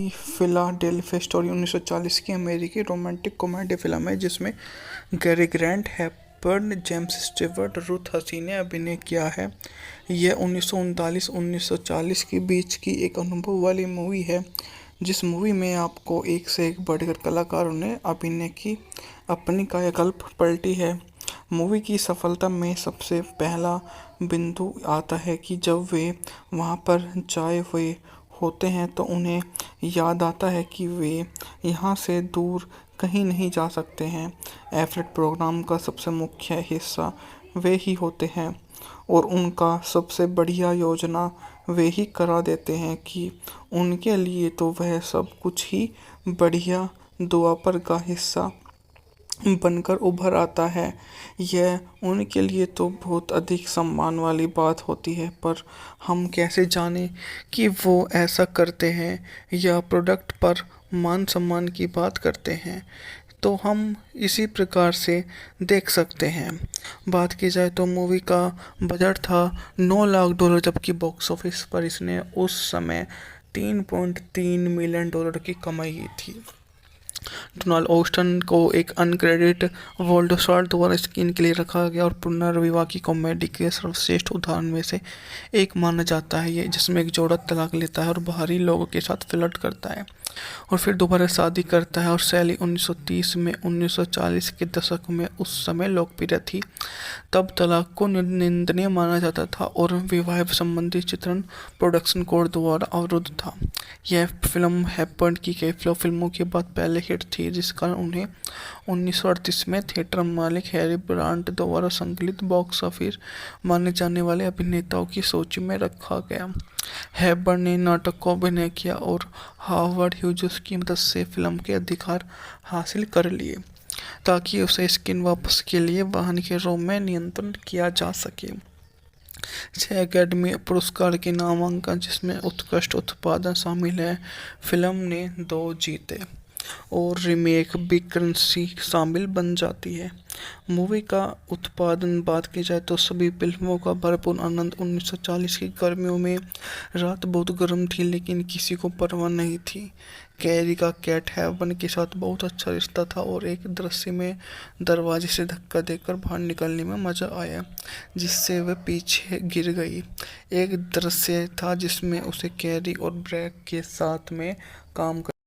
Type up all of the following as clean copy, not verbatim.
Philadelphia story 1940 की अमेरिकी romantic comedy film है जिसमें Cary grant, Hepburn, James Stewart, Ruth Hussey ने अभिनय किया है। यह 1939-1940 के बीच की एक अनुभव वाली मूवी है जिस मूवी में आपको एक से एक बढ़कर कलाकारों ने अभिनय की अपनी कायाकल्प पलटी है। मूवी की सफलता में सबसे पहला बिंदु आता है कि जब वे वहां पर जाए हुए होते हैं तो उन्हें याद आता है कि वे यहाँ से दूर कहीं नहीं जा सकते हैं। एफलेट प्रोग्राम का सबसे मुख्य हिस्सा वे ही होते हैं और उनका सबसे बढ़िया योजना वे ही करा देते हैं कि उनके लिए तो वह सब कुछ ही बढ़िया दुआपर का हिस्सा बनकर उभर आता है। यह उनके लिए तो बहुत अधिक सम्मान वाली बात होती है, पर हम कैसे जानें कि वो ऐसा करते हैं या प्रोडक्ट पर मान सम्मान की बात करते हैं। तो हम इसी प्रकार से देख सकते हैं। बात की जाए तो मूवी का बजट था $9 लाख, जबकि बॉक्स ऑफिस पर इसने उस समय $3.3 मिलियन की कमाई की थी। डोनाल्ड ऑस्टन को एक अनक्रेडिट वर्ल्ड स्टार द्वारा स्क्रीन के लिए रखा गया और पुनर्विवाह की कॉमेडी के सर्वश्रेष्ठ उदाहरण में से एक माना जाता है। ये जिसमें एक जोड़ा तलाक लेता है और बाहरी लोगों के साथ फ्लर्ट करता है और फिर दोबारा शादी करता है, और शैली 1930 में 1940 के दशक में उस समय लोकप्रिय थी। तब तलाक को निंदनीय माना जाता था और विवाह संबंधी चित्रण प्रोडक्शन कोड द्वारा अवरुद्ध था। यह फिल्म हेपबर्न की कई फिल्मों के बाद पहले हिट थी, जिस कारण उन्हें 1938 में थिएटर मालिक हैरी ब्रांट द्वारा संकलित बॉक्स ऑफिस माने जाने वाले अभिनेताओं की सूची में रखा गया। हेपबर्न ने नाटक को अभिनय किया और हार्वर्ड ह्यूजेस की मदद से फिल्म के अधिकार हासिल कर लिए ताकि उसे स्क्रीन वापस के लिए वाहन के रोम में नियंत्रण किया जा सके। 6 अकेडमी पुरस्कार के नामांकन, जिसमें उत्कृष्ट उत्पादन शामिल है, फिल्म ने 2 जीते और रीमेक बिग करेंसी शामिल बन जाती है। मूवी का उत्पादन बात की जाए तो सभी फिल्मों का भरपूर आनंद। 1940 की गर्मियों में रात बहुत गर्म थी, लेकिन किसी को परवाह नहीं थी। कैरी का कैट हेवन के साथ बहुत अच्छा रिश्ता था और एक दृश्य में दरवाजे से धक्का देकर बाहर निकलने में मज़ा आया, जिससे वह पीछे गिर गई। एक दृश्य था जिसमें उसे कैरी और ब्रैक के साथ में काम कर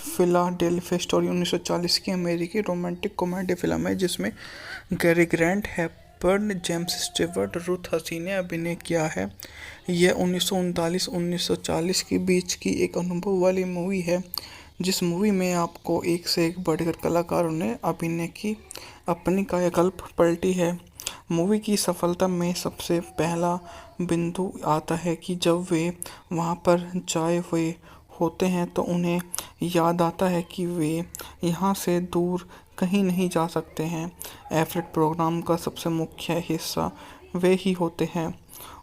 फिलाडेल्फिया स्टोरी 1940 की अमेरिकी रोमांटिक कॉमेडी फिल्म है जिसमें Cary grant, Hepburn, James Stewart, Ruth Hussey ने अभिनय किया है। यह 1939-1940 के बीच की एक अनुभव वाली मूवी है जिस मूवी में आपको एक से एक बढ़कर कलाकारों ने अभिनय की अपनी कायाकल्प पलटी है। मूवी की सफलता में सबसे पहला बिंदु आता है कि जब वे वहां पर जाए हुए होते हैं तो उन्हें याद आता है कि वे यहाँ से दूर कहीं नहीं जा सकते हैं। एफलेट प्रोग्राम का सबसे मुख्य हिस्सा वे ही होते हैं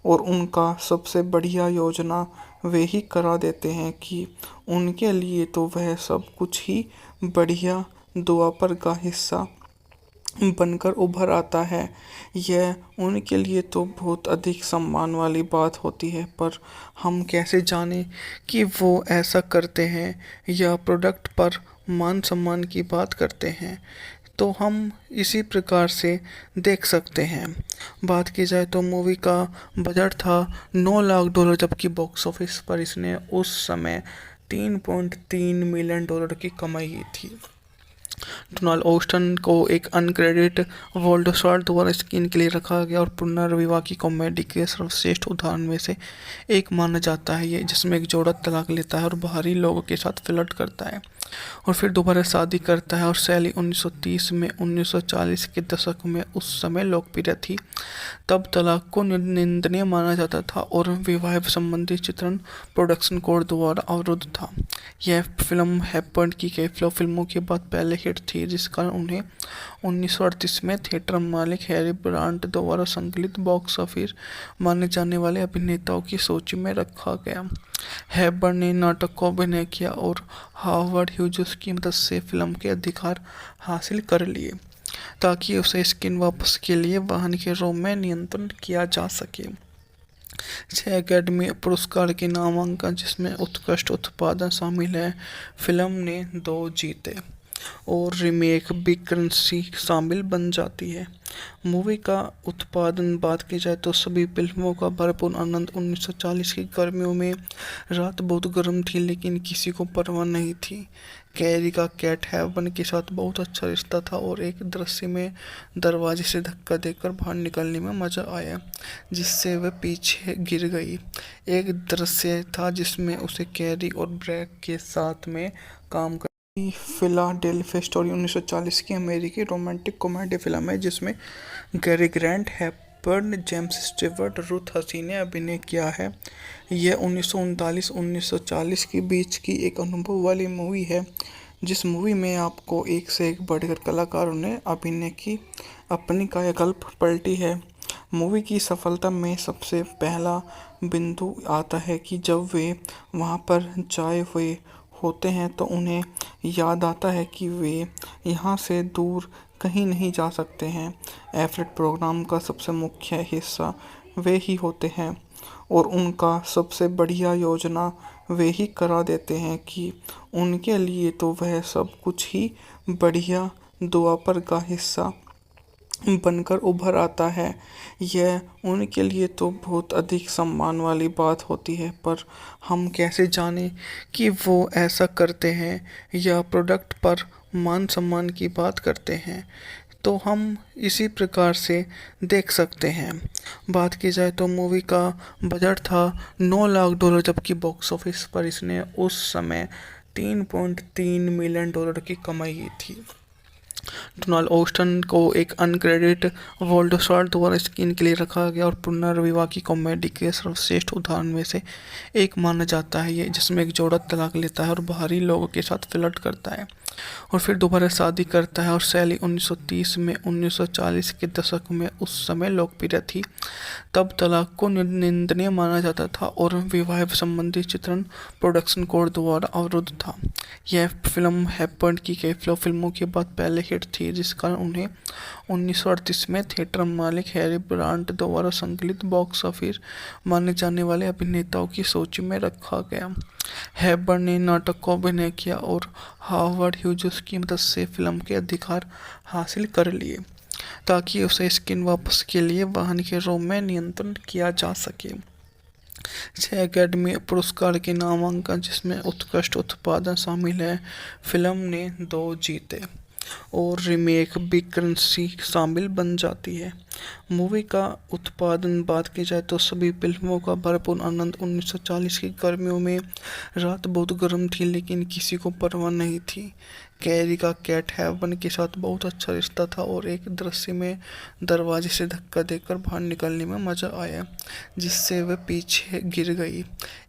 और उनका सबसे बढ़िया योजना वे ही करा देते हैं कि उनके लिए तो वह सब कुछ ही बढ़िया दुआपर का हिस्सा बनकर उभर आता है। यह उनके लिए तो बहुत अधिक सम्मान वाली बात होती है, पर हम कैसे जानें कि वो ऐसा करते हैं या प्रोडक्ट पर मान सम्मान की बात करते हैं। तो हम इसी प्रकार से देख सकते हैं। बात की जाए तो मूवी का बजट था $9 लाख, जबकि बॉक्स ऑफिस पर इसने उस समय $3.3 मिलियन की कमाई की थी। डोनाल्ड ऑस्टन को एक अनक्रेडिट वर्ल्ड स्टार द्वारा स्क्रीन के लिए रखा गया और पुनर्विवाह की कॉमेडी के सर्वश्रेष्ठ उदाहरण में से एक माना जाता है। ये जिसमें एक जोड़ा तलाक लेता है और बाहरी लोगों के साथ फ्लर्ट करता है और फिर दोबारा शादी करता है, और शैली 1930 में 1940 के दशक में उस समय लोकप्रिय थी। तब तलाक को निंदनीय माना जाता था और विवाह संबंधी चित्रण प्रोडक्शन कोड द्वारा अवरुद्ध था। यह फिल्म हेपबर्न की कई फिल्मों के बाद पहले हिट थी, जिस कारण उन्हें 1938 में थिएटर मालिक हैरी ब्रांट द्वारा संकलित बॉक्स ऑफिस माने जाने वाले अभिनेताओं की सूची में रखा गया। हेपबर्न ने नाटक को अभिनय किया और हार्वर्ड ह्यूजेस की मदद से फिल्म के अधिकार हासिल कर लिए ताकि उसे स्क्रीन वापस के लिए वाहन के रोम में नियंत्रण किया जा सके। छह अकेडमी पुरस्कार के नामांकन जिसमें उत्कृष्ट उत्पादन शामिल है। फिल्म ने 2 जीते और रीमेक भी करेंसी शामिल बन जाती है। मूवी का उत्पादन बात की जाए तो सभी फिल्मों का भरपूर आनंद 1940 की गर्मियों में रात बहुत गर्म थी लेकिन किसी को परवाह नहीं थी। कैरी का कैट हेवन के साथ बहुत अच्छा रिश्ता था और एक दृश्य में दरवाजे से धक्का देकर बाहर निकलने में मजा आया जिससे वह पीछे गिर गई। एक दृश्य था जिसमें उसे कैरी और ब्रैक के साथ में काम फिलाडेल्फिया स्टोरी 1940 की अमेरिकी रोमांटिक कॉमेडी फिल्म है जिसमें Cary grant, Hepburn, James Stewart, Ruth Hussey ने अभिनय किया है। यह 1939-1940 के बीच की एक अनुभव वाली मूवी है जिस मूवी में आपको एक से एक बढ़कर कलाकारों ने अभिनय की अपनी कायाकल्प पलटी है। मूवी की सफलता में सबसे पहला बिंदु आता है कि जब वे वहां पर जाए हुए होते हैं तो उन्हें याद आता है कि वे यहाँ से दूर कहीं नहीं जा सकते हैं। एफलेट प्रोग्राम का सबसे मुख्य हिस्सा वे ही होते हैं और उनका सबसे बढ़िया योजना वे ही करा देते हैं कि उनके लिए तो वह सब कुछ ही बढ़िया दुआपर का हिस्सा बनकर उभर आता है। यह उनके लिए तो बहुत अधिक सम्मान वाली बात होती है, पर हम कैसे जानें कि वो ऐसा करते हैं या प्रोडक्ट पर मान सम्मान की बात करते हैं। तो हम इसी प्रकार से देख सकते हैं। बात की जाए तो मूवी का बजट था $9 लाख जबकि बॉक्स ऑफिस पर इसने उस समय $3.3 मिलियन की कमाई की थी। डोनाल्ड ऑस्टन को एक अनक्रेडिट वोल्डसॉर्ट द्वारा स्क्रीन के लिए रखा गया और पुनर्विवाह की कॉमेडी के सर्वश्रेष्ठ उदाहरण में से एक माना जाता है ये, जिसमें एक जोड़ा तलाक लेता है और बाहरी लोगों के साथ फ्लर्ट करता है और फिर दोबारा शादी करता है। और शैली 1930 में 1940 के दशक में उस समय लोकप्रिय थी। तब तलाक को निंदनीय माना जाता था और विवाह संबंधी चित्रण प्रोडक्शन कोड द्वारा अवरुद्ध था। यह फिल्म हेपबर्न की कई फिल्मों के बाद पहले हिट थी जिस कारण उन्हें 1938 में थिएटर मालिक हैरी ब्रांट द्वारा संकलित बॉक्स ऑफिस माने जाने वाले अभिनेताओं की सूची में रखा गया। हेपबर्न ने नाटक को अभिनय किया और हावर्ड ह्यूजेस की मदद से फिल्म के अधिकार हासिल कर लिए ताकि उसे स्क्रीन वापस के लिए वाहन के रोम में नियंत्रण किया जा सके। 6 अकेडमी पुरस्कार के नामांकन जिसमें उत्कृष्ट उत्पादन शामिल है। फिल्म ने 2 जीते और रीमेक भी करेंसी शामिल बन जाती है। मूवी का उत्पादन बात की जाए तो सभी फिल्मों का भरपूर आनंद 1940 की गर्मियों में रात बहुत गर्म थी लेकिन किसी को परवाह नहीं थी। कैरी का कैट हेवन के साथ बहुत अच्छा रिश्ता था और एक दृश्य में दरवाजे से धक्का देकर बाहर निकलने में मजा आया जिससे वह पीछे गिर गई।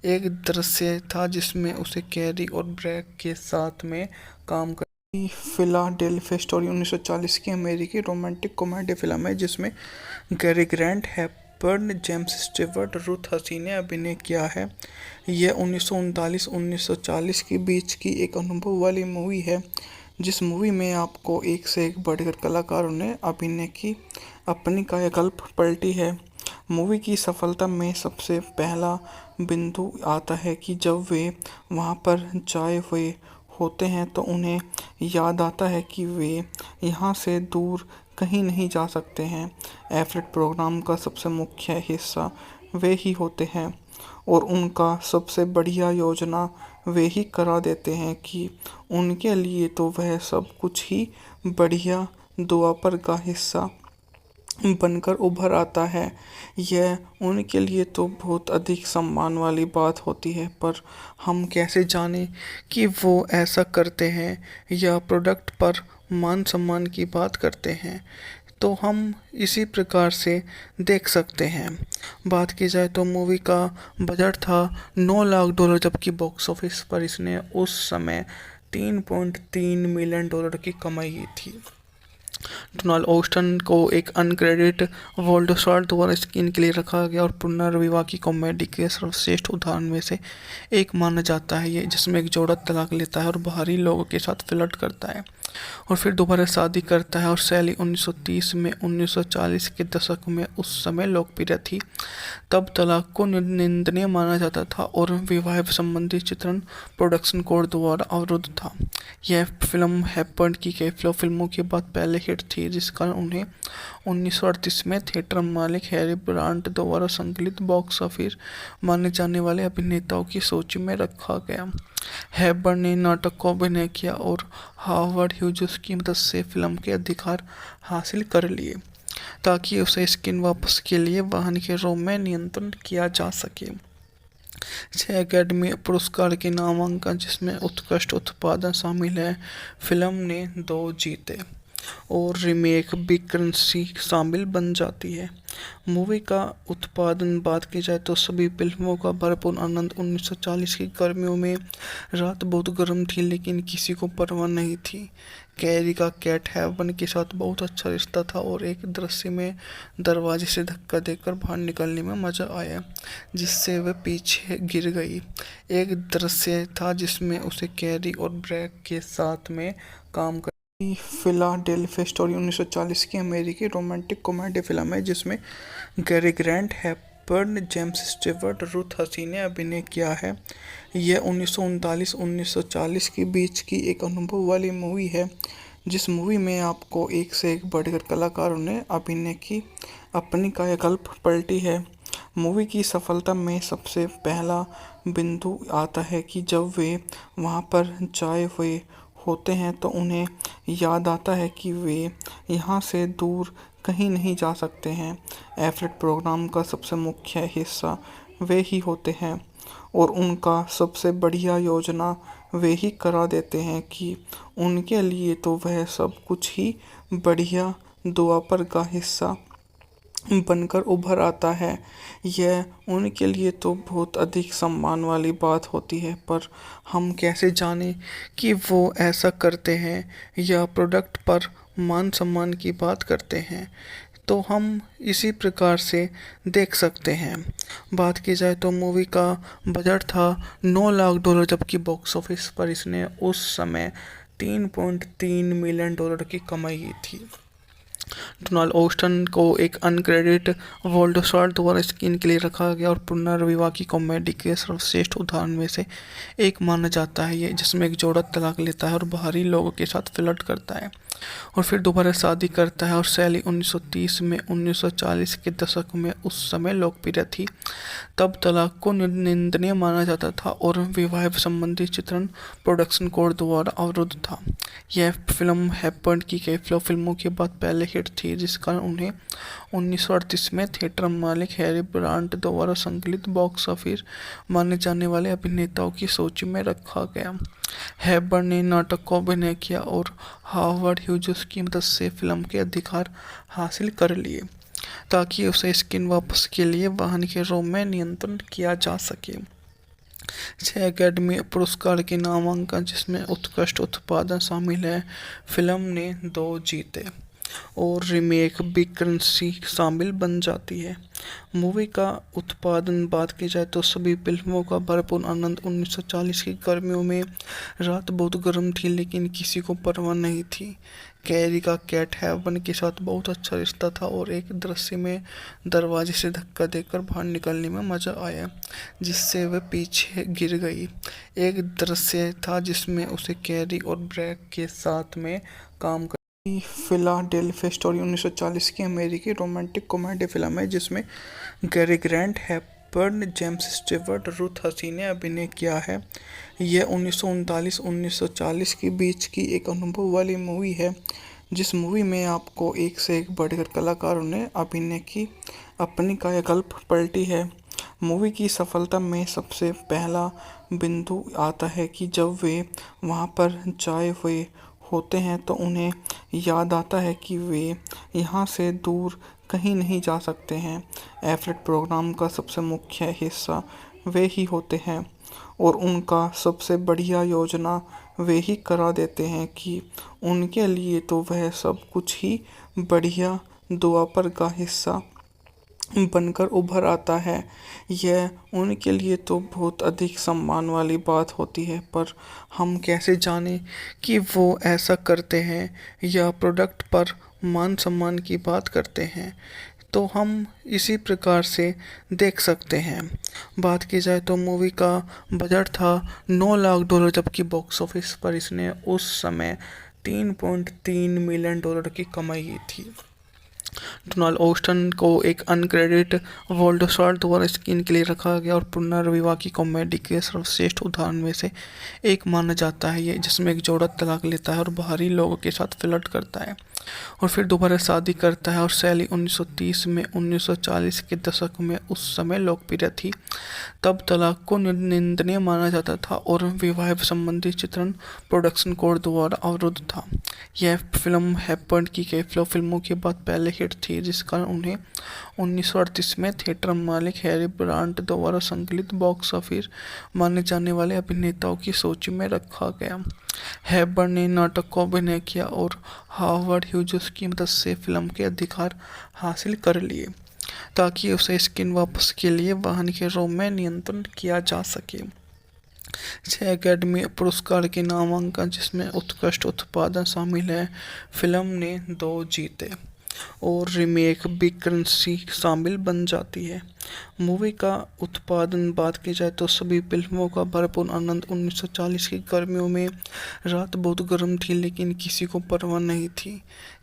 एक दृश्य था जिसमें उसे कैरी और ब्रैक के साथ में काम फिलाडेल्फिया स्टोरी 1940 की अमेरिकी रोमांटिक कॉमेडी फिल्म है जिसमें Cary grant, Hepburn, James Stewart, Ruth Hussey ने अभिनय किया है। यह 1939-1940 के बीच की एक अनुभव वाली मूवी है जिस मूवी में आपको एक से एक बढ़कर कलाकारों ने अभिनय की अपनी कायाकल्प पलटी है। मूवी की सफलता में सबसे पहला बिंदु आता है कि जब वे वहां पर जाए हुए होते हैं तो उन्हें याद आता है कि वे यहाँ से दूर कहीं नहीं जा सकते हैं। एफलेट प्रोग्राम का सबसे मुख्य हिस्सा वे ही होते हैं और उनका सबसे बढ़िया योजना वे ही करा देते हैं कि उनके लिए तो वह सब कुछ ही बढ़िया दुआपर का हिस्सा बनकर उभर आता है। यह उनके लिए तो बहुत अधिक सम्मान वाली बात होती है, पर हम कैसे जानें कि वो ऐसा करते हैं या प्रोडक्ट पर मान सम्मान की बात करते हैं। तो हम इसी प्रकार से देख सकते हैं। बात की जाए तो मूवी का बजट था $9 लाख जबकि बॉक्स ऑफिस पर इसने उस समय $3.3 मिलियन की कमाई की थी। डोनाल्ड ऑस्टन को एक अनक्रेडिट वोल्डसॉर्ट द्वारा स्क्रीन के लिए रखा गया और पुनर्विवाह की कॉमेडी के सर्वश्रेष्ठ उदाहरण में से एक माना जाता है ये, जिसमें एक जोड़ा तलाक लेता है और बाहरी लोगों के साथ फ्लर्ट करता है और फिर दोबारा शादी करता है। और शैली 1930 में 1940 के दशक में उस समय लोकप्रिय थी। तब तलाक को निंदनीय माना जाता था और विवाह संबंधी चित्रण प्रोडक्शन कोड द्वारा अवरुद्ध था। यह फिल्म हैपर्ड की कई फिल्मों के बाद पहले हिट थी, जिस कारण उन्हें 1938 में थिएटर मालिक हैरी ब्रांट द्वारा संकलित बॉक्स ऑफिस माने जाने वाले अभिनेताओं की सूची में रखा गया। हैपर्ड ने नाटक को अभिनय किया और हार्वर्ड ह्यूजेस की मदद से फिल्म के अधिकार हासिल कर लिए, ताकि उसे स्क्रीन वापस के लिए वाहन के रोम में नियंत्रण किया जा सके। 6 अकादमी पुरस्कार के नामांकन, जिसमें उत्कृष्ट उत्पादन शामिल है। फिल्म ने 2 जीते और रीमेक बिकरेंसी शामिल बन जाती है। मूवी का उत्पादन बात की जाए तो सभी फिल्मों का भरपूर आनंद। 1940 की गर्मियों में रात बहुत गर्म थी, लेकिन किसी को परवाह नहीं थी। कैरी का कैट हेवन के साथ बहुत अच्छा रिश्ता था और एक दृश्य में दरवाजे से धक्का देकर बाहर निकलने में मजा आया, जिससे वह पीछे गिर गई। एक दृश्य था जिसमें उसे कैरी और ब्रैक के साथ में काम कर फिलाडेल्फिया स्टोरी 1940 की अमेरिकी रोमांटिक कॉमेडी फिल्म है, जिसमें Cary Grant, Hepburn, James Stewart, Ruth Hussey ने अभिनय किया है। यह 1939-1940 के बीच की एक अनुभव वाली मूवी है, जिस मूवी में आपको एक से एक बढ़कर कलाकारों ने अभिनय की अपनी कायाकल्प पलटी है। मूवी की सफलता में सबसे पहला बिंदु आता है कि जब वे वहां पर जाए हुए होते हैं तो उन्हें याद आता है कि वे यहाँ से दूर कहीं नहीं जा सकते हैं। एफलेट प्रोग्राम का सबसे मुख्य हिस्सा वे ही होते हैं और उनका सबसे बढ़िया योजना वे ही करा देते हैं कि उनके लिए तो वह सब कुछ ही बढ़िया द्वापर का हिस्सा बनकर उभर आता है। यह उनके लिए तो बहुत अधिक सम्मान वाली बात होती है, पर हम कैसे जानें कि वो ऐसा करते हैं या प्रोडक्ट पर मान सम्मान की बात करते हैं। तो हम इसी प्रकार से देख सकते हैं। बात की जाए तो मूवी का बजट था $9 लाख, जबकि बॉक्स ऑफिस पर इसने उस समय $3.3 मिलियन की कमाई की थी। डोनाल्ड ऑस्टन को एक अनक्रेडिट वोल्डसॉर द्वारा स्क्रीन के लिए रखा गया और पुनर्विवाह की कॉमेडी के सर्वश्रेष्ठ उदाहरण में से एक माना जाता है, ये जिसमें एक जोड़ा तलाक लेता है और बाहरी लोगों के साथ फ्लर्ट करता है और फिर दोबारा शादी करता है। और शैली 1930 में 1940 के दशक में उस समय लोकप्रिय थी। तब तलाक को निंदनीय माना जाता था और विवाह संबंधी चित्रण प्रोडक्शन कोड द्वारा अवरुद्ध था। यह फिल्म हैपर्ड की कई फिल्मों के बाद पहले हिट थी, जिस कारण उन्हें 1938 में थिएटर मालिक हैरी ब्रांट द्वारा संकलित बॉक्स ऑफिस माने जाने वाले अभिनेताओं की सूची में रखा गया। हैपर्ड ने नाटक को अभिनय किया और हार्वर्ड ह्यूजेस की मदद से फिल्म के अधिकार हासिल कर लिए, ताकि उसे स्क्रीन वापस के लिए वाहन के रोम में नियंत्रण किया जा सके। 6 अकादमी पुरस्कार के नामांकन, जिसमें उत्कृष्ट उत्पादन शामिल है। फिल्म ने 2 जीते और रीमेक बिकरेंसी शामिल बन जाती है। मूवी का उत्पादन बात की जाए तो सभी फिल्मों का भरपूर आनंद। 1940 की गर्मियों में रात बहुत गर्म थी, लेकिन किसी को परवाह नहीं थी। कैरी का कैट हेवन के साथ बहुत अच्छा रिश्ता था और एक दृश्य में दरवाजे से धक्का देकर बाहर निकलने में मजा आया, जिससे वह पीछे गिर गई। एक दृश्य था जिसमें उसे कैरी और ब्रैक के साथ में काम कर फिलाडेल्फिया स्टोरी 1940 की अमेरिकी रोमांटिक कॉमेडी फिल्म है, जिसमें Cary Grant, Hepburn, James Stewart, Ruth Hussey ने अभिनय किया है। यह 1939-1940 के बीच की एक अनुभव वाली मूवी है, जिस मूवी में आपको एक से एक बढ़कर कलाकारों ने अभिनय की अपनी कायाकल्प पलटी है। मूवी की सफलता में सबसे पहला बिंदु आता है कि जब वे वहां पर जाए हुए होते हैं तो उन्हें याद आता है कि वे यहाँ से दूर कहीं नहीं जा सकते हैं। एफलेट प्रोग्राम का सबसे मुख्य हिस्सा वे ही होते हैं और उनका सबसे बढ़िया योजना वे ही करा देते हैं कि उनके लिए तो वह सब कुछ ही बढ़िया द्वापर का हिस्सा बनकर उभर आता है। यह उनके लिए तो बहुत अधिक सम्मान वाली बात होती है, पर हम कैसे जानें कि वो ऐसा करते हैं या प्रोडक्ट पर मान सम्मान की बात करते हैं। तो हम इसी प्रकार से देख सकते हैं। बात की जाए तो मूवी का बजट था $9 लाख, जबकि बॉक्स ऑफिस पर इसने उस समय $3.3 मिलियन की कमाई की थी। डोनाल्ड ऑस्टन को एक अनक्रेडिट अवार्ड द्वारा स्क्रीन के लिए रखा गया और पुनर्विवाह की कॉमेडी के सर्वश्रेष्ठ उदाहरण में से एक माना जाता है ये, जिसमें एक जोड़ा तलाक लेता है और बाहरी लोगों के साथ फ्लर्ट करता है और फिर दोबारा शादी करता है। और शैली 1930 में 1940 के दशक में उस समय लोकप्रिय थी। तब तलाक को निंदनीय माना जाता था और विवाह संबंधी चित्रण प्रोडक्शन कोड द्वारा अवरुद्ध था। यह फिल्म हैपर्ड की कई फिल्मों के बाद पहले हिट थी, जिस कारण उन्हें 1938 में थिएटर मालिक हैरी ब्रांट द्वारा संकलित बॉक्स ऑफिस माने जाने वाले अभिनेताओं की सूची में रखा गया। हैपर्ड ने नाटक को अभिनय किया और हार्वर्ड ह्यूजेस की मदद से फिल्म के अधिकार हासिल कर लिए, ताकि उसे स्क्रीन वापस के लिए वाहन के रोम में नियंत्रण किया जा सके। 6 अकादमी पुरस्कार के नामांकन, जिसमें उत्कृष्ट उत्पादन शामिल है, फिल्म ने 2 जीते और रीमेक बिग करेंसी शामिल बन जाती है। मूवी का उत्पादन बात की जाए तो सभी फिल्मों का भरपूर आनंद। 1940 की गर्मियों में रात बहुत गर्म थी, लेकिन किसी को परवाह नहीं थी।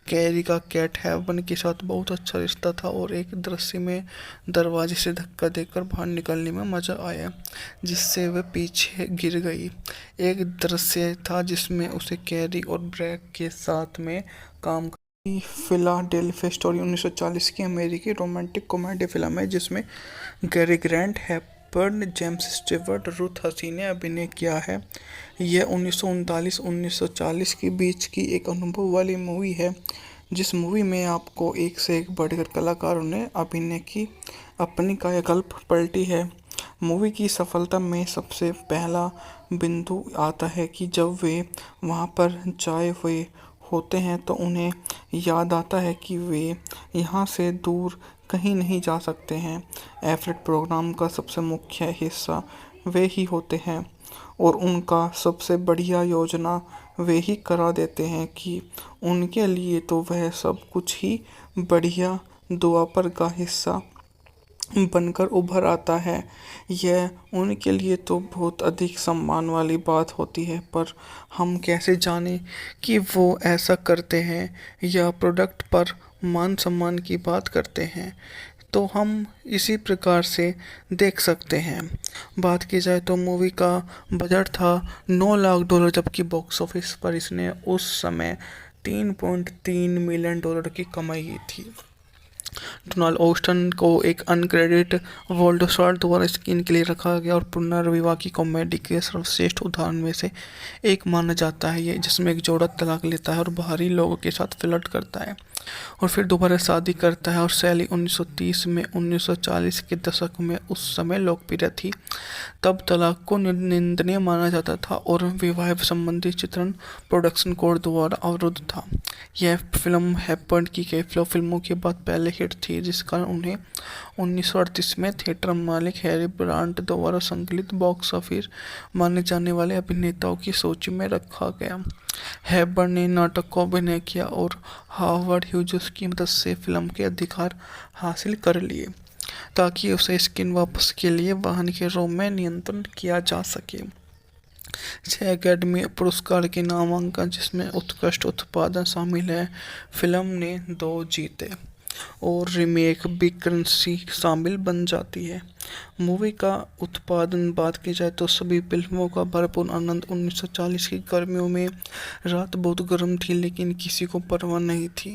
कैरी का कैट हेवन के साथ बहुत अच्छा रिश्ता था और एक दृश्य में दरवाजे से धक्का देकर बाहर निकलने में मजा आया, जिससे वह पीछे गिर गई। एक दृश्य था जिसमें उसे कैरी और ब्रैक के साथ में काम फिलाडेल्फिया स्टोरी 1940 की अमेरिकी रोमांटिक कॉमेडी फिल्म है, जिसमें Cary Grant, Hepburn, James Stewart, Ruth Hussey ने अभिनय किया है। यह 1939-1940 के बीच की एक अनुभव वाली मूवी है, जिस मूवी में आपको एक से एक बढ़कर कलाकारों ने अभिनय की अपनी कायाकल्प पलटी है। मूवी की सफलता में सबसे पहला बिंदु आता है कि जब वे वहां पर जाए हुए होते हैं तो उन्हें याद आता है कि वे यहाँ से दूर कहीं नहीं जा सकते हैं। एफलेट प्रोग्राम का सबसे मुख्य हिस्सा वे ही होते हैं और उनका सबसे बढ़िया योजना वे ही करा देते हैं कि उनके लिए तो वह सब कुछ ही बढ़िया दुआपर का हिस्सा बनकर उभर आता है। यह उनके लिए तो बहुत अधिक सम्मान वाली बात होती है, पर हम कैसे जानें कि वो ऐसा करते हैं या प्रोडक्ट पर मान सम्मान की बात करते हैं। तो हम इसी प्रकार से देख सकते हैं। बात की जाए तो मूवी का बजट था $9 लाख, जबकि बॉक्स ऑफिस पर इसने उस समय $3.3 मिलियन की कमाई की थी। डोनाल्ड ऑस्टन को एक अनक्रेडिट अवार्ड द्वारा स्क्रीन के लिए रखा गया और पुनर्विवाह की कॉमेडी के सर्वश्रेष्ठ उदाहरण में से एक माना जाता है ये, जिसमें एक जोड़ा तलाक लेता है और बाहरी लोगों के साथ फ्लर्ट करता है और फिर दोबारा शादी करता है। और शैली 1930 में 1940 के दशक में उस समय लोकप्रिय थी। तब तलाक को निंदनीय माना जाता था और विवाह संबंधी चित्रण प्रोडक्शन कोड द्वारा अवरुद्ध था। यह फिल्म हैपर्ड की कई फिल्मों के बाद पहले हिट थी, जिस कारण उन्हें 1938 में थिएटर मालिक हैरी ब्रांट द्वारा संकलित बॉक्स ऑफिस माने जाने वाले अभिनेताओं की सूची में रखा गया। हैपर्ड ने नाटक को अभिनय किया और हार्वर्ड ह्यूजेस की मदद से फिल्म के अधिकार हासिल कर लिए, ताकि उसे स्क्रीन वापस के लिए वाहन के रोम में नियंत्रण किया जा सके। 6 अकादमी पुरस्कार के नामांकन, जिसमें उत्कृष्ट उत्पादन शामिल है, फिल्म ने 2 जीते और रीमेक बिग करेंसी शामिल बन जाती है। मूवी का उत्पादन बात की जाए तो सभी फिल्मों का भरपूर आनंद। 1940 की गर्मियों में रात बहुत गर्म थी, लेकिन किसी को परवाह नहीं थी।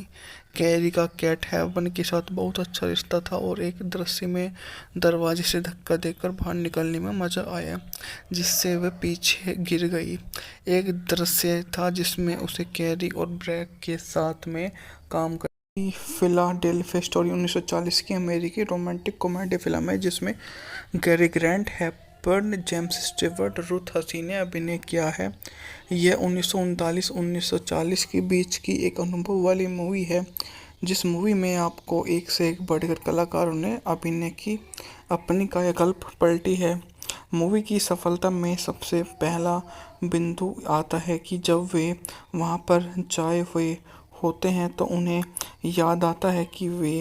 कैरी का कैट हेवन के साथ बहुत अच्छा रिश्ता था और एक दृश्य में दरवाजे से धक्का देकर बाहर निकलने में मजा आया, जिससे वह पीछे गिर गई। एक दृश्य था जिसमें उसे कैरी और ब्रैक के साथ में काम फिलाडेल्फिया स्टोरी 1940 की अमेरिकी रोमांटिक कॉमेडी फिल्म है, जिसमें Cary Grant, Hepburn, James Stewart, Ruth Hussey ने अभिनय किया है। यह 1939-1940 के बीच की एक अनुभव वाली मूवी है, जिस मूवी में आपको एक से एक बढ़कर कलाकारों ने अभिनय की अपनी कायाकल्प पलटी है। मूवी की सफलता में सबसे पहला बिंदु आता है कि जब वे वहां पर जाए हुए होते हैं तो उन्हें याद आता है कि वे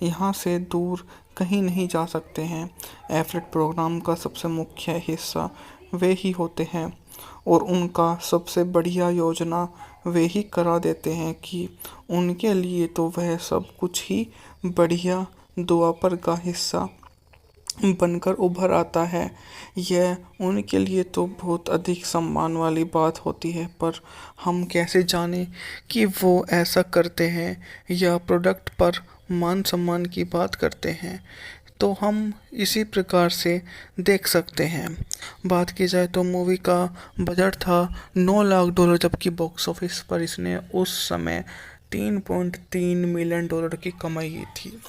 यहाँ से दूर कहीं नहीं जा सकते हैं। एफलेट प्रोग्राम का सबसे मुख्य हिस्सा वे ही होते हैं और उनका सबसे बढ़िया योजना वे ही करा देते हैं कि उनके लिए तो वह सब कुछ ही बढ़िया द्वापर का हिस्सा बनकर उभर आता है। यह उनके लिए तो बहुत अधिक सम्मान वाली बात होती है, पर हम कैसे जानें कि वो ऐसा करते हैं या प्रोडक्ट पर मान सम्मान की बात करते हैं। तो हम इसी प्रकार से देख सकते हैं। बात की जाए तो मूवी का बजट था $9 लाख, जबकि बॉक्स ऑफिस पर इसने उस समय $3.3 मिलियन की कमाई की थी।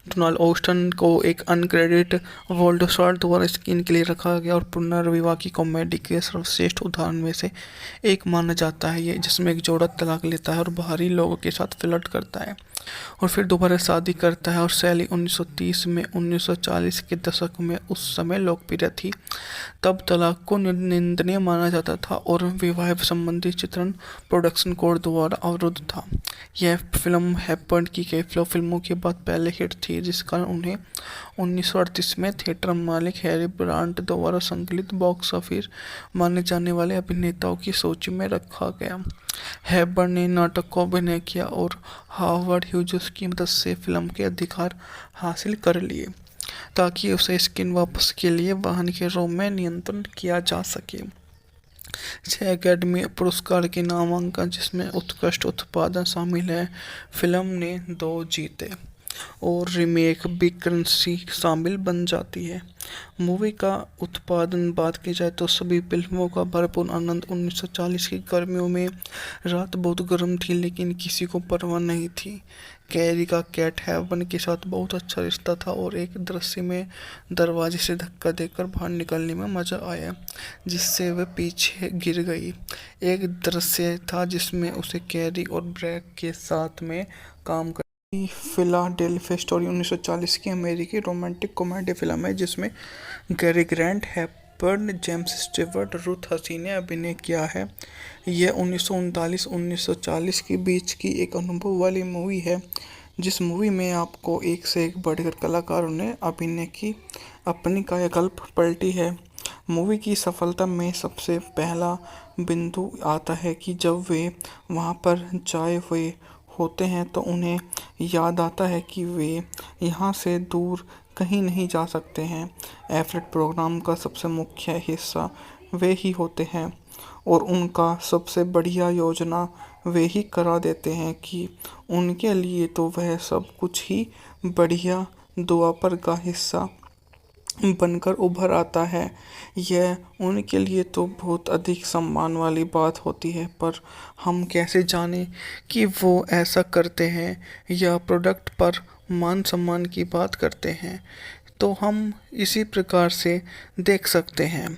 डोनाल्ड ओस्टन को एक अनक्रेडिट वर्ल्ड स्टार द्वारा स्क्रीन के लिए रखा गया और पुनर्विवाह की कॉमेडी के सर्वश्रेष्ठ उदाहरण में से एक माना जाता है ये, जिसमें एक जोड़ा तलाक लेता है और बाहरी लोगों के साथ फ्लर्ट करता है और फिर दोबारा शादी करता है। और शैली 1930 में 1940 के दशक में उस समय लोकप्रिय थी। तब तलाक को निंदनीय माना जाता था और विवाह संबंधी चित्रण प्रोडक्शन कोड द्वारा अवरुद्ध था। यह फिल्म हैपर्ड की कई फिल्मों के बाद पहले हिट थी, जिस कारण उन्हें 1938 में थिएटर मालिक हैरी ब्रांट द्वारा संकलित बॉक्स ऑफिस माने जाने वाले अभिनेताओं की सूची में रखा गया। हैपर्ड ने नाटक को अभिनय किया और हावर्ड ह्यूजेस की मदद से फिल्म के अधिकार हासिल कर लिए ताकि उसे स्क्रीन वापस के लिए वाहन के रूप में नियंत्रण किया जा सके। 6 अकादमी पुरस्कार के नामांकन, जिसमें उत्कृष्ट उत्पादन शामिल है, फिल्म ने 2 जीते और रीमेक बिग करेंसी शामिल बन जाती है। मूवी का उत्पादन बात की जाए तो सभी फिल्मों का भरपूर आनंद। 1940 की गर्मियों में रात बहुत गर्म थी, लेकिन किसी को परवाह नहीं थी। कैरी का कैट हेवन के साथ बहुत अच्छा रिश्ता था और एक दृश्य में दरवाजे से धक्का देकर बाहर निकलने में मजा आया, जिससे वह पीछे गिर गई। एक दृश्य था जिसमें उसे कैरी और ब्रैक के साथ में काम कर फिलाडेल्फिया स्टोरी 1940 की अमेरिकी रोमांटिक कॉमेडी फिल्म है, जिसमें Cary Grant, Hepburn, James Stewart, Ruth Hussey ने अभिनय किया है। यह 1939-1940 के बीच की एक अनुभव वाली मूवी है, जिस मूवी में आपको एक से एक बढ़कर कलाकारों ने अभिनय की अपनी कायाकल्प पलटी है। मूवी की सफलता में सबसे पहला बिंदु आता है कि जब वे वहां पर जाए हुए होते हैं तो उन्हें याद आता है कि वे यहाँ से दूर कहीं नहीं जा सकते हैं। एफलेट प्रोग्राम का सबसे मुख्य हिस्सा वे ही होते हैं और उनका सबसे बढ़िया योजना वे ही करा देते हैं कि उनके लिए तो वह सब कुछ ही बढ़िया द्वापर का हिस्सा बनकर उभर आता है। यह उनके लिए तो बहुत अधिक सम्मान वाली बात होती है, पर हम कैसे जानें कि वो ऐसा करते हैं या प्रोडक्ट पर मान सम्मान की बात करते हैं। तो हम इसी प्रकार से देख सकते हैं।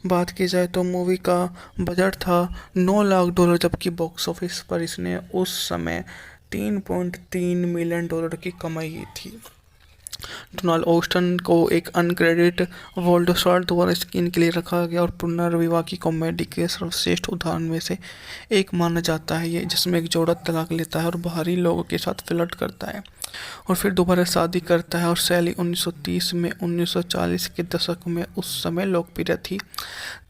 बात की जाए तो मूवी का बजट था $9 लाख, जबकि बॉक्स ऑफिस पर इसने उस समय $3.3 मिलियन की कमाई की थी। डोनाल्ड ओस्टन को एक अनक्रेडिट वर्ल्ड स्टार द्वारा स्क्रीन के लिए रखा गया और पुनर्विवाह की कॉमेडी के सर्वश्रेष्ठ उदाहरण में से एक माना जाता है ये, जिसमें एक जोड़ा तलाक लेता है और बाहरी लोगों के साथ फ्लर्ट करता है और फिर दोबारा शादी करता है। और शैली 1930 में 1940 के दशक में उस समय लोकप्रिय थी।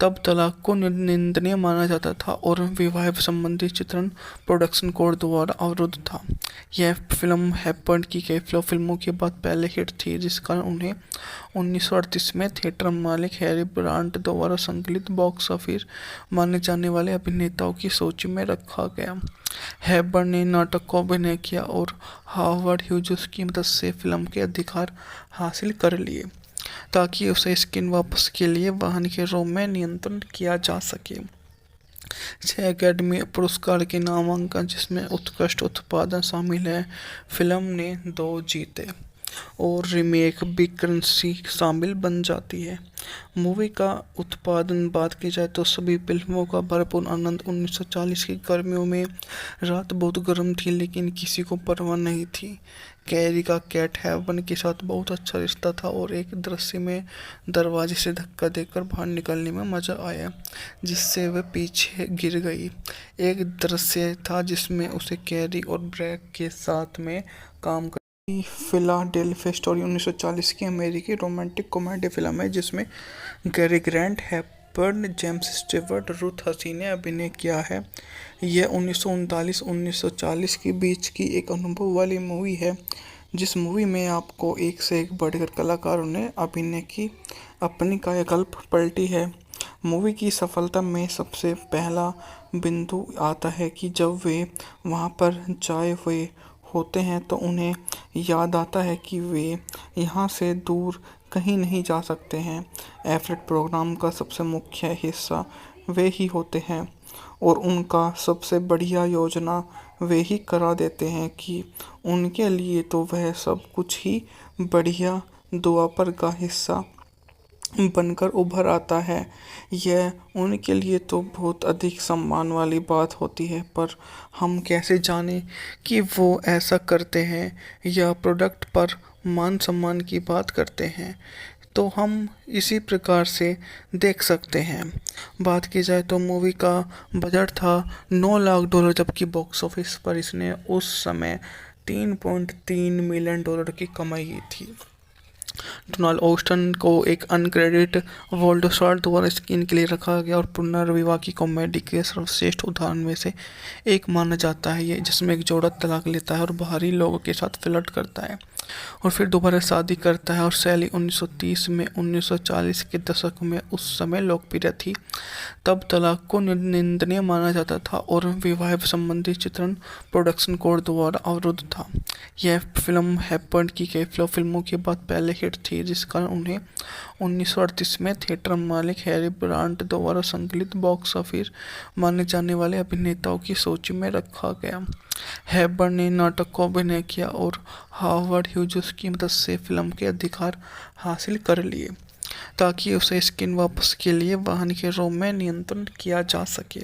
तब तलाक को निंदनीय माना जाता था और विवाह संबंधी चित्रण प्रोडक्शन कोड द्वारा अवरुद्ध था। यह फिल्म हैपर्ड की कई फिल्मों के बाद पहले हिट थी, जिस कारण उन्हें 1938 में थिएटर मालिक हैरी ब्रांट द्वारा संकलित बॉक्स ऑफिस माने जाने वाले अभिनेताओं की सूची में रखा गया। हैपर्ड ने नाटक को अभिनय किया और हावर्ड ह्यूजेस की मदद से फिल्म के अधिकार हासिल कर लिए ताकि उसे स्क्रीन वापस के लिए वाहन के रूप में नियंत्रण किया जा सके। 6 अकादमी पुरस्कार के नामांकन, जिसमें उत्कृष्ट उत्पादन शामिल है, फिल्म ने 2 जीते और रीमेक बिग करेंसी शामिल बन जाती है। मूवी का उत्पादन बात की जाए तो सभी फिल्मों का भरपूर आनंद 1940 की गर्मियों में। रात बहुत गर्म थी लेकिन किसी को परवाह नहीं थी। कैरी का कैट हेवन के साथ बहुत अच्छा रिश्ता था और एक दृश्य में दरवाजे से धक्का देकर बाहर निकलने में मज़ा आया जिससे वह पीछे गिर गई। एक दृश्य था जिसमें उसे कैरी और ब्रैक के साथ में काम फिलाडेल्फिया स्टोरी 1940 की अमेरिकी रोमांटिक कॉमेडी फिल्म है जिसमें Cary grant, Hepburn, James Stewart, Ruth Hussey ने अभिनय किया है। यह 1939-1940 के बीच की एक अनुभव वाली मूवी है जिस मूवी में आपको एक से एक बढ़कर कलाकारों ने अभिनय की अपनी कायाकल्प पलटी है। मूवी की सफलता में सबसे पहला बिंदु आता है कि जब वे वहां पर जाए हुए होते हैं तो उन्हें याद आता है कि वे यहाँ से दूर कहीं नहीं जा सकते हैं। एफलेट प्रोग्राम का सबसे मुख्य हिस्सा वे ही होते हैं और उनका सबसे बढ़िया योजना वे ही करा देते हैं कि उनके लिए तो वह सब कुछ ही बढ़िया दुआपर का हिस्सा बनकर उभर आता है। यह उनके लिए तो बहुत अधिक सम्मान वाली बात होती है, पर हम कैसे जानें कि वो ऐसा करते हैं या प्रोडक्ट पर मान सम्मान की बात करते हैं। तो हम इसी प्रकार से देख सकते हैं। बात की जाए तो मूवी का बजट था $9 लाख, जबकि बॉक्स ऑफिस पर इसने उस समय $3.3 मिलियन की कमाई की थी। डोनाल्ड ऑस्टन को एक अनक्रेडिट वोल्डसॉर्ट द्वारा स्क्रीन के लिए रखा गया और पुनर्विवाह की कॉमेडी के सर्वश्रेष्ठ उदाहरण में से एक माना जाता है। ये जिसमें एक जोड़ा तलाक लेता है और बाहरी लोगों के साथ फ्लर्ट करता है और फिर दोबारा शादी करता है। और शैली 1930 में 1940 के दशक में उस समय लोकप्रिय थी। तब तलाक को निंदनीय माना जाता था और विवाह संबंधी चित्रण प्रोडक्शन कोड द्वारा अवरुद्ध था। यह फिल्म हेपबर्न की कई फिल्मों के बाद पहले हिट थी, जिस कारण उन्हें 1938 में थिएटर मालिक हैरी ब्रांट द्वारा संकलित बॉक्स ऑफिस माने जाने वाले अभिनेताओं की सूची में रखा गया। हेपबर्न ने नाटक को अभिनय किया और हावर्ड ह्यूजेस की मदद से फिल्म के अधिकार हासिल कर लिए ताकि उसे स्क्रीन वापस के लिए वाहन के रोम में नियंत्रण किया जा सके।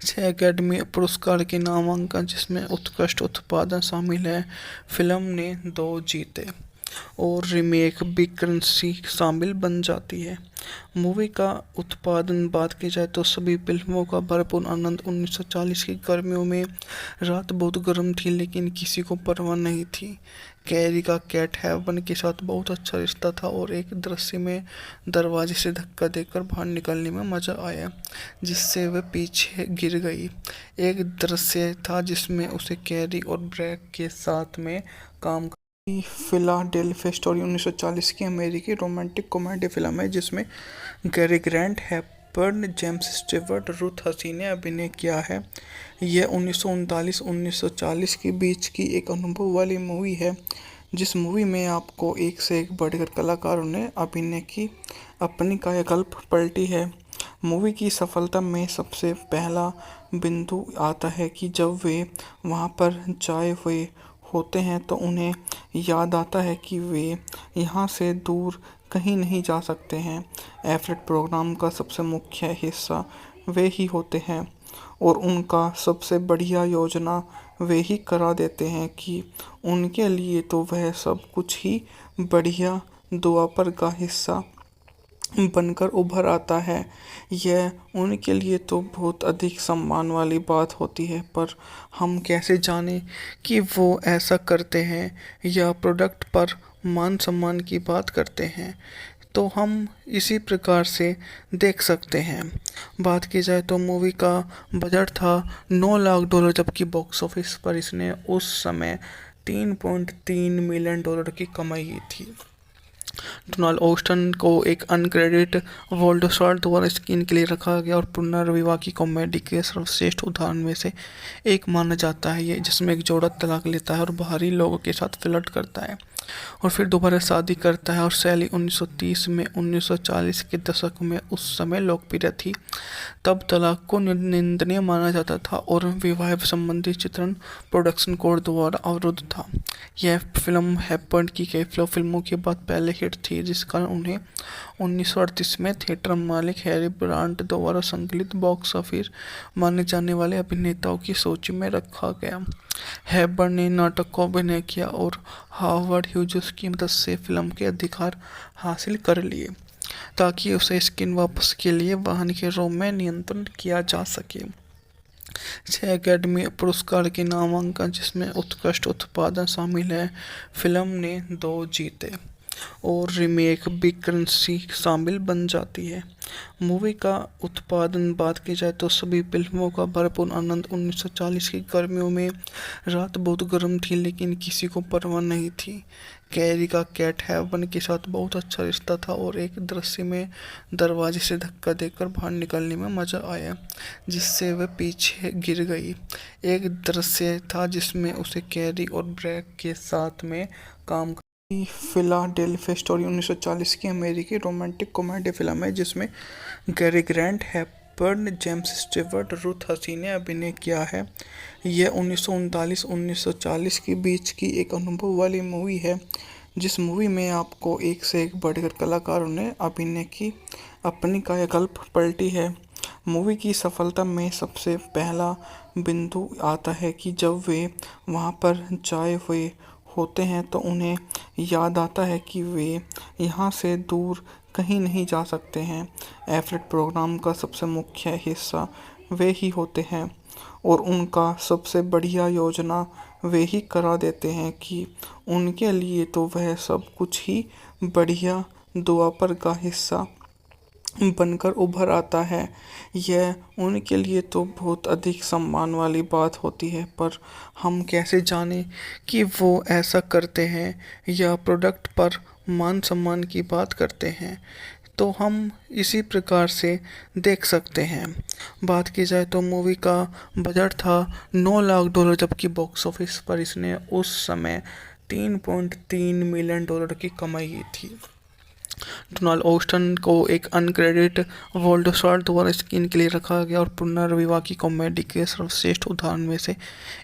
6 अकेडमी पुरस्कार के नामांकन जिसमें उत्कृष्ट उत्पादन शामिल है। फिल्म ने 2 जीते और रीमेक भी करेंसी शामिल बन जाती है। मूवी का उत्पादन बात की जाए तो सभी फिल्मों का भरपूर आनंद 1940 की गर्मियों में। रात बहुत गर्म थी लेकिन किसी को परवाह नहीं थी। कैरी का कैट हेवन के साथ बहुत अच्छा रिश्ता था और एक दृश्य में दरवाजे से धक्का देकर बाहर निकलने में मज़ा आया जिससे वह पीछे गिर गई। एक दृश्य था जिसमें उसे कैरी और ब्रैक के साथ में काम फिलाडेल्फिया स्टोरी 1940 की अमेरिकी रोमांटिक कॉमेडी फिल्म है जिसमें Cary grant, Hepburn, James Stewart, Ruth Hussey ने अभिनय किया है। यह 1939-1940 के बीच की एक अनुभव वाली मूवी है जिस मूवी में आपको एक से एक बढ़कर कलाकारों ने अभिनय की अपनी कायाकल्प पलटी है। मूवी की सफलता में सबसे पहला बिंदु आता है कि जब वे वहां पर जाए हुए होते हैं तो उन्हें याद आता है कि वे यहाँ से दूर कहीं नहीं जा सकते हैं। एफलेट प्रोग्राम का सबसे मुख्य हिस्सा वे ही होते हैं और उनका सबसे बढ़िया योजना वे ही करा देते हैं कि उनके लिए तो वह सब कुछ ही बढ़िया दुआपर का हिस्सा बनकर उभर आता है। यह उनके लिए तो बहुत अधिक सम्मान वाली बात होती है, पर हम कैसे जानें कि वो ऐसा करते हैं या प्रोडक्ट पर मान सम्मान की बात करते हैं। तो हम इसी प्रकार से देख सकते हैं। बात की जाए तो मूवी का बजट था $9 लाख, जबकि बॉक्स ऑफिस पर इसने उस समय $3.3 मिलियन की कमाई की थी। डोनाल्ड ऑस्टन को एक अनक्रेडिट वोल्डसॉर्ट द्वारा स्क्रीन के लिए रखा गया और पुनर्विवाह की कॉमेडी के सर्वश्रेष्ठ उदाहरण में से एक माना जाता है। ये जिसमें एक जोड़ा तलाक लेता है और बाहरी लोगों के साथ फ्लर्ट करता है और फिर दोबारा शादी करता है। और शैली 1930 में 1940 के दशक में उस समय लोकप्रिय थी। तब तलाक को निंदनीय माना जाता था और विवाह संबंधी चित्रण प्रोडक्शन कोड द्वारा अवरुद्ध था। यह फिल्म हैपर्ड की कई फिल्मों के बाद पहले हिट थी, जिस कारण उन्हें 1938 में थिएटर मालिक हैरी ब्रांट द्वारा संकलित बॉक्स ऑफिस माने जाने वाले अभिनेताओं की सूची में रखा गया। हैबर्न ने नाटक को अभिनय किया और हार्वर्ड ह्यूजेस की मदद से फिल्म के अधिकार हासिल कर लिए, ताकि उसे स्क्रीन वापस के लिए वाहन के रूप में नियंत्रण किया जा सके। 6 अकादमी पुरस्कार के नामांकन, जिसमें उत्कृष्ट उत्पादन शामिल है, फिल्म ने 2 जीते और रीमेक बिग करेंसी शामिल बन जाती है। मूवी का उत्पादन बात की जाए तो सभी फिल्मों का भरपूर आनंद। 1940 की गर्मियों में रात बहुत गर्म थी, लेकिन किसी को परवाह नहीं थी। कैरी का कैट हेवन के साथ बहुत अच्छा रिश्ता था और एक दृश्य में दरवाजे से धक्का देकर बाहर निकलने में मजा आया, जिससे वह पीछे गिर गई। एक दृश्य था जिसमें उसे कैरी और ब्रैक के साथ में काम फिलाडेल्फिया स्टोरी 1940 की अमेरिकी रोमांटिक कॉमेडी फिल्म है, जिसमें Cary Grant, Hepburn, James Stewart, Ruth Hussey ने अभिनय किया है। यह 1939-1940 के बीच की एक अनुभव वाली मूवी है, जिस मूवी में आपको एक से एक बढ़कर कलाकारों ने अभिनय की अपनी कायाकल्प पलटी है। मूवी की सफलता में सबसे पहला बिंदु आता है कि जब वे वहां पर जाए हुए होते हैं तो उन्हें याद आता है कि वे यहाँ से दूर कहीं नहीं जा सकते हैं। एफलेट प्रोग्राम का सबसे मुख्य हिस्सा वे ही होते हैं और उनका सबसे बढ़िया योजना वे ही करा देते हैं कि उनके लिए तो वह सब कुछ ही बढ़िया दुआपर का हिस्सा बनकर उभर आता है। यह उनके लिए तो बहुत अधिक सम्मान वाली बात होती है, पर हम कैसे जानें कि वो ऐसा करते हैं या प्रोडक्ट पर मान सम्मान की बात करते हैं। तो हम इसी प्रकार से देख सकते हैं। बात की जाए तो मूवी का बजट था $9 लाख, जबकि बॉक्स ऑफिस पर इसने उस समय $3.3 मिलियन की कमाई की थी। डोनाल्ड ऑस्टन को एक अनक्रेडिट वर्ल्ड स्टार द्वारा स्क्रीन के लिए रखा गया और पुनर्विवाह की कॉमेडी के सर्वश्रेष्ठ उदाहरण में से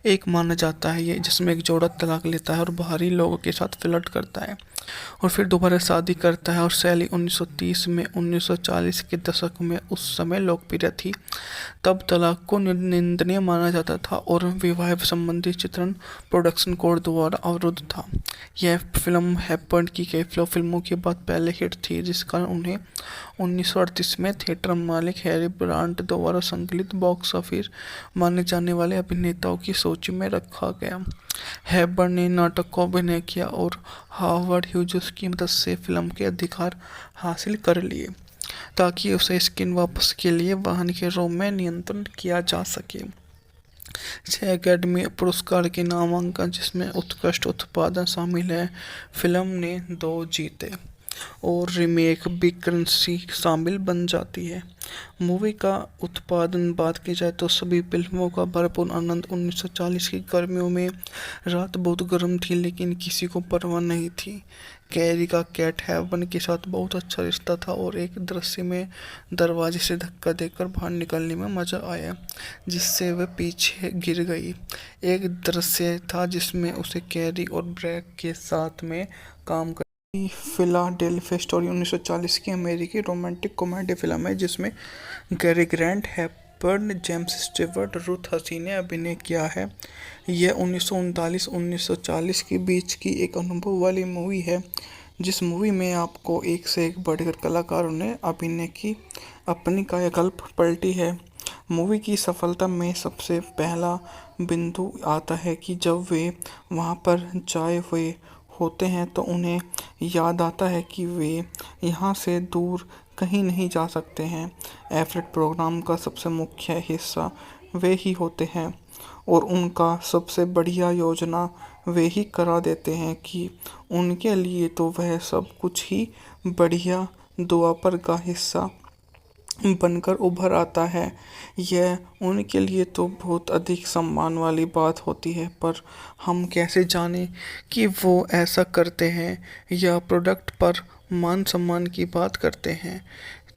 एक माना जाता है, ये जिसमें एक जोड़ा तलाक लेता है और बाहरी लोगों के साथ फ्लर्ट करता है और फिर दोबारा शादी करता है। और शैली 1930 में 1940 के दशक में उस समय लोकप्रिय थी। तब तलाक को निंदनीय माना जाता था और विवाह संबंधी चित्रण प्रोडक्शन कोड द्वारा अवरुद्ध था। यह फिल्म हैपर्ड की कई फिल्मों के बाद पहले हिट थी, जिस कारण उन्हें 1938 में थिएटर मालिक हैरी ब्रांट द्वारा संकलित बॉक्स ऑफिस माने जाने वाले अभिनेताओं की सूची में रखा गया। हैबर्न ने नाटक को अभिनय किया और हार्वर्ड ह्यूजेस की मदद से फिल्म के अधिकार हासिल कर लिए, ताकि उसे स्क्रीन वापस के लिए वाहन के रूप में नियंत्रण किया जा सके। 6 अकादमी पुरस्कार के नामांकन, जिसमें उत्कृष्ट उत्पादन शामिल है, फिल्म ने 2 जीते और रीमेक बिग करेंसी शामिल बन जाती है। मूवी का उत्पादन बात की जाए तो सभी फिल्मों का भरपूर आनंद। 1940 की गर्मियों में रात बहुत गर्म थी, लेकिन किसी को परवाह नहीं थी। कैरी का कैट हेवन के साथ बहुत अच्छा रिश्ता था और एक दृश्य में दरवाजे से धक्का देकर बाहर निकलने में मजा आया, जिससे वह पीछे गिर गई। एक दृश्य था जिसमें उसे कैरी और ब्रैक के साथ में काम फिलाडेल्फिया स्टोरी 1940 की अमेरिकी रोमांटिक कॉमेडी फिल्म है, जिसमें Cary Grant, Hepburn, James Stewart, Ruth Hussey ने अभिनय किया है। यह 1939-1940 के बीच की एक अनुभव वाली मूवी है, जिस मूवी में आपको एक से एक बढ़कर कलाकारों ने अभिनय की अपनी कायाकल्प पलटी है। मूवी की सफलता में सबसे पहला बिंदु आता है कि जब वे वहां पर जाए हुए होते हैं तो उन्हें याद आता है कि वे यहाँ से दूर कहीं नहीं जा सकते हैं। एफलेट प्रोग्राम का सबसे मुख्य हिस्सा वे ही होते हैं और उनका सबसे बढ़िया योजना वे ही करा देते हैं कि उनके लिए तो वह सब कुछ ही बढ़िया दुआपर का हिस्सा बनकर उभर आता है, यह उनके लिए तो बहुत अधिक सम्मान वाली बात होती है। पर हम कैसे जानें कि वो ऐसा करते हैं या प्रोडक्ट पर मान सम्मान की बात करते हैं?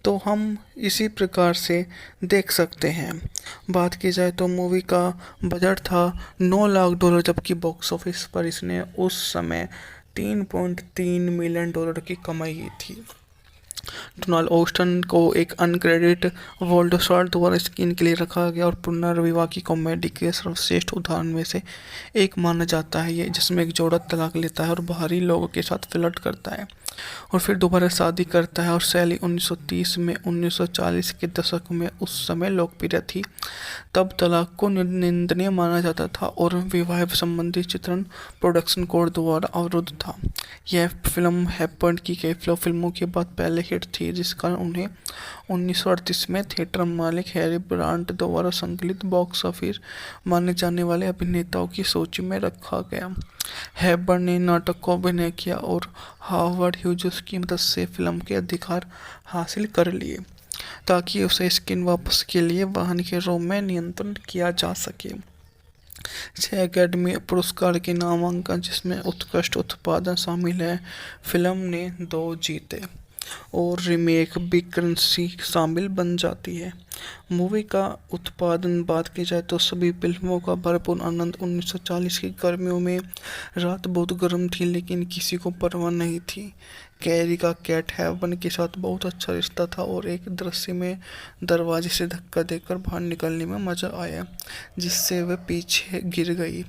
तो हम इसी प्रकार से देख सकते हैं। बात की जाए तो मूवी का बजट था $9 लाख, जबकि बॉक्स ऑफिस पर इसने उस समय $3.3 मिलियन की कमाई की थी। डोनाल्ड ओस्टन को एक अनक्रेडिट वोल्डसॉर्ट द्वारा स्क्रीन के लिए रखा गया और पुनर्विवाह की कॉमेडी के सर्वश्रेष्ठ उदाहरण में से एक माना जाता है ये, जिसमें एक जोड़ा तलाक लेता है और बाहरी लोगों के साथ फ्लर्ट करता है और फिर दोबारा शादी करता है। और शैली 1930 में 1940 के दशक में उस समय लोकप्रिय थी। तब तलाक को निंदनीय माना जाता था और विवाह संबंधी चित्रण प्रोडक्शन कोड द्वारा अवरुद्ध था। यह फिल्म हैपर्ड की कई फिल्मों के बाद पहले हिट थी, जिस कारण उन्हें 1938 में थिएटर मालिक हैरी ब्रांट द्वारा संकलित बॉक्स ऑफिस माने जाने वाले अभिनेताओं की सूची में रखा गया। हैपर्ड ने नाटक को अभिनय किया और हावर्ड ह्यूजेस की मदद से फिल्म के अधिकार हासिल कर लिए, ताकि उसे स्क्रीन वापस के लिए वाहन के रोम में नियंत्रण किया जा सके। 6 अकादमी पुरस्कार के नामांकन, जिसमें उत्कृष्ट उत्पादन शामिल है, फिल्म ने 2 जीते और रीमेक भी करेंसी शामिल बन जाती है। मूवी का उत्पादन बात की जाए तो सभी फिल्मों का भरपूर आनंद। 1940 की गर्मियों में रात बहुत गर्म थी, लेकिन किसी को परवाह नहीं थी। कैरी का कैट हेवन के साथ बहुत अच्छा रिश्ता था और एक दृश्य में दरवाजे से धक्का देकर बाहर निकलने में मजा आया, जिससे वह पीछे गिर गई।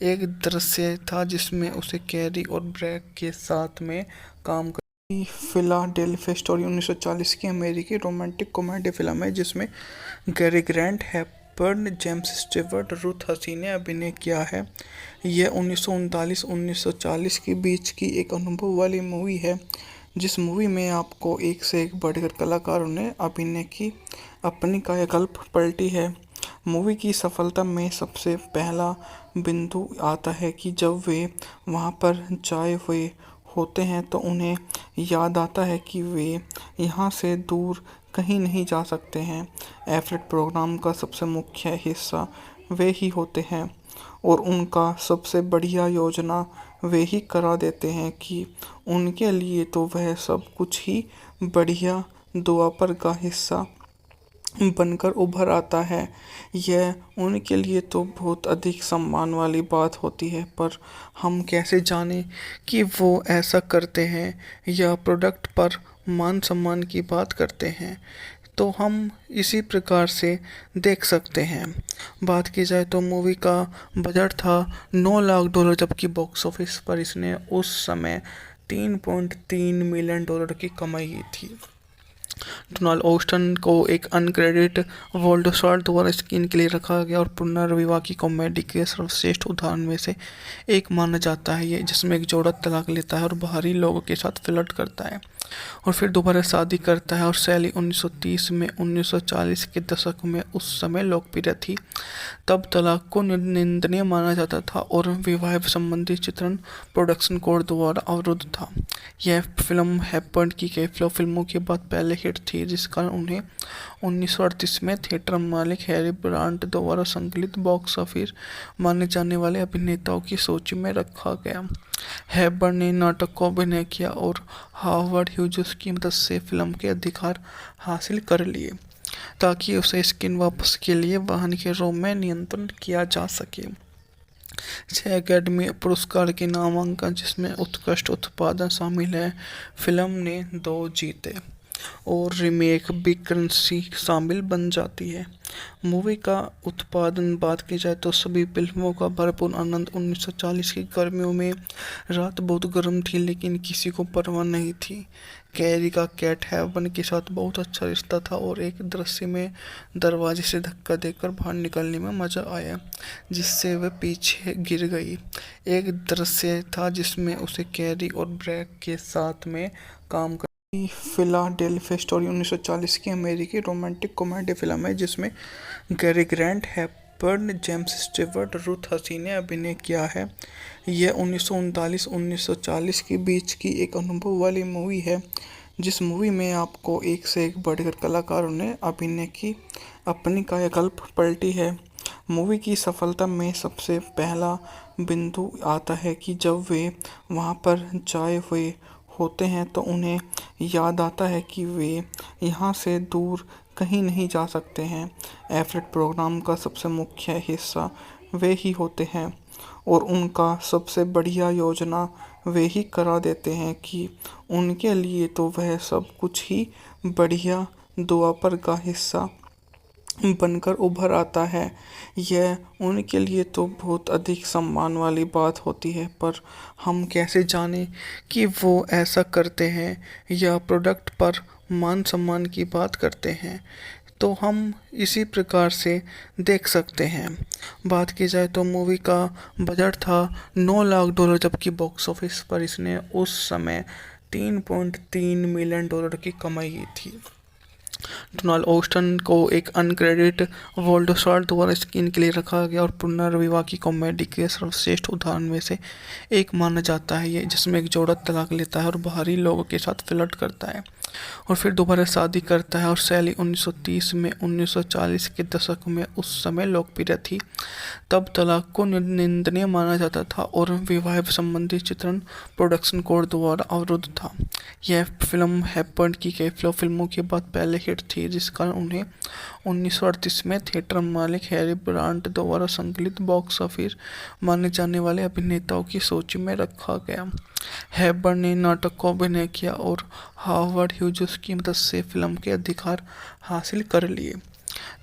एक दृश्य था जिसमें उसे कैरी और ब्रैक के साथ में काम फिलाडेल्फिया स्टोरी 1940 की अमेरिकी रोमांटिक कॉमेडी फिल्म है, जिसमें Cary Grant, Hepburn, James Stewart, Ruth Hussey ने अभिनय किया है। यह 1939-1940 के बीच की एक अनुभव वाली मूवी है, जिस मूवी में आपको एक से एक बढ़कर कलाकारों ने अभिनय की अपनी कायाकल्प पलटी है। मूवी की सफलता में सबसे पहला बिंदु आता है कि जब वे वहां पर जाए हुए होते हैं तो उन्हें याद आता है कि वे यहाँ से दूर कहीं नहीं जा सकते हैं। एफलेट प्रोग्राम का सबसे मुख्य हिस्सा वे ही होते हैं और उनका सबसे बढ़िया योजना वे ही करा देते हैं कि उनके लिए तो वह सब कुछ ही बढ़िया दुआपर का हिस्सा बनकर उभर आता है। यह उनके लिए तो बहुत अधिक सम्मान वाली बात होती है। पर हम कैसे जानें कि वो ऐसा करते हैं या प्रोडक्ट पर मान सम्मान की बात करते हैं? तो हम इसी प्रकार से देख सकते हैं। बात की जाए तो मूवी का बजट था $9 लाख, जबकि बॉक्स ऑफिस पर इसने उस समय $3.3 मिलियन की कमाई की थी। डोनाल्ड ओस्टन को एक अनक्रेडिट वोल्डसॉर्ट द्वारा स्क्रीन के लिए रखा गया और पुनर्विवाह की कॉमेडी के सर्वश्रेष्ठ उदाहरण में से एक माना जाता है ये, जिसमें एक जोड़ा तलाक लेता है और बाहरी लोगों के साथ फ्लर्ट करता है और फिर दोबारा शादी करता है। और शैली 1930 में 1940 के दशक में उस समय लोकप्रिय थी। तब तलाक को निंदनीय माना जाता था और विवाह संबंधी चित्रण प्रोडक्शन कोड द्वारा अवरुद्ध था। यह फिल्म हैपर्ड की कई फिल्मों के बाद पहले हिट थी, जिस कारण उन्हें 1938 में थिएटर मालिक हैरी ब्रांट द्वारा संकलित बॉक्स ऑफिस माने जाने वाले अभिनेताओं की सूची में रखा गया। हैपर्ड ने नाटक को अभिनय किया और हावर्ड ह्यूजेस की मदद से फिल्म के अधिकार हासिल कर लिए, ताकि उसे स्क्रीन वापस के लिए वाहन के रोम में नियंत्रण किया जा सके। 6 अकादमी पुरस्कार के नामांकन, जिसमें उत्कृष्ट उत्पादन शामिल है, फिल्म ने 2 जीते और रीमेक भी करेंसी शामिल बन जाती है। मूवी का उत्पादन बात की जाए तो सभी फिल्मों का भरपूर आनंद। 1940 की गर्मियों में रात बहुत गर्म थी, लेकिन किसी को परवाह नहीं थी। कैरी का कैट हेवन के साथ बहुत अच्छा रिश्ता था और एक दृश्य में दरवाजे से धक्का देकर बाहर निकलने में मजा आया, जिससे वह पीछे गिर गई। एक दृश्य था जिसमें उसे कैरी और ब्रैक के साथ में काम फिलाडेल्फिया स्टोरी 1940 की अमेरिकी रोमांटिक कॉमेडी फिल्म है, जिसमें Cary Grant, Hepburn, James Stewart, Ruth Hussey ने अभिनय किया है। यह 1939-1940 के बीच की एक अनुभव वाली मूवी है, जिस मूवी में आपको एक से एक बढ़कर कलाकारों ने अभिनय की अपनी कायाकल्प पलटी है। मूवी की सफलता में सबसे पहला बिंदु आता है कि जब वे वहां पर जाए हुए होते हैं तो उन्हें याद आता है कि वे यहाँ से दूर कहीं नहीं जा सकते हैं। एफलेट प्रोग्राम का सबसे मुख्य हिस्सा वे ही होते हैं और उनका सबसे बढ़िया योजना वे ही करा देते हैं कि उनके लिए तो वह सब कुछ ही बढ़िया द्वापर का हिस्सा बनकर उभर आता है। यह उनके लिए तो बहुत अधिक सम्मान वाली बात होती है, पर हम कैसे जानें कि वो ऐसा करते हैं या प्रोडक्ट पर मान सम्मान की बात करते हैं। तो हम इसी प्रकार से देख सकते हैं। बात की जाए तो मूवी का बजट था $9 लाख, जबकि बॉक्स ऑफिस पर इसने उस समय $3.3 मिलियन की कमाई की थी। डोनाल्ड ऑस्टन को एक अनक्रेडिट वर्ल्ड स्टार द्वारा स्क्रीन के लिए रखा गया और पुनर्विवाह की कॉमेडी के सर्वश्रेष्ठ उदाहरण में से एक माना जाता है ये, जिसमें एक जोड़ा तलाक लेता है और बाहरी लोगों के साथ फ्लर्ट करता है और फिर दोबारा शादी करता है। और शैली 1930 में 1940 के दशक में उस समय लोकप्रिय थी। तब तलाक को निंदनीय माना जाता था और विवाह संबंधी चित्रण प्रोडक्शन कोड द्वारा अवरुद्ध था। यह फिल्म हैपर्ड की कई फिल्मों के बाद पहले हिट थी, जिस कारण उन्हें 1938 में थिएटर मालिक हैरी ब्रांट द्वारा संकलित बॉक्स ऑफिस माने जाने वाले अभिनेताओं की सूची में रखा गया। हैबर्न ने नाटक को अभिनय किया और हार्वर्ड ह्यूजेस की मदद से फिल्म के अधिकार हासिल कर लिए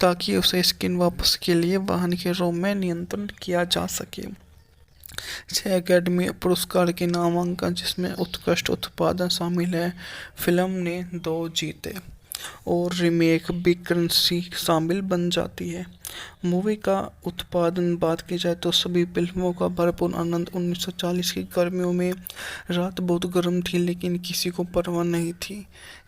ताकि उसे स्क्रीन वापस के लिए वाहन के रोम में नियंत्रण किया जा सके। 6 अकेडमी पुरस्कार के नामांकन, जिसमें उत्कृष्ट उत्पादन शामिल है, फिल्म ने 2 जीते और रीमेक बिग करेंसी शामिल बन जाती है। मूवी का उत्पादन बात की जाए तो सभी फिल्मों का भरपूर आनंद। 1940 की गर्मियों में रात बहुत गर्म थी, लेकिन किसी को परवाह नहीं थी।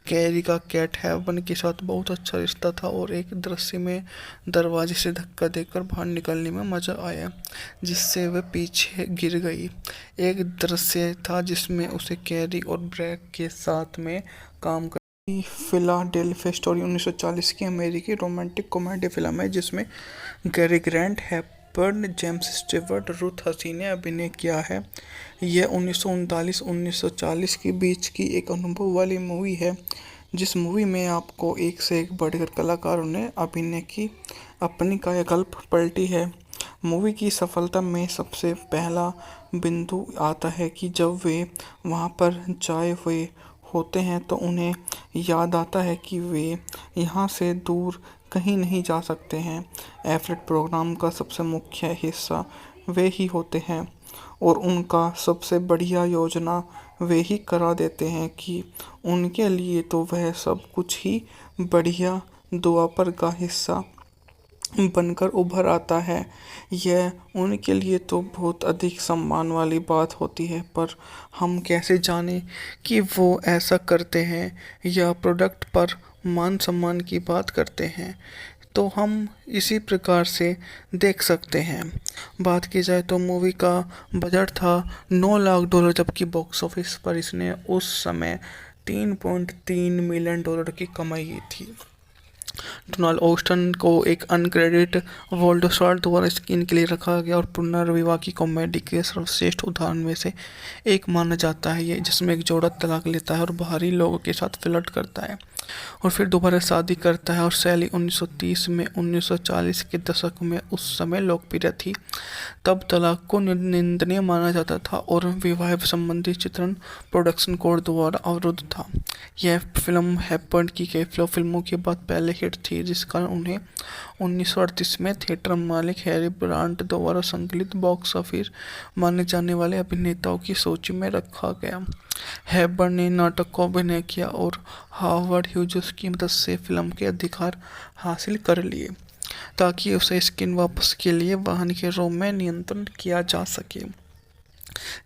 कैरी का कैट हेवन के साथ बहुत अच्छा रिश्ता था और एक दृश्य में दरवाजे से धक्का देकर बाहर निकलने में मजा आया, जिससे वह पीछे गिर गई। एक दृश्य था जिसमें उसे कैरी और ब्रैक के साथ में काम कर फिलाडेल्फिया स्टोरी 1940 की अमेरिकी रोमांटिक कॉमेडी फिल्म है, जिसमें Cary grant, Hepburn, James Stewart, Ruth Hussey ने अभिनय किया है। यह 1939-1940 के बीच की एक अनुभव वाली मूवी है, जिस मूवी में आपको एक से एक बढ़कर कलाकारों ने अभिनय की अपनी कायाकल्प पलटी है। मूवी की सफलता में सबसे पहला बिंदु आता है कि जब वे वहां पर जाए हुए होते हैं तो उन्हें याद आता है कि वे यहाँ से दूर कहीं नहीं जा सकते हैं। एफलेट प्रोग्राम का सबसे मुख्य हिस्सा वे ही होते हैं और उनका सबसे बढ़िया योजना वे ही करा देते हैं कि उनके लिए तो वह सब कुछ ही बढ़िया द्वापर का हिस्सा बनकर उभर आता है। यह उनके लिए तो बहुत अधिक सम्मान वाली बात होती है, पर हम कैसे जानें कि वो ऐसा करते हैं या प्रोडक्ट पर मान सम्मान की बात करते हैं। तो हम इसी प्रकार से देख सकते हैं। बात की जाए तो मूवी का बजट था $9 लाख, जबकि बॉक्स ऑफिस पर इसने उस समय $3.3 मिलियन की कमाई की थी। डोनाल्ड ऑस्टन को एक अनक्रेडिट वर्ल्ड स्टार द्वारा स्क्रीन के लिए रखा गया और पुनर्विवाह की कॉमेडी के सर्वश्रेष्ठ उदाहरण में से एक माना जाता है ये, जिसमें एक जोड़ा तलाक लेता है और बाहरी लोगों के साथ फ्लर्ट करता है और फिर दोबारा शादी करता है। और शैली 1930 में 1940 के दशक में उस समय लोकप्रिय थी। तब तलाक को निंदनीय माना जाता था और विवाह संबंधी चित्रण प्रोडक्शन कोड द्वारा अवरुद्ध था। यह फिल्म हैपर्ड की कई फिल्मों के बाद पहले हिट थी, जिस कारण उन्हें 1938 में थिएटर मालिक हैरी ब्रांट द्वारा संकलित बॉक्स ऑफिस माने जाने वाले अभिनेताओं की सूची में रखा गया। हैबर्न ने नाटक को अभिनय किया और हार्वर्ड ह्यूजेस की मदद से फिल्म के अधिकार हासिल कर लिए ताकि उसे स्क्रीन वापस के लिए वाहन के रोम में नियंत्रण किया जा सके।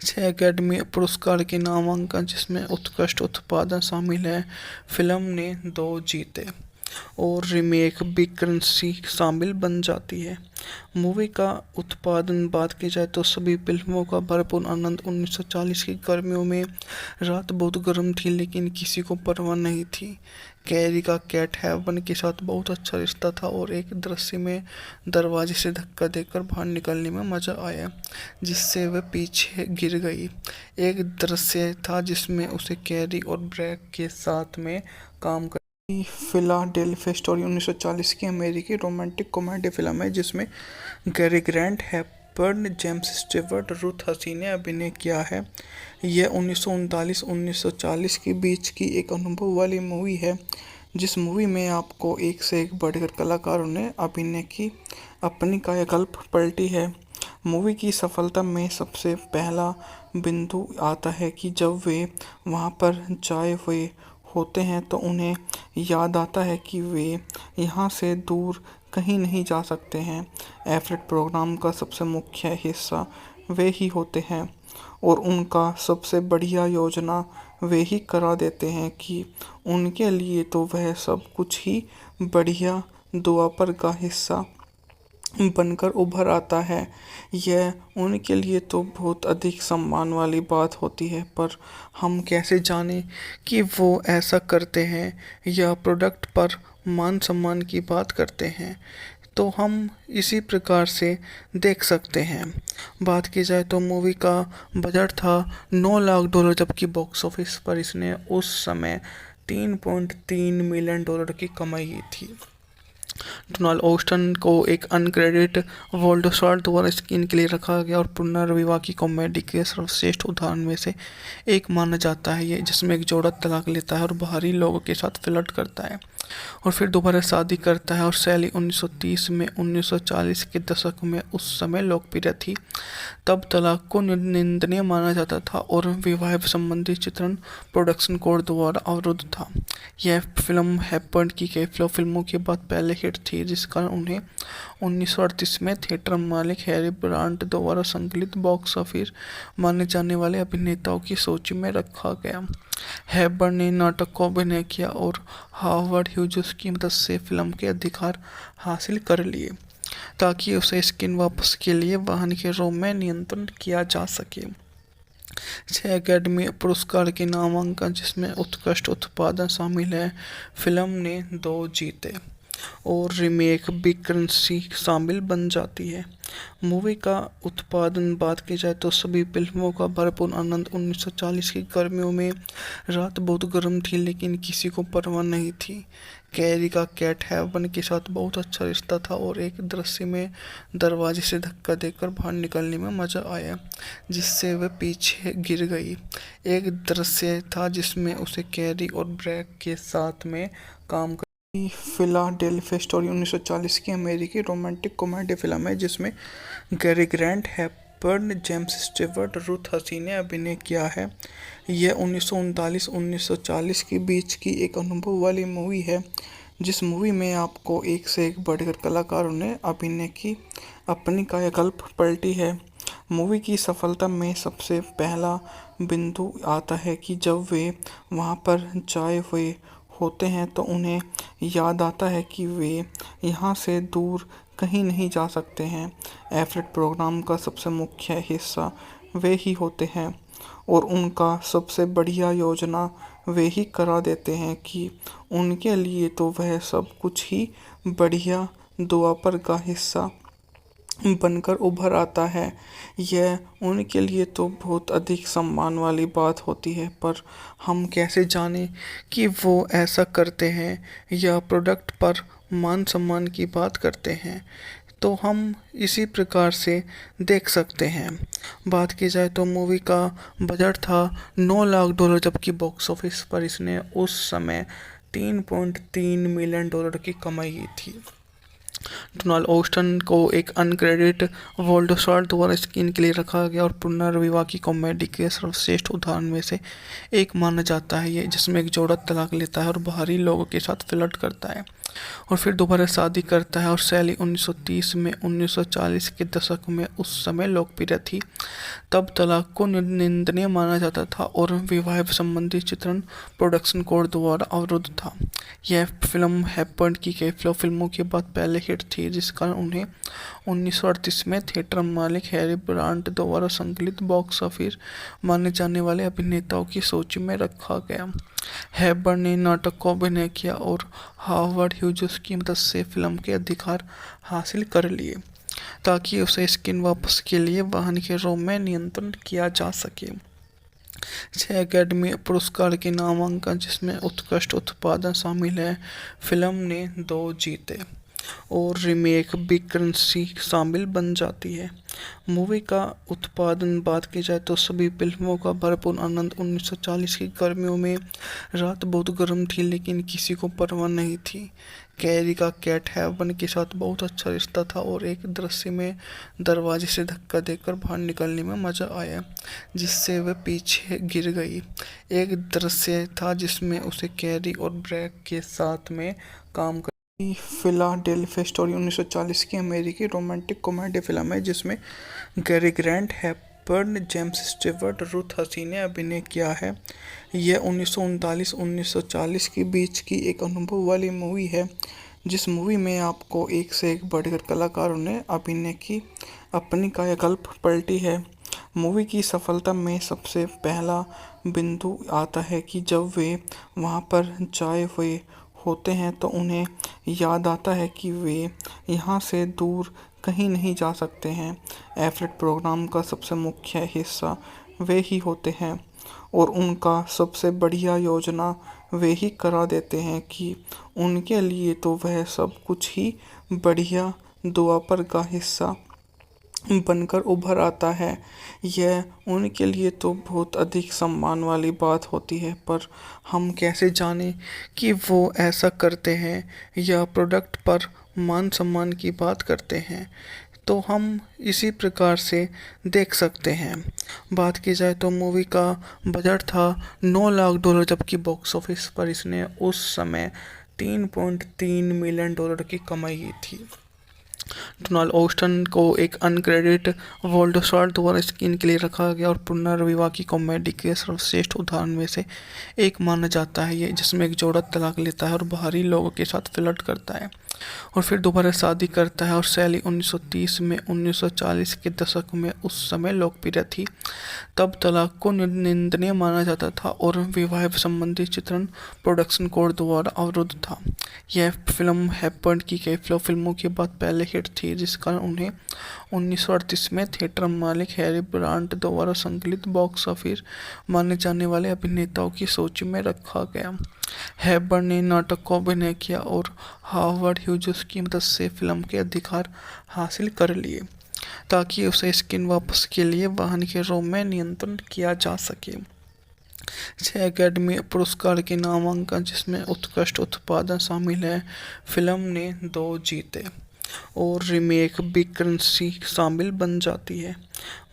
6 अकेडमी पुरस्कार के नामांकन, जिसमें उत्कृष्ट उत्पादन शामिल है, फिल्म ने 2 जीते और रीमेक बिग करेंसी शामिल बन जाती है। मूवी का उत्पादन बात की जाए तो सभी फिल्मों का भरपूर आनंद। 1940 की गर्मियों में रात बहुत गर्म थी लेकिन किसी को परवाह नहीं थी। कैरी का कैट हेवन के साथ बहुत अच्छा रिश्ता था और एक दृश्य में दरवाजे से धक्का देकर बाहर निकलने में मजा आया जिससे वह पीछे गिर गई। एक दृश्य था जिसमें उसे कैरी और ब्रैक के साथ में काम कर फिलाडेल्फिया स्टोरी 1940 की अमेरिकी रोमांटिक कॉमेडी फिल्म है जिसमें Cary grant, Hepburn, James Stewart, Ruth Hussey ने अभिनय किया है। यह 1939-1940 के बीच की एक अनुभव वाली मूवी है जिस मूवी में आपको एक से एक बढ़कर कलाकारों ने अभिनय की अपनी कायाकल्प पलटी है। मूवी की सफलता में सबसे पहला बिंदु आता है कि जब वे वहां पर जाए हुए होते हैं तो उन्हें याद आता है कि वे यहाँ से दूर कहीं नहीं जा सकते हैं। एफलेट प्रोग्राम का सबसे मुख्य हिस्सा वे ही होते हैं और उनका सबसे बढ़िया योजना वे ही करा देते हैं कि उनके लिए तो वह सब कुछ ही बढ़िया द्वापर का हिस्सा बनकर उभर आता है। यह उनके लिए तो बहुत अधिक सम्मान वाली बात होती है, पर हम कैसे जानें कि वो ऐसा करते हैं या प्रोडक्ट पर मान सम्मान की बात करते हैं। तो हम इसी प्रकार से देख सकते हैं। बात की जाए तो मूवी का बजट था $9 लाख, जबकि बॉक्स ऑफिस पर इसने उस समय $3.3 मिलियन की कमाई की थी। डोनाल्ड ऑस्टन को एक अनक्रेडिट वर्ल्ड स्टार द्वारा स्क्रीन के लिए रखा गया और पुनर्विवाह की कॉमेडी के सर्वश्रेष्ठ उदाहरण में से एक माना जाता है ये, जिसमें एक जोड़ा तलाक लेता है और बाहरी लोगों के साथ फ्लर्ट करता है और फिर दोबारा शादी करता है। और शैली 1930 में 1940 के दशक में उस समय लोकप्रिय थी। तब तलाक को निंदनीय माना जाता था और विवाह संबंधी चित्रण प्रोडक्शन कोड द्वारा अवरुद्ध था। यह फिल्म हेपबर्न की कई फिल्मों के बाद पहले हिट थी, जिस कारण उन्हें 1938 में थिएटर मालिक हैरी ब्रांट द्वारा संकलित बॉक्स ऑफिस माने जाने वाले अभिनेताओं की सूची में रखा गया। हेपबर्न ने नाटक को अभिनय किया और हावर्ड ह्यूजेस की मदद से फिल्म के अधिकार हासिल कर लिए ताकि उसे स्क्रीन वापस के लिए वाहन के रूप में नियंत्रण किया जा सके। 6 अकेडमी पुरस्कार के नामांकन, जिसमें उत्कृष्ट उत्पादन शामिल है, फिल्म ने 2 जीते और रीमेक भी करेंसी शामिल बन जाती है। मूवी का उत्पादन बात की जाए तो सभी फिल्मों का भरपूर आनंद। 1940 की गर्मियों में रात बहुत गर्म थी लेकिन किसी को परवाह नहीं थी। कैरी का कैट हेवन के साथ बहुत अच्छा रिश्ता था और एक दृश्य में दरवाजे से धक्का देकर बाहर निकलने में मजा आया जिससे वह पीछे गिर गई। एक दृश्य था जिसमें उसे कैरी और ब्रैक के साथ में काम फिलाडेल्फिया स्टोरी 1940 की अमेरिकी रोमांटिक कॉमेडी फिल्म है जिसमें Cary grant, Hepburn, James Stewart, Ruth Hussey ने अभिनय किया है। यह 1939-1940 के बीच की एक अनुभव वाली मूवी है जिस मूवी में आपको एक से एक बढ़कर कलाकारों ने अभिनय की अपनी कायाकल्प पलटी है। मूवी की सफलता में सबसे पहला बिंदु आता है कि जब वे वहां पर जाए हुए होते हैं तो उन्हें याद आता है कि वे यहाँ से दूर कहीं नहीं जा सकते हैं। एफलेट प्रोग्राम का सबसे मुख्य हिस्सा वे ही होते हैं और उनका सबसे बढ़िया योजना वे ही करा देते हैं कि उनके लिए तो वह सब कुछ ही बढ़िया द्वापर का हिस्सा बनकर उभर आता है। यह उनके लिए तो बहुत अधिक सम्मान वाली बात होती है, पर हम कैसे जानें कि वो ऐसा करते हैं या प्रोडक्ट पर मान सम्मान की बात करते हैं। तो हम इसी प्रकार से देख सकते हैं। बात की जाए तो मूवी का बजट था $9 लाख, जबकि बॉक्स ऑफिस पर इसने उस समय $3.3 मिलियन की कमाई की थी। डोनाल्ड ऑस्टन को एक अनक्रेडिट वर्ल्ड स्टार द्वारा स्क्रीन के लिए रखा गया और पुनर्विवाह की कॉमेडी के सर्वश्रेष्ठ उदाहरण में से एक माना जाता है ये, जिसमें एक जोड़ा तलाक लेता है और बाहरी लोगों के साथ फ्लर्ट करता है और फिर दोबारा शादी करता है। और शैली 1930 में 1940 के दशक में उस समय लोकप्रिय थी। तब तलाक को निंदनीय माना जाता था और विवाह संबंधी चित्रण प्रोडक्शन कोड द्वारा अवरुद्ध था। यह फिल्म हैपर्ड की कई फिल्मों के बाद पहले हिट थी, जिस कारण उन्हें 1938 में थिएटर मालिक हैरी ब्रांट द्वारा संकलित बॉक्स ऑफिस माने जाने वाले अभिनेताओं की सूची में रखा गया। हैपर्ड ने नाटक को अभिनय किया और हावर्ड ह्यूजेस की मदद से फिल्म के अधिकार हासिल कर लिए, ताकि उसे स्क्रीन वापस के लिए वाहन के रोम में नियंत्रण किया जा सके। 6 अकादमी पुरस्कार के नामांकन, जिसमें उत्कृष्ट उत्पादन शामिल है, फिल्म ने 2 जीते और रीमेक बिकरेंसी शामिल बन जाती है। मूवी का उत्पादन बात की जाए तो सभी फिल्मों का भरपूर आनंद। 1940 की गर्मियों में रात बहुत गर्म थी, लेकिन किसी को परवाह नहीं थी। कैरी का कैट हेवन के साथ बहुत अच्छा रिश्ता था और एक दृश्य में दरवाजे से धक्का देकर बाहर निकलने में मजा आया, जिससे वह पीछे गिर गई। एक दृश्य था जिसमें उसे कैरी और ब्रैक के साथ में काम कर फिलाडेल्फिया स्टोरी 1940 की अमेरिकी रोमांटिक कॉमेडी फिल्म है, जिसमें Cary Grant, Hepburn, James Stewart, Ruth Hussey ने अभिनय किया है। यह 1939-1940 के बीच की एक अनुभव वाली मूवी है, जिस मूवी में आपको एक से एक बढ़कर कलाकारों ने अभिनय की अपनी कायाकल्प पलटी है। मूवी की सफलता में सबसे पहला बिंदु आता है कि जब वे वहां पर जाए हुए होते हैं तो उन्हें याद आता है कि वे यहाँ से दूर कहीं नहीं जा सकते हैं। एफलेट प्रोग्राम का सबसे मुख्य हिस्सा वे ही होते हैं और उनका सबसे बढ़िया योजना वे ही करा देते हैं कि उनके लिए तो वह सब कुछ ही बढ़िया द्वापर का हिस्सा बनकर उभर आता है। यह उनके लिए तो बहुत अधिक सम्मान वाली बात होती है, पर हम कैसे जानें कि वो ऐसा करते हैं या प्रोडक्ट पर मान सम्मान की बात करते हैं। तो हम इसी प्रकार से देख सकते हैं। बात की जाए तो मूवी का बजट था $9 लाख, जबकि बॉक्स ऑफिस पर इसने उस समय $3.3 मिलियन की कमाई की थी। डोनाल्ड ऑस्टन को एक अनक्रेडिट वर्ल्ड स्टार द्वारा स्क्रीन के लिए रखा गया और पुनर्विवाह की कॉमेडी के सर्वश्रेष्ठ उदाहरण में से एक माना जाता है, ये जिसमें एक जोड़ा तलाक लेता है और बाहरी लोगों के साथ फ्लर्ट करता है और फिर दोबारा शादी करता है। और शैली 1930 में 1940 के दशक में उस समय लोकप्रिय थी। तब तलाक को निंदनीय माना जाता था और विवाह संबंधी चित्रण प्रोडक्शन कोड द्वारा अवरुद्ध था। यह फिल्म हैपर्ड की कई फिल्मों के बाद पहले हिट थी, जिस कारण उन्हें 1938 में थिएटर मालिक हैरी ब्रांट द्वारा संकलित बॉक्स ऑफिस माने जाने वाले अभिनेताओं की सूची में रखा गया। हैपर्ड ने नाटक को अभिनय किया और हावर्ड ह्यूजेस की मदद से फिल्म के अधिकार हासिल कर लिए, ताकि उसे स्क्रीन वापस के लिए वाहन के रोम में नियंत्रण किया जा सके। 6 अकादमी पुरस्कार के नामांकन, जिसमें उत्कृष्ट उत्पादन शामिल है, फिल्म ने 2 जीते और रीमेक बिकरेंसी शामिल बन जाती है।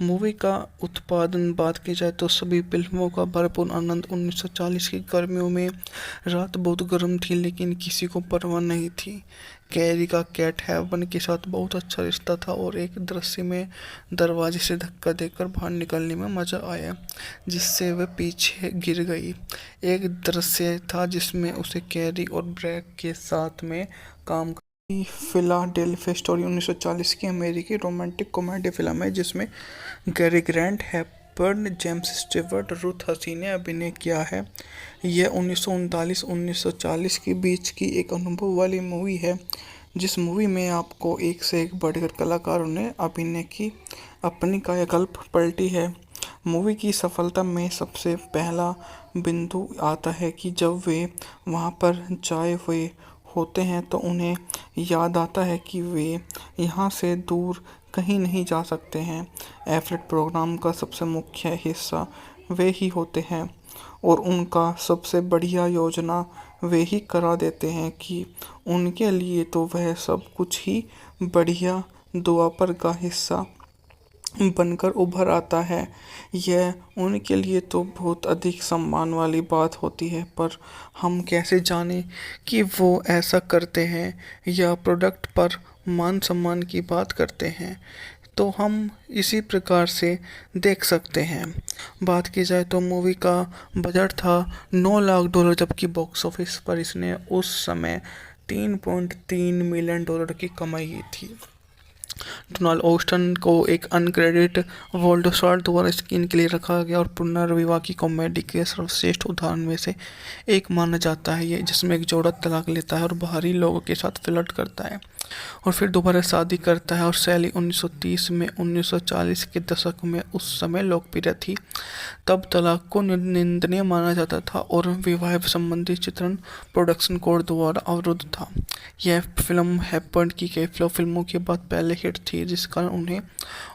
मूवी का उत्पादन बात की जाए तो सभी फिल्मों का भरपूर आनंद। 1940 की गर्मियों में रात बहुत गर्म थी, लेकिन किसी को परवाह नहीं थी। कैरी का कैट हेवन के साथ बहुत अच्छा रिश्ता था और एक दृश्य में दरवाजे से धक्का देकर बाहर निकलने में मजा आया, जिससे वह पीछे गिर गई। एक दृश्य था जिसमें उसे कैरी और ब्रैक के साथ में काम फिलाडेल्फिया स्टोरी 1940 की अमेरिकी रोमांटिक कॉमेडी फिल्म है, जिसमें Cary Grant, Hepburn, James Stewart, Ruth Hussey ने अभिनय किया है। यह 1939-1940 के बीच की एक अनुभव वाली मूवी है, जिस मूवी में आपको एक से एक बढ़कर कलाकारों ने अभिनय की अपनी कायाकल्प पलटी है। मूवी की सफलता में सबसे पहला बिंदु आता है कि जब वे वहां पर जाए हुए होते हैं तो उन्हें याद आता है कि वे यहाँ से दूर कहीं नहीं जा सकते हैं। एफलेट प्रोग्राम का सबसे मुख्य हिस्सा वे ही होते हैं और उनका सबसे बढ़िया योजना वे ही करा देते हैं कि उनके लिए तो वह सब कुछ ही बढ़िया द्वापर का हिस्सा बनकर उभर आता है। यह उनके लिए तो बहुत अधिक सम्मान वाली बात होती है, पर हम कैसे जानें कि वो ऐसा करते हैं या प्रोडक्ट पर मान सम्मान की बात करते हैं। तो हम इसी प्रकार से देख सकते हैं। बात की जाए तो मूवी का बजट था $9 लाख, जबकि बॉक्स ऑफिस पर इसने उस समय $3.3 मिलियन की कमाई की थी। डोनाल्ड ऑस्टन को एक अनक्रेडिट वर्ल्ड स्टार द्वारा स्क्रीन के लिए रखा गया और पुनर्विवाह की कॉमेडी के सर्वश्रेष्ठ उदाहरण में से एक माना जाता है ये, जिसमें एक जोड़ा तलाक लेता है और बाहरी लोगों के साथ फ्लर्ट करता है और फिर दोबारा शादी करता है। और शैली 1930 में 1940 के दशक में उस समय लोकप्रिय थी। तब तलाक को निंदनीय माना जाता था और विवाह संबंधी चित्रण प्रोडक्शन कोड द्वारा अवरुद्ध था। यह फिल्म हैपर्ड की कई फिल्मों के बाद पहले हिट थी, जिस कारण उन्हें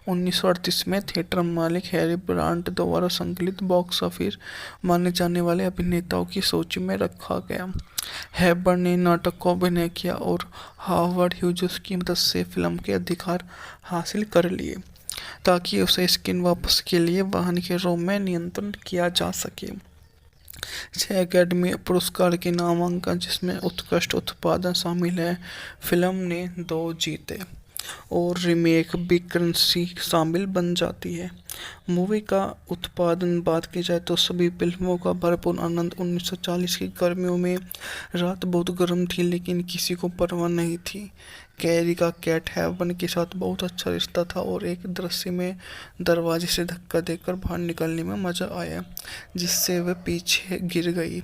1938 में थिएटर मालिक हैरी ब्रांट द्वारा संकलित बॉक्स ऑफिस माने जाने वाले अभिनेताओं की सूची में रखा गया। हैपर्ड ने नाटक को अभिनय किया और हावर्ड ह्यूजेस की मदद से फिल्म के अधिकार हासिल कर लिए ताकि उसे स्क्रीन वापस के लिए वाहन के रोम में नियंत्रण किया जा सके। 6 अकेडमी पुरस्कार के नामांकन, जिसमें उत्कृष्ट उत्पादन शामिल है, फिल्म ने 2 जीते और रीमेक बिग करेंसी शामिल बन जाती है। मूवी का उत्पादन बात की जाए तो सभी फिल्मों का भरपूर आनंद। 1940 की गर्मियों में रात बहुत गर्म थी, लेकिन किसी को परवाह नहीं थी। कैरी का कैट हेवन के साथ बहुत अच्छा रिश्ता था और एक दृश्य में दरवाजे से धक्का देकर बाहर निकलने में मजा आया, जिससे वह पीछे गिर गई।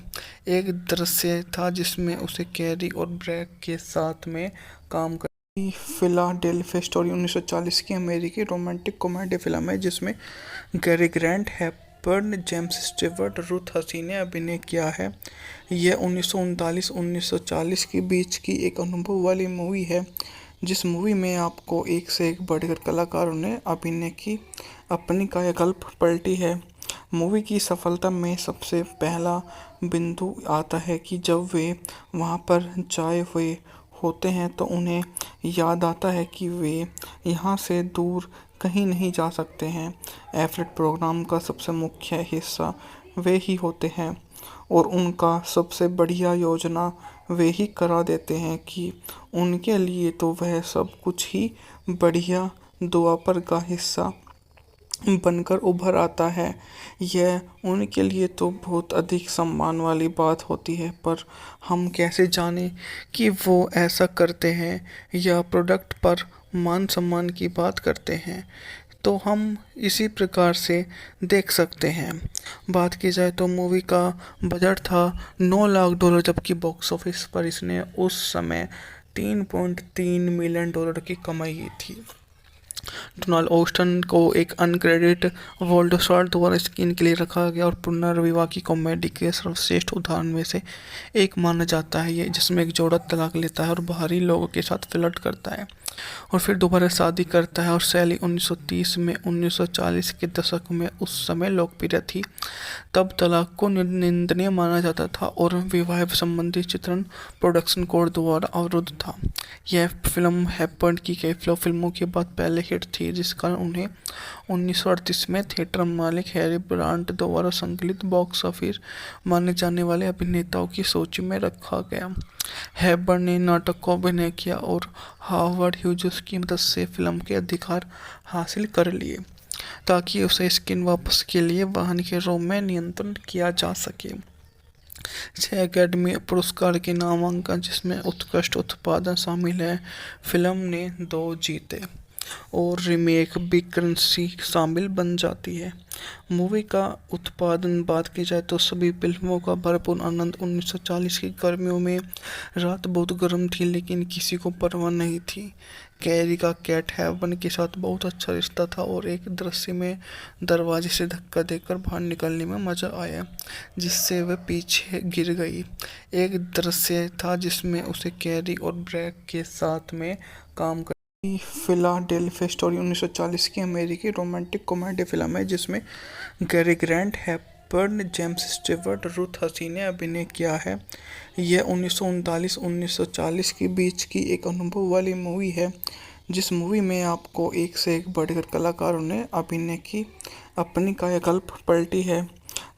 एक दृश्य था जिसमें उसे कैरी और ब्रैक के साथ में काम कर फिलाडेल्फिया स्टोरी 1940 की अमेरिकी रोमांटिक कॉमेडी फिल्म है, जिसमें Cary Grant, Hepburn, James Stewart, Ruth Hussey ने अभिनय किया है। यह 1939-1940 के बीच की एक अनुभव वाली मूवी है, जिस मूवी में आपको एक से एक बढ़कर कलाकारों ने अभिनय की अपनी कायाकल्प पलटी है। मूवी की सफलता में सबसे पहला बिंदु आता है कि जब वे वहां पर जाए हुए होते हैं तो उन्हें याद आता है कि वे यहाँ से दूर कहीं नहीं जा सकते हैं। एफलेट प्रोग्राम का सबसे मुख्य हिस्सा वे ही होते हैं और उनका सबसे बढ़िया योजना वे ही करा देते हैं कि उनके लिए तो वह सब कुछ ही बढ़िया द्वापर का हिस्सा बनकर उभर आता है। यह उनके लिए तो बहुत अधिक सम्मान वाली बात होती है, पर हम कैसे जानें कि वो ऐसा करते हैं या प्रोडक्ट पर मान सम्मान की बात करते हैं। तो हम इसी प्रकार से देख सकते हैं। बात की जाए तो मूवी का बजट था $9 लाख, जबकि बॉक्स ऑफिस पर इसने उस समय $3.3 मिलियन की कमाई की थी। डोनाल्ड ऑस्टन को एक अनक्रेडिट वर्ल्ड स्टार द्वारा स्क्रीन के लिए रखा गया और पुनर्विवाह की कॉमेडी के सर्वश्रेष्ठ उदाहरण में से एक माना जाता है ये, जिसमें एक जोड़ा तलाक लेता है और बाहरी लोगों के साथ फ्लर्ट करता है और फिर दोबारा शादी करता है। और शैली 1930 में 1940 के दशक में उस समय लोकप्रिय थी। तब तलाक को निंदनीय माना जाता था और विवाह संबंधी चित्रण प्रोडक्शन कोड द्वारा अवरुद्ध था। यह फिल्म हैपर्ड की कई फिल्मों के बाद पहले हिट थी, जिस कारण उन्हें 1938 में थिएटर मालिक हैरी ब्रांट द्वारा संकलित बॉक्स ऑफिस माने जाने वाले अभिनेताओं की सूची में रखा गया। हैपर्ड ने नाटक को अभिनय किया और हावर्ड ह्यूजेस की मदद से फिल्म के अधिकार हासिल कर लिए ताकि उसे स्क्रीन वापस के लिए वाहन के रोम में नियंत्रण किया जा सके। 6 अकेडमी पुरस्कार के नामांकन, जिसमें उत्कृष्ट उत्पादन शामिल है, फिल्म ने 2 जीते और रीमेक बिग करेंसी शामिल बन जाती है। मूवी का उत्पादन बात की जाए तो सभी फिल्मों का भरपूर आनंद। 1940 की गर्मियों में रात बहुत गर्म थी, लेकिन किसी को परवाह नहीं थी। कैरी का कैट हेवन के साथ बहुत अच्छा रिश्ता था और एक दृश्य में दरवाजे से धक्का देकर बाहर निकलने में मजा आया, जिससे वह पीछे गिर गई। एक दृश्य था जिसमें उसे कैरी और ब्रैक के साथ में काम कर फिलाडेल्फिया स्टोरी 1940 की अमेरिकी रोमांटिक कॉमेडी फिल्म है, जिसमें Cary Grant, Hepburn, James Stewart, Ruth Hussey ने अभिनय किया है। यह 1939-1940 के बीच की एक अनुभव वाली मूवी है, जिस मूवी में आपको एक से एक बढ़कर कलाकारों ने अभिनय की अपनी कायाकल्प पलटी है।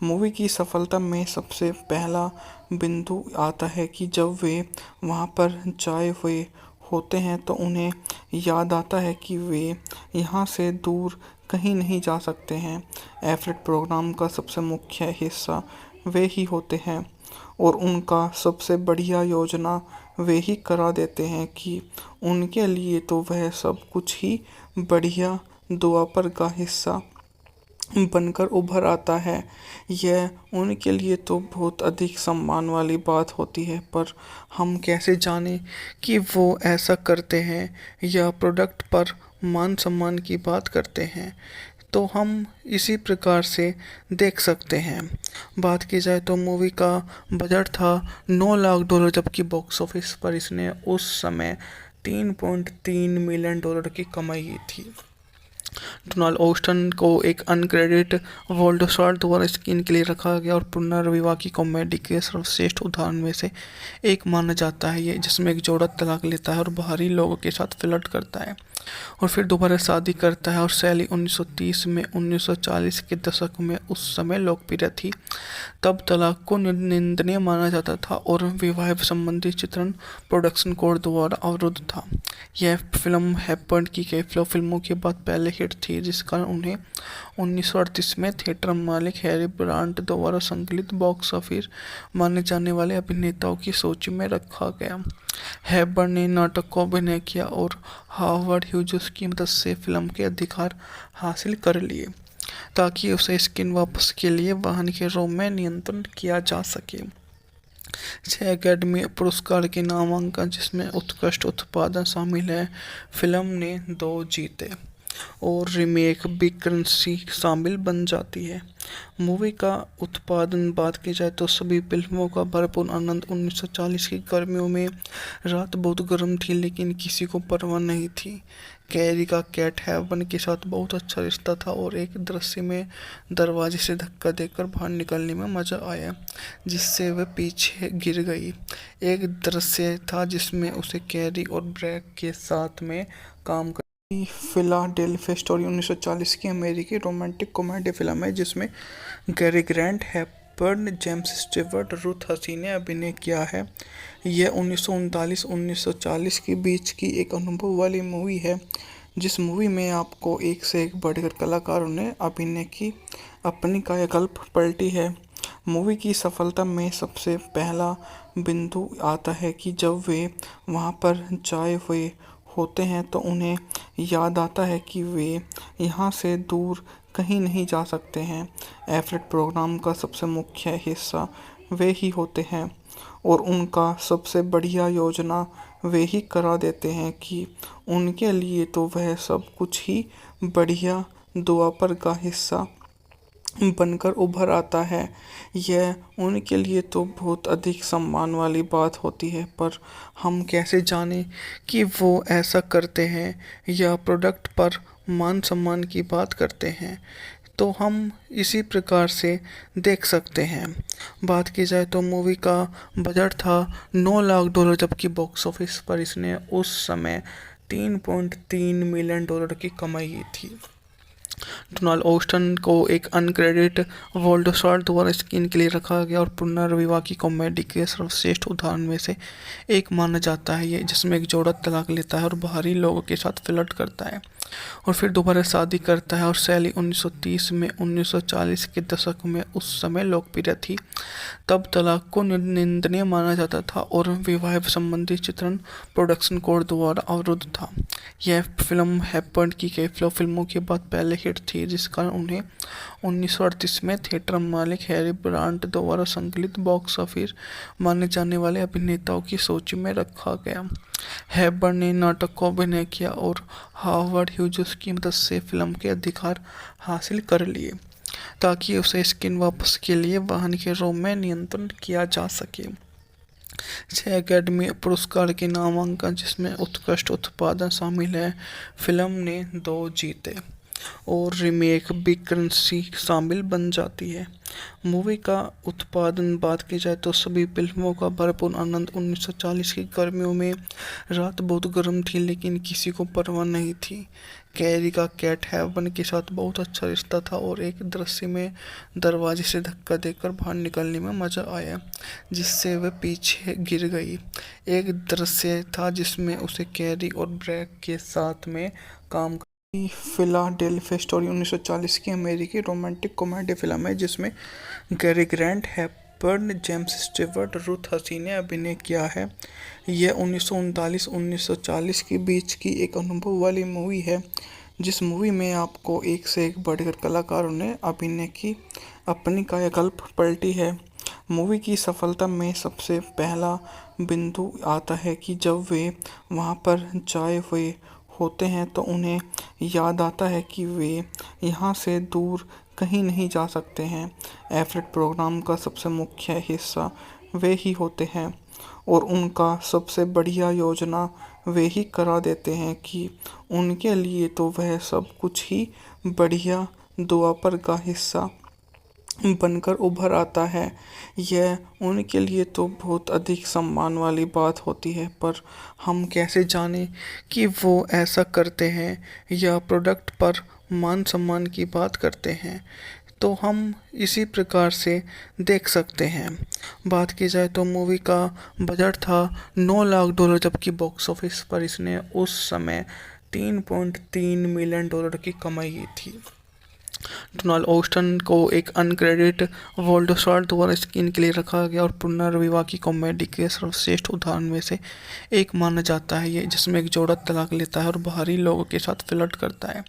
मूवी की सफलता में सबसे पहला बिंदु आता है कि जब वे वहां पर जाए हुए होते हैं तो उन्हें याद आता है कि वे यहाँ से दूर कहीं नहीं जा सकते हैं। एफलेट प्रोग्राम का सबसे मुख्य हिस्सा वे ही होते हैं और उनका सबसे बढ़िया योजना वे ही करा देते हैं कि उनके लिए तो वह सब कुछ ही बढ़िया द्वापर का हिस्सा बनकर उभर आता है। यह उनके लिए तो बहुत अधिक सम्मान वाली बात होती है, पर हम कैसे जानें कि वो ऐसा करते हैं या प्रोडक्ट पर मान सम्मान की बात करते हैं। तो हम इसी प्रकार से देख सकते हैं। बात की जाए तो मूवी का बजट था $9 लाख, जबकि बॉक्स ऑफिस पर इसने उस समय $3.3 मिलियन की कमाई की थी। डोनाल्ड ऑस्टन को एक अनक्रेडिट वर्ल्ड स्टार द्वारा स्क्रीन के लिए रखा गया और पुनर्विवाह की कॉमेडी के सर्वश्रेष्ठ उदाहरण में से एक माना जाता है ये, जिसमें एक जोड़ा तलाक लेता है और बाहरी लोगों के साथ फ्लर्ट करता है और फिर दोबारा शादी करता है। और शैली 1930 में 1940 के दशक में उस समय लोकप्रिय थी। तब तलाक को निंदनीय माना जाता था और विवाह संबंधी चित्रण प्रोडक्शन कोड द्वारा अवरुद्ध था। यह फिल्म हैपर्ड की कई फिल्मों के बाद पहले हिट थी, जिस कारण उन्हें 1938 में थिएटर मालिक हैरी ब्रांट द्वारा संकलित बॉक्स ऑफिस माने जाने वाले अभिनेताओं की सूची में रखा गया। हैबर्न ने नाटक को अभिनय किया और हार्वर्ड ह्यूजेस की मदद से फिल्म के अधिकार हासिल कर लिए ताकि उसे स्क्रीन वापस के लिए वाहन के रोम में नियंत्रण किया जा सके। 6 अकेडमी पुरस्कार के नामांकन, जिसमें उत्कृष्ट उत्पादन शामिल है, फिल्म ने 2 जीते और रीमेक बिग करेंसी शामिल बन जाती है। मूवी का उत्पादन बात की जाए तो सभी फिल्मों का भरपूर आनंद। 1940 की गर्मियों में रात बहुत गर्म थी, लेकिन किसी को परवाह नहीं थी। कैरी का कैट हेवन के साथ बहुत अच्छा रिश्ता था और एक दृश्य में दरवाजे से धक्का देकर बाहर निकलने में मज़ा आया, जिससे वह पीछे गिर गई। एक दृश्य था जिसमें उसे कैरी और ब्रैक के साथ में काम कर फिलाडेल्फिया स्टोरी 1940 की अमेरिकी रोमांटिक कॉमेडी फिल्म है, जिसमें Cary Grant, Hepburn, James Stewart, Ruth Hussey ने अभिनय किया है। यह 1939-1940 के बीच की एक अनुभव वाली मूवी है, जिस मूवी में आपको एक से एक बढ़कर कलाकारों ने अभिनय की अपनी कायाकल्प पलटी है। मूवी की सफलता में सबसे पहला बिंदु आता है कि जब वे वहां पर जाए हुए होते हैं तो उन्हें याद आता है कि वे यहाँ से दूर कहीं नहीं जा सकते हैं। एफलेट प्रोग्राम का सबसे मुख्य हिस्सा वे ही होते हैं और उनका सबसे बढ़िया योजना वे ही करा देते हैं कि उनके लिए तो वह सब कुछ ही बढ़िया द्वापर का हिस्सा बनकर उभर आता है। यह उनके लिए तो बहुत अधिक सम्मान वाली बात होती है, पर हम कैसे जानें कि वो ऐसा करते हैं या प्रोडक्ट पर मान सम्मान की बात करते हैं। तो हम इसी प्रकार से देख सकते हैं। बात की जाए तो मूवी का बजट था $9 लाख, जबकि बॉक्स ऑफिस पर इसने उस समय $3.3 मिलियन की कमाई की थी। डोनाल्ड ऑस्टन को एक अनक्रेडिट वर्ल्ड स्टार द्वारा स्क्रीन के लिए रखा गया और पुनर्विवाह की कॉमेडी के सर्वश्रेष्ठ उदाहरण में से एक माना जाता है ये, जिसमें एक जोड़ा तलाक लेता है और बाहरी लोगों के साथ फ्लर्ट करता है और फिर दोबारा शादी करता है। और शैली 1930 में 1940 के दशक में उस समय लोकप्रिय थी। तब तलाक को निंदनीय माना जाता था और विवाह संबंधी चित्रण प्रोडक्शन कोड द्वारा अवरुद्ध था। यह फिल्म हैपर्ड की कई फिल्मों के बाद पहले हिट थी, जिस कारण उन्हें 1938 में थिएटर मालिक हैरी ब्रांट द्वारा संकलित बॉक्स ऑफिस माने जाने वाले अभिनेताओं की सूची में रखा गया। हैबर्न ने नाटक को अभिनय किया और हार्वर्ड ह्यूजेस की मदद से फिल्म के अधिकार हासिल कर लिए ताकि उसे स्क्रीन वापस के लिए वाहन के रोम में नियंत्रण किया जा सके। 6 अकेडमी पुरस्कार के नामांकन, जिसमें उत्कृष्ट उत्पादन शामिल है, फिल्म ने 2 जीते और रीमेक बिग करेंसी शामिल बन जाती है। मूवी का उत्पादन बात की जाए तो सभी फिल्मों का भरपूर आनंद 1940 की गर्मियों में रात बहुत गर्म थी लेकिन किसी को परवाह नहीं थी। कैरी का कैट हेवन के साथ बहुत अच्छा रिश्ता था और एक दृश्य में दरवाजे से धक्का देकर बाहर निकलने में मजा आया जिससे वह पीछे गिर गई। एक दृश्य था जिसमें उसे कैरी और ब्रैक के साथ में काम फिलाडेल्फिया स्टोरी 1940 की अमेरिकी रोमांटिक कॉमेडी फिल्म है जिसमें Cary grant, Hepburn, James Stewart, Ruth Hussey ने अभिनय किया है। यह 1939-1940 के बीच की एक अनुभव वाली मूवी है जिस मूवी में आपको एक से एक बढ़कर कलाकारों ने अभिनय की अपनी कायाकल्प पलटी है। मूवी की सफलता में सबसे पहला बिंदु आता है कि जब वे वहाँ पर जाए हुए होते हैं तो उन्हें याद आता है कि वे यहाँ से दूर कहीं नहीं जा सकते हैं। एफलेट प्रोग्राम का सबसे मुख्य हिस्सा वे ही होते हैं और उनका सबसे बढ़िया योजना वे ही करा देते हैं कि उनके लिए तो वह सब कुछ ही बढ़िया दुआपर का हिस्सा बनकर उभर आता है। यह उनके लिए तो बहुत अधिक सम्मान वाली बात होती है, पर हम कैसे जानें कि वो ऐसा करते हैं या प्रोडक्ट पर मान सम्मान की बात करते हैं। तो हम इसी प्रकार से देख सकते हैं। बात की जाए तो मूवी का बजट था $9 लाख जबकि बॉक्स ऑफिस पर इसने उस समय $3.3 मिलियन की कमाई की थी। डोनाल्ड ऑस्टन को एक अनक्रेडिट वोल्डसॉर्ट द्वारा स्क्रीन के लिए रखा गया और पुनर्विवाह की कॉमेडी के सर्वश्रेष्ठ उदाहरण में से एक माना जाता है। ये जिसमें एक जोड़ा तलाक लेता है और बाहरी लोगों के साथ फ्लर्ट करता है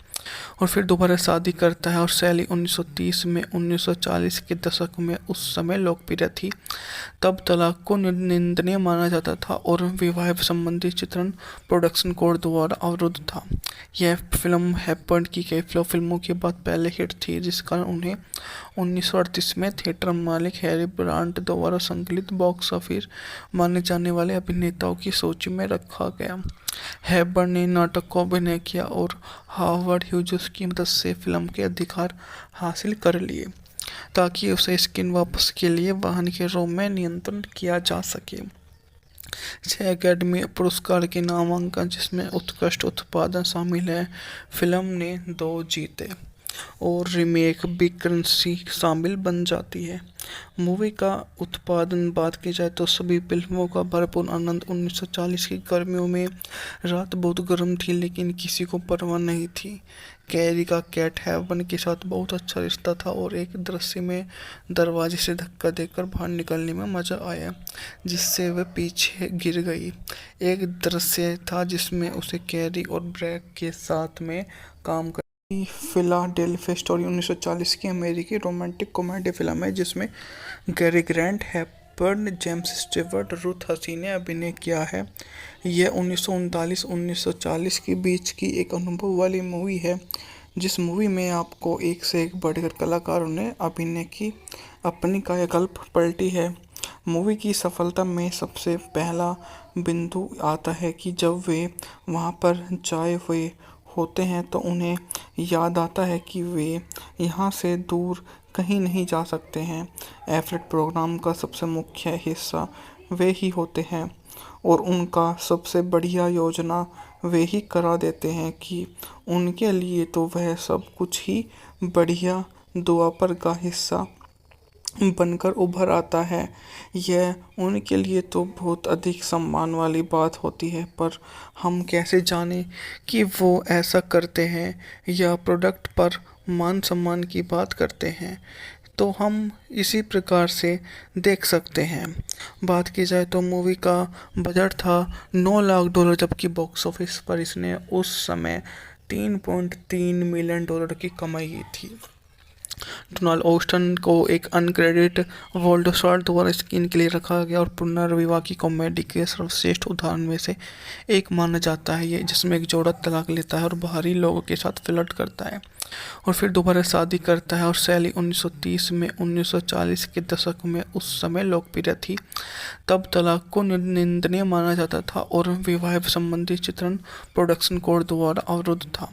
और फिर दोबारा शादी करता है और शैली 1930 में 1940 के दशक में उस समय लोकप्रिय थी। तब तलाक को निंदनीय माना जाता था और विवाह संबंधी चित्रण प्रोडक्शन कोड द्वारा अवरुद्ध था। यह फिल्म हेपबर्न की कई फिल्मों के बाद पहले हिट थी जिस कारण उन्हें 1938 में थिएटर मालिक हैरी ब्रांट द्वारा संकलित बॉक्स ऑफिस माने जाने वाले अभिनेताओं की सूची में रखा गया। हेपबर्न ने नाटक को अभिनय किया और हार्वर्ड ह्यूजेस की मदद से फिल्म के अधिकार हासिल कर लिए ताकि उसे स्क्रीन वापस के लिए वाहन के रूप में नियंत्रण किया जा सके। 6 अकेडमी पुरस्कार के नामांकन जिसमें उत्कृष्ट उत्पादन शामिल है। फिल्म ने 2 जीते और रीमेक बिग करेंसी शामिल बन जाती है। मूवी का उत्पादन बात की जाए तो सभी फिल्मों का भरपूर आनंद 1940 की गर्मियों में रात बहुत गर्म थी लेकिन किसी को परवाह नहीं थी। कैरी का कैट हेवन के साथ बहुत अच्छा रिश्ता था और एक दृश्य में दरवाजे से धक्का देकर बाहर निकलने में मजा आया जिससे वह पीछे गिर गई। एक दृश्य था जिसमें उसे कैरी और ब्रैक के साथ में काम फिलाडेल्फिया स्टोरी 1940 की अमेरिकी रोमांटिक कॉमेडी फिल्म है जिसमें Cary grant, Hepburn, James Stewart, Ruth Hussey ने अभिनय किया है। यह 1939-1940 के बीच की एक अनुभव वाली मूवी है जिस मूवी में आपको एक से एक बढ़कर कलाकारों ने अभिनय की अपनी कायाकल्प पलटी है। मूवी की सफलता में सबसे पहला बिंदु आता है कि जब वे वहाँ पर जाए हुए होते हैं तो उन्हें याद आता है कि वे यहाँ से दूर कहीं नहीं जा सकते हैं। एफलेट प्रोग्राम का सबसे मुख्य हिस्सा वे ही होते हैं और उनका सबसे बढ़िया योजना वे ही करा देते हैं कि उनके लिए तो वह सब कुछ ही बढ़िया दुआपर का हिस्सा बनकर उभर आता है। यह उनके लिए तो बहुत अधिक सम्मान वाली बात होती है, पर हम कैसे जानें कि वो ऐसा करते हैं या प्रोडक्ट पर मान सम्मान की बात करते हैं। तो हम इसी प्रकार से देख सकते हैं। बात की जाए तो मूवी का बजट था $9 लाख जबकि बॉक्स ऑफिस पर इसने उस समय $3.3 मिलियन की कमाई की थी। डोनाल्ड ऑस्टन को एक अनक्रेडिट वोल्डसॉर्ट द्वारा स्क्रीन के लिए रखा गया और पुनर्विवाह की कॉमेडी के सर्वश्रेष्ठ उदाहरण में से एक माना जाता है ये, जिसमें एक जोड़ा तलाक लेता है और बाहरी लोगों के साथ फ्लर्ट करता है और फिर दोबारा शादी करता है। और शैली 1930 में 1940 के दशक में उस समय लोकप्रिय थी। तब तलाक को निंदनीय माना जाता था और विवाह संबंधी चित्रण प्रोडक्शन कोड द्वारा अवरुद्ध था।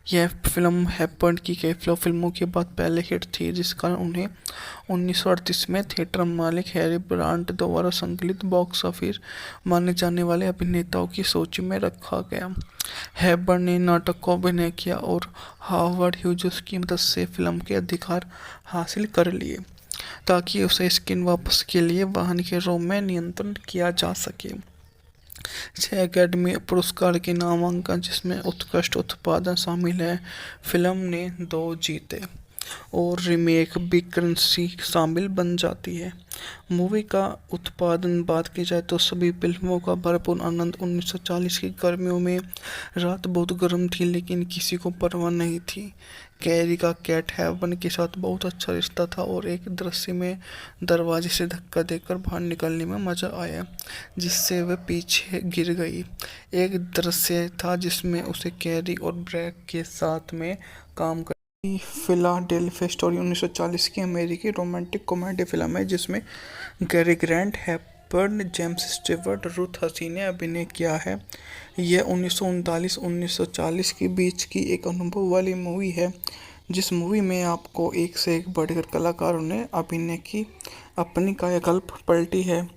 यह फिल्म हैपर्ड की कई फिल्मों के बाद पहले हिट थी, जिस कारण उन्हें 1938 में थिएटर मालिक हैरी ब्रांट द्वारा संकलित बॉक्स ऑफिस माने जाने वाले अभिनेताओं की सूची में रखा गया। हैपर्ड ने नाटक को अभिनय किया और हार्वर्ड ह्यूजेस की मदद से फिल्म के अधिकार हासिल कर लिए ताकि उसे स्क्रीन वापस के लिए वाहन के रोम में नियंत्रण किया जा सके। 6 अकेडमी पुरस्कार के नामांकन, जिसमें उत्कृष्ट उत्पादन शामिल है। फिल्म ने 2 जीते और रीमेक भी करेंसी शामिल बन जाती है। मूवी का उत्पादन बात की जाए तो सभी फिल्मों का भरपूर आनंद। 1940 की गर्मियों में रात बहुत गर्म थी, लेकिन किसी को परवाह नहीं थी। कैरी का कैट हेवन के साथ बहुत अच्छा रिश्ता था और एक दृश्य में दरवाजे से धक्का देकर बाहर निकलने में मजा आया, जिससे वह पीछे गिर गई। एक दृश्य था जिसमें उसे कैरी और ब्रैक के साथ में काम कर फिलाडेल्फिया स्टोरी 1940 की अमेरिकी रोमांटिक कॉमेडी फिल्म है, जिसमें Cary Grant, Hepburn, James Stewart, Ruth Hussey ने अभिनय किया है। यह 1939-1940 के बीच की एक अनुभव वाली मूवी है, जिस मूवी में आपको एक से एक बढ़कर कलाकारों ने अभिनय की अपनी कायाकल्प पलटी है।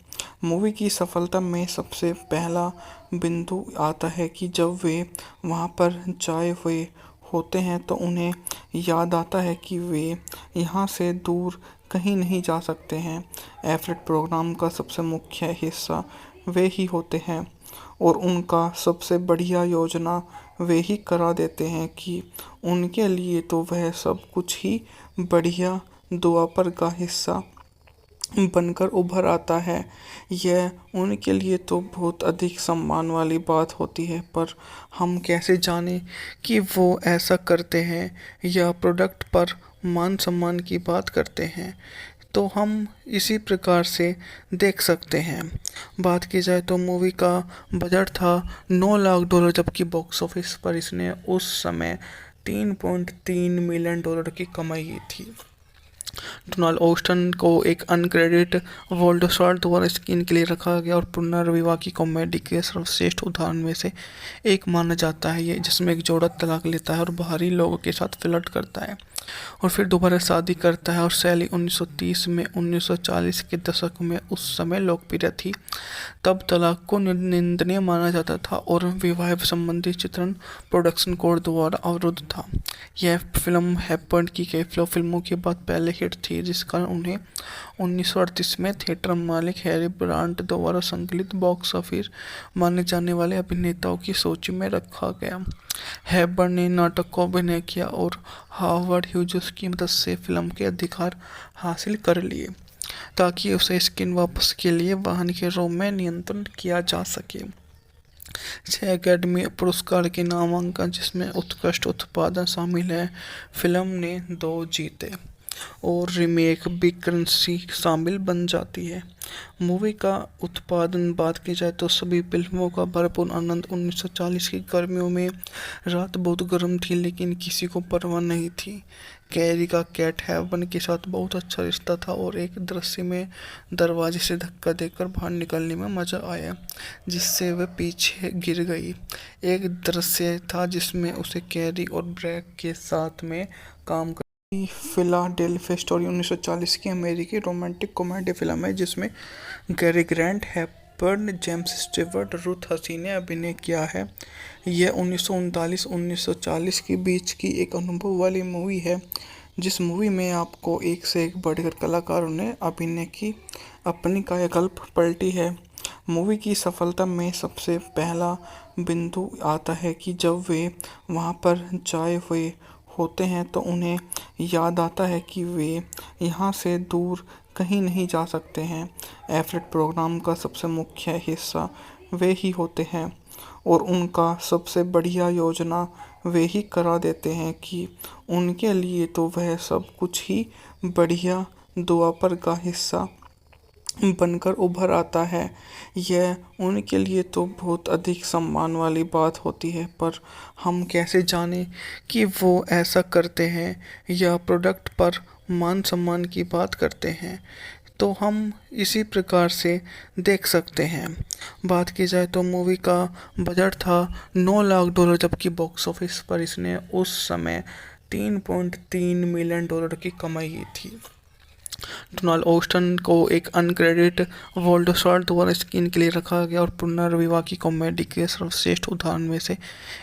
मूवी की सफलता में सबसे पहला बिंदु आता है कि जब वे वहां पर जाए हुए होते हैं तो उन्हें याद आता है कि वे यहाँ से दूर कहीं नहीं जा सकते हैं। एफलेट प्रोग्राम का सबसे मुख्य हिस्सा वे ही होते हैं और उनका सबसे बढ़िया योजना वे ही करा देते हैं कि उनके लिए तो वह सब कुछ ही बढ़िया दुआपर का हिस्सा बनकर उभर आता है। यह उनके लिए तो बहुत अधिक सम्मान वाली बात होती है, पर हम कैसे जानें कि वो ऐसा करते हैं या प्रोडक्ट पर मान सम्मान की बात करते हैं। तो हम इसी प्रकार से देख सकते हैं। बात की जाए तो मूवी का बजट था $9 लाख, जबकि बॉक्स ऑफिस पर इसने उस समय $3.3 मिलियन की कमाई की थी। डोनाल्ड ऑस्टन को एक अनक्रेडिट वोल्डसॉर्ट द्वारा स्क्रीन के लिए रखा गया और पुनर्विवाह की कॉमेडी के सर्वश्रेष्ठ उदाहरण में से एक माना जाता है ये, जिसमें एक जोड़ा तलाक लेता है और बाहरी लोगों के साथ फ्लर्ट करता है और फिर दोबारा शादी करता है। और शैली 1930 में 1940 के दशक में उस समय लोकप्रिय थी। तब तलाक को निंदनीय माना जाता था और विवाह संबंधी चित्रण प्रोडक्शन कोड द्वारा अवरुद्ध था। यह फिल्म हैपर्ड की कई फिल्मों के बाद पहले हिट थी, जिस कारण उन्हें 1938 में थिएटर मालिक हैरी ब्रांट द्वारा संकलित बॉक्स ऑफिस माने जाने वाले अभिनेताओं की सूची में रखा गया। हैपर्ड ने नाटक को अभिनय किया और हार्वर्ड ह्यूजेस की मदद से फिल्म के अधिकार हासिल कर लिए ताकि उसे स्क्रीन वापस के लिए वाहन के रोम में नियंत्रण किया जा सके। 6 अकेडमी पुरस्कार के नामांकन, जिसमें उत्कृष्ट उत्पादन शामिल है। फिल्म ने 2 जीते और रीमेक भी करेंसी शामिल बन जाती है। मूवी का उत्पादन बात की जाए तो सभी फिल्मों का भरपूर आनंद। 1940 की गर्मियों में रात बहुत गर्म थी, लेकिन किसी को परवाह नहीं थी। कैरी का कैट हेवन के साथ बहुत अच्छा रिश्ता था और एक दृश्य में दरवाजे से धक्का देकर बाहर निकलने में मजा आया, जिससे वह पीछे गिर गई। एक दृश्य था जिसमें उसे कैरी और ब्रैक के साथ में काम फिलाडेल्फिया स्टोरी 1940 की अमेरिकी रोमांटिक कॉमेडी फिल्म है, जिसमें Cary Grant, Hepburn, James Stewart, Ruth Hussey ने अभिनय किया है। यह 1939-1940 के बीच की एक अनुभव वाली मूवी है, जिस मूवी में आपको एक से एक बढ़कर कलाकारों ने अभिनय की अपनी कायाकल्प पलटी है। मूवी की सफलता में सबसे पहला बिंदु आता है कि जब वे वहां पर जाए हुए होते हैं तो उन्हें याद आता है कि वे यहाँ से दूर कहीं नहीं जा सकते हैं। एफलेट प्रोग्राम का सबसे मुख्य हिस्सा वे ही होते हैं और उनका सबसे बढ़िया योजना वे ही करा देते हैं कि उनके लिए तो वह सब कुछ ही बढ़िया द्वापर का हिस्सा बनकर उभर आता है। यह उनके लिए तो बहुत अधिक सम्मान वाली बात होती है, पर हम कैसे जानें कि वो ऐसा करते हैं या प्रोडक्ट पर मान सम्मान की बात करते हैं। तो हम इसी प्रकार से देख सकते हैं। बात की जाए तो मूवी का बजट था $9 लाख, जबकि बॉक्स ऑफिस पर इसने उस समय $3.3 मिलियन की कमाई की थी। डोनाल्ड ऑस्टन को एक अनक्रेडिट वोल्डसॉर्ट द्वारा स्क्रीन के लिए रखा गया और पुनर्विवाह की कॉमेडी के सर्वश्रेष्ठ उदाहरण में से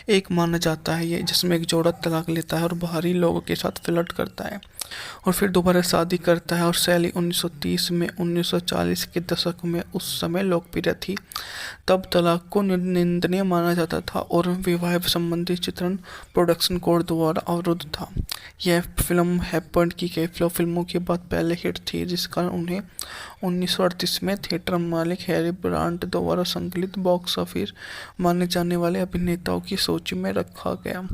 एक माना जाता है ये, जिसमें एक जोड़ा तलाक लेता है और बाहरी लोगों के साथ फ्लर्ट करता है और फिर दोबारा शादी करता है। और शैली 1930 में 1940 के दशक में उस समय लोकप्रिय थी। तब तलाक को निंदनीय माना जाता था और विवाह संबंधी चित्रण प्रोडक्शन कोड द्वारा अवरुद्ध था। यह फिल्म हैपर्ड की कई फिल्मों के बाद पहले हिट थी, जिस कारण उन्हें 1938 में थिएटर मालिक हैरी ब्रांट द्वारा संकलित बॉक्स ऑफिस माने जाने वाले अभिनेताओं की सूची में रखा गया।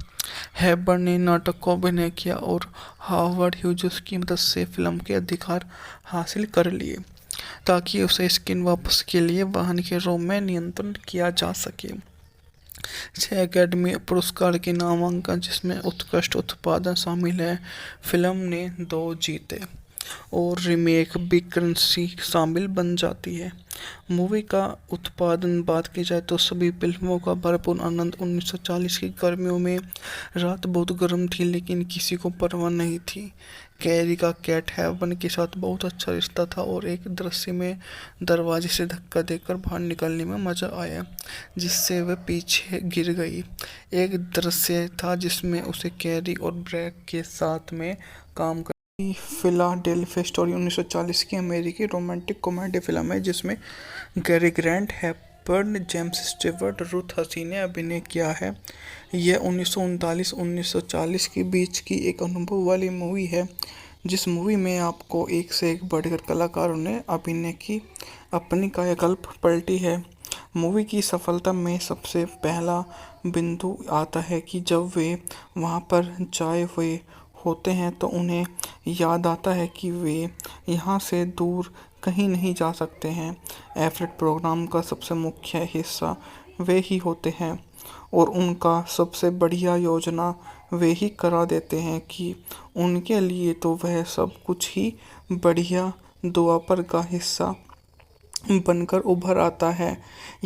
हैबर्न ने नाटक को अभिनय किया और हावर्ड ह्यूजेस की मदद से फिल्म के अधिकार हासिल कर लिए, ताकि उसे स्क्रीन वापस के लिए वाहन के रोम में नियंत्रण किया जा सके। 6 अकादमी पुरस्कार के नामांकन, जिसमें उत्कृष्ट उत्पादन शामिल है, फिल्म ने 2 जीते और रीमेक बिग करेंसी शामिल बन जाती है। मूवी का उत्पादन बात की जाए तो सभी फिल्मों का भरपूर आनंद। 1940 की गर्मियों में रात बहुत गर्म थी, लेकिन किसी को परवाह नहीं थी। कैरी का कैट हेवन के साथ बहुत अच्छा रिश्ता था और एक दृश्य में दरवाजे से धक्का देकर बाहर निकलने में मजा आया, जिससे वह पीछे गिर गई। एक दृश्य था जिसमें उसे कैरी और ब्रैक के साथ में काम फिलाडेल्फिया स्टोरी 1940 की अमेरिकी रोमांटिक कॉमेडी फिल्म है, जिसमें Cary grant, Hepburn, James Stewart, Ruth Hussey ने अभिनय किया है। यह 1939-1940 के बीच की एक अनुभव वाली मूवी है, जिस मूवी में आपको एक से एक बढ़कर कलाकारों ने अभिनय की अपनी कायाकल्प पलटी है। मूवी की सफलता में सबसे पहला बिंदु आता है कि जब वे वहाँ पर जाए हुए होते हैं तो उन्हें याद आता है कि वे यहाँ से दूर कहीं नहीं जा सकते हैं। एफलेट प्रोग्राम का सबसे मुख्य हिस्सा वे ही होते हैं और उनका सबसे बढ़िया योजना वे ही करा देते हैं कि उनके लिए तो वह सब कुछ ही बढ़िया द्वापर का हिस्सा बनकर उभर आता है।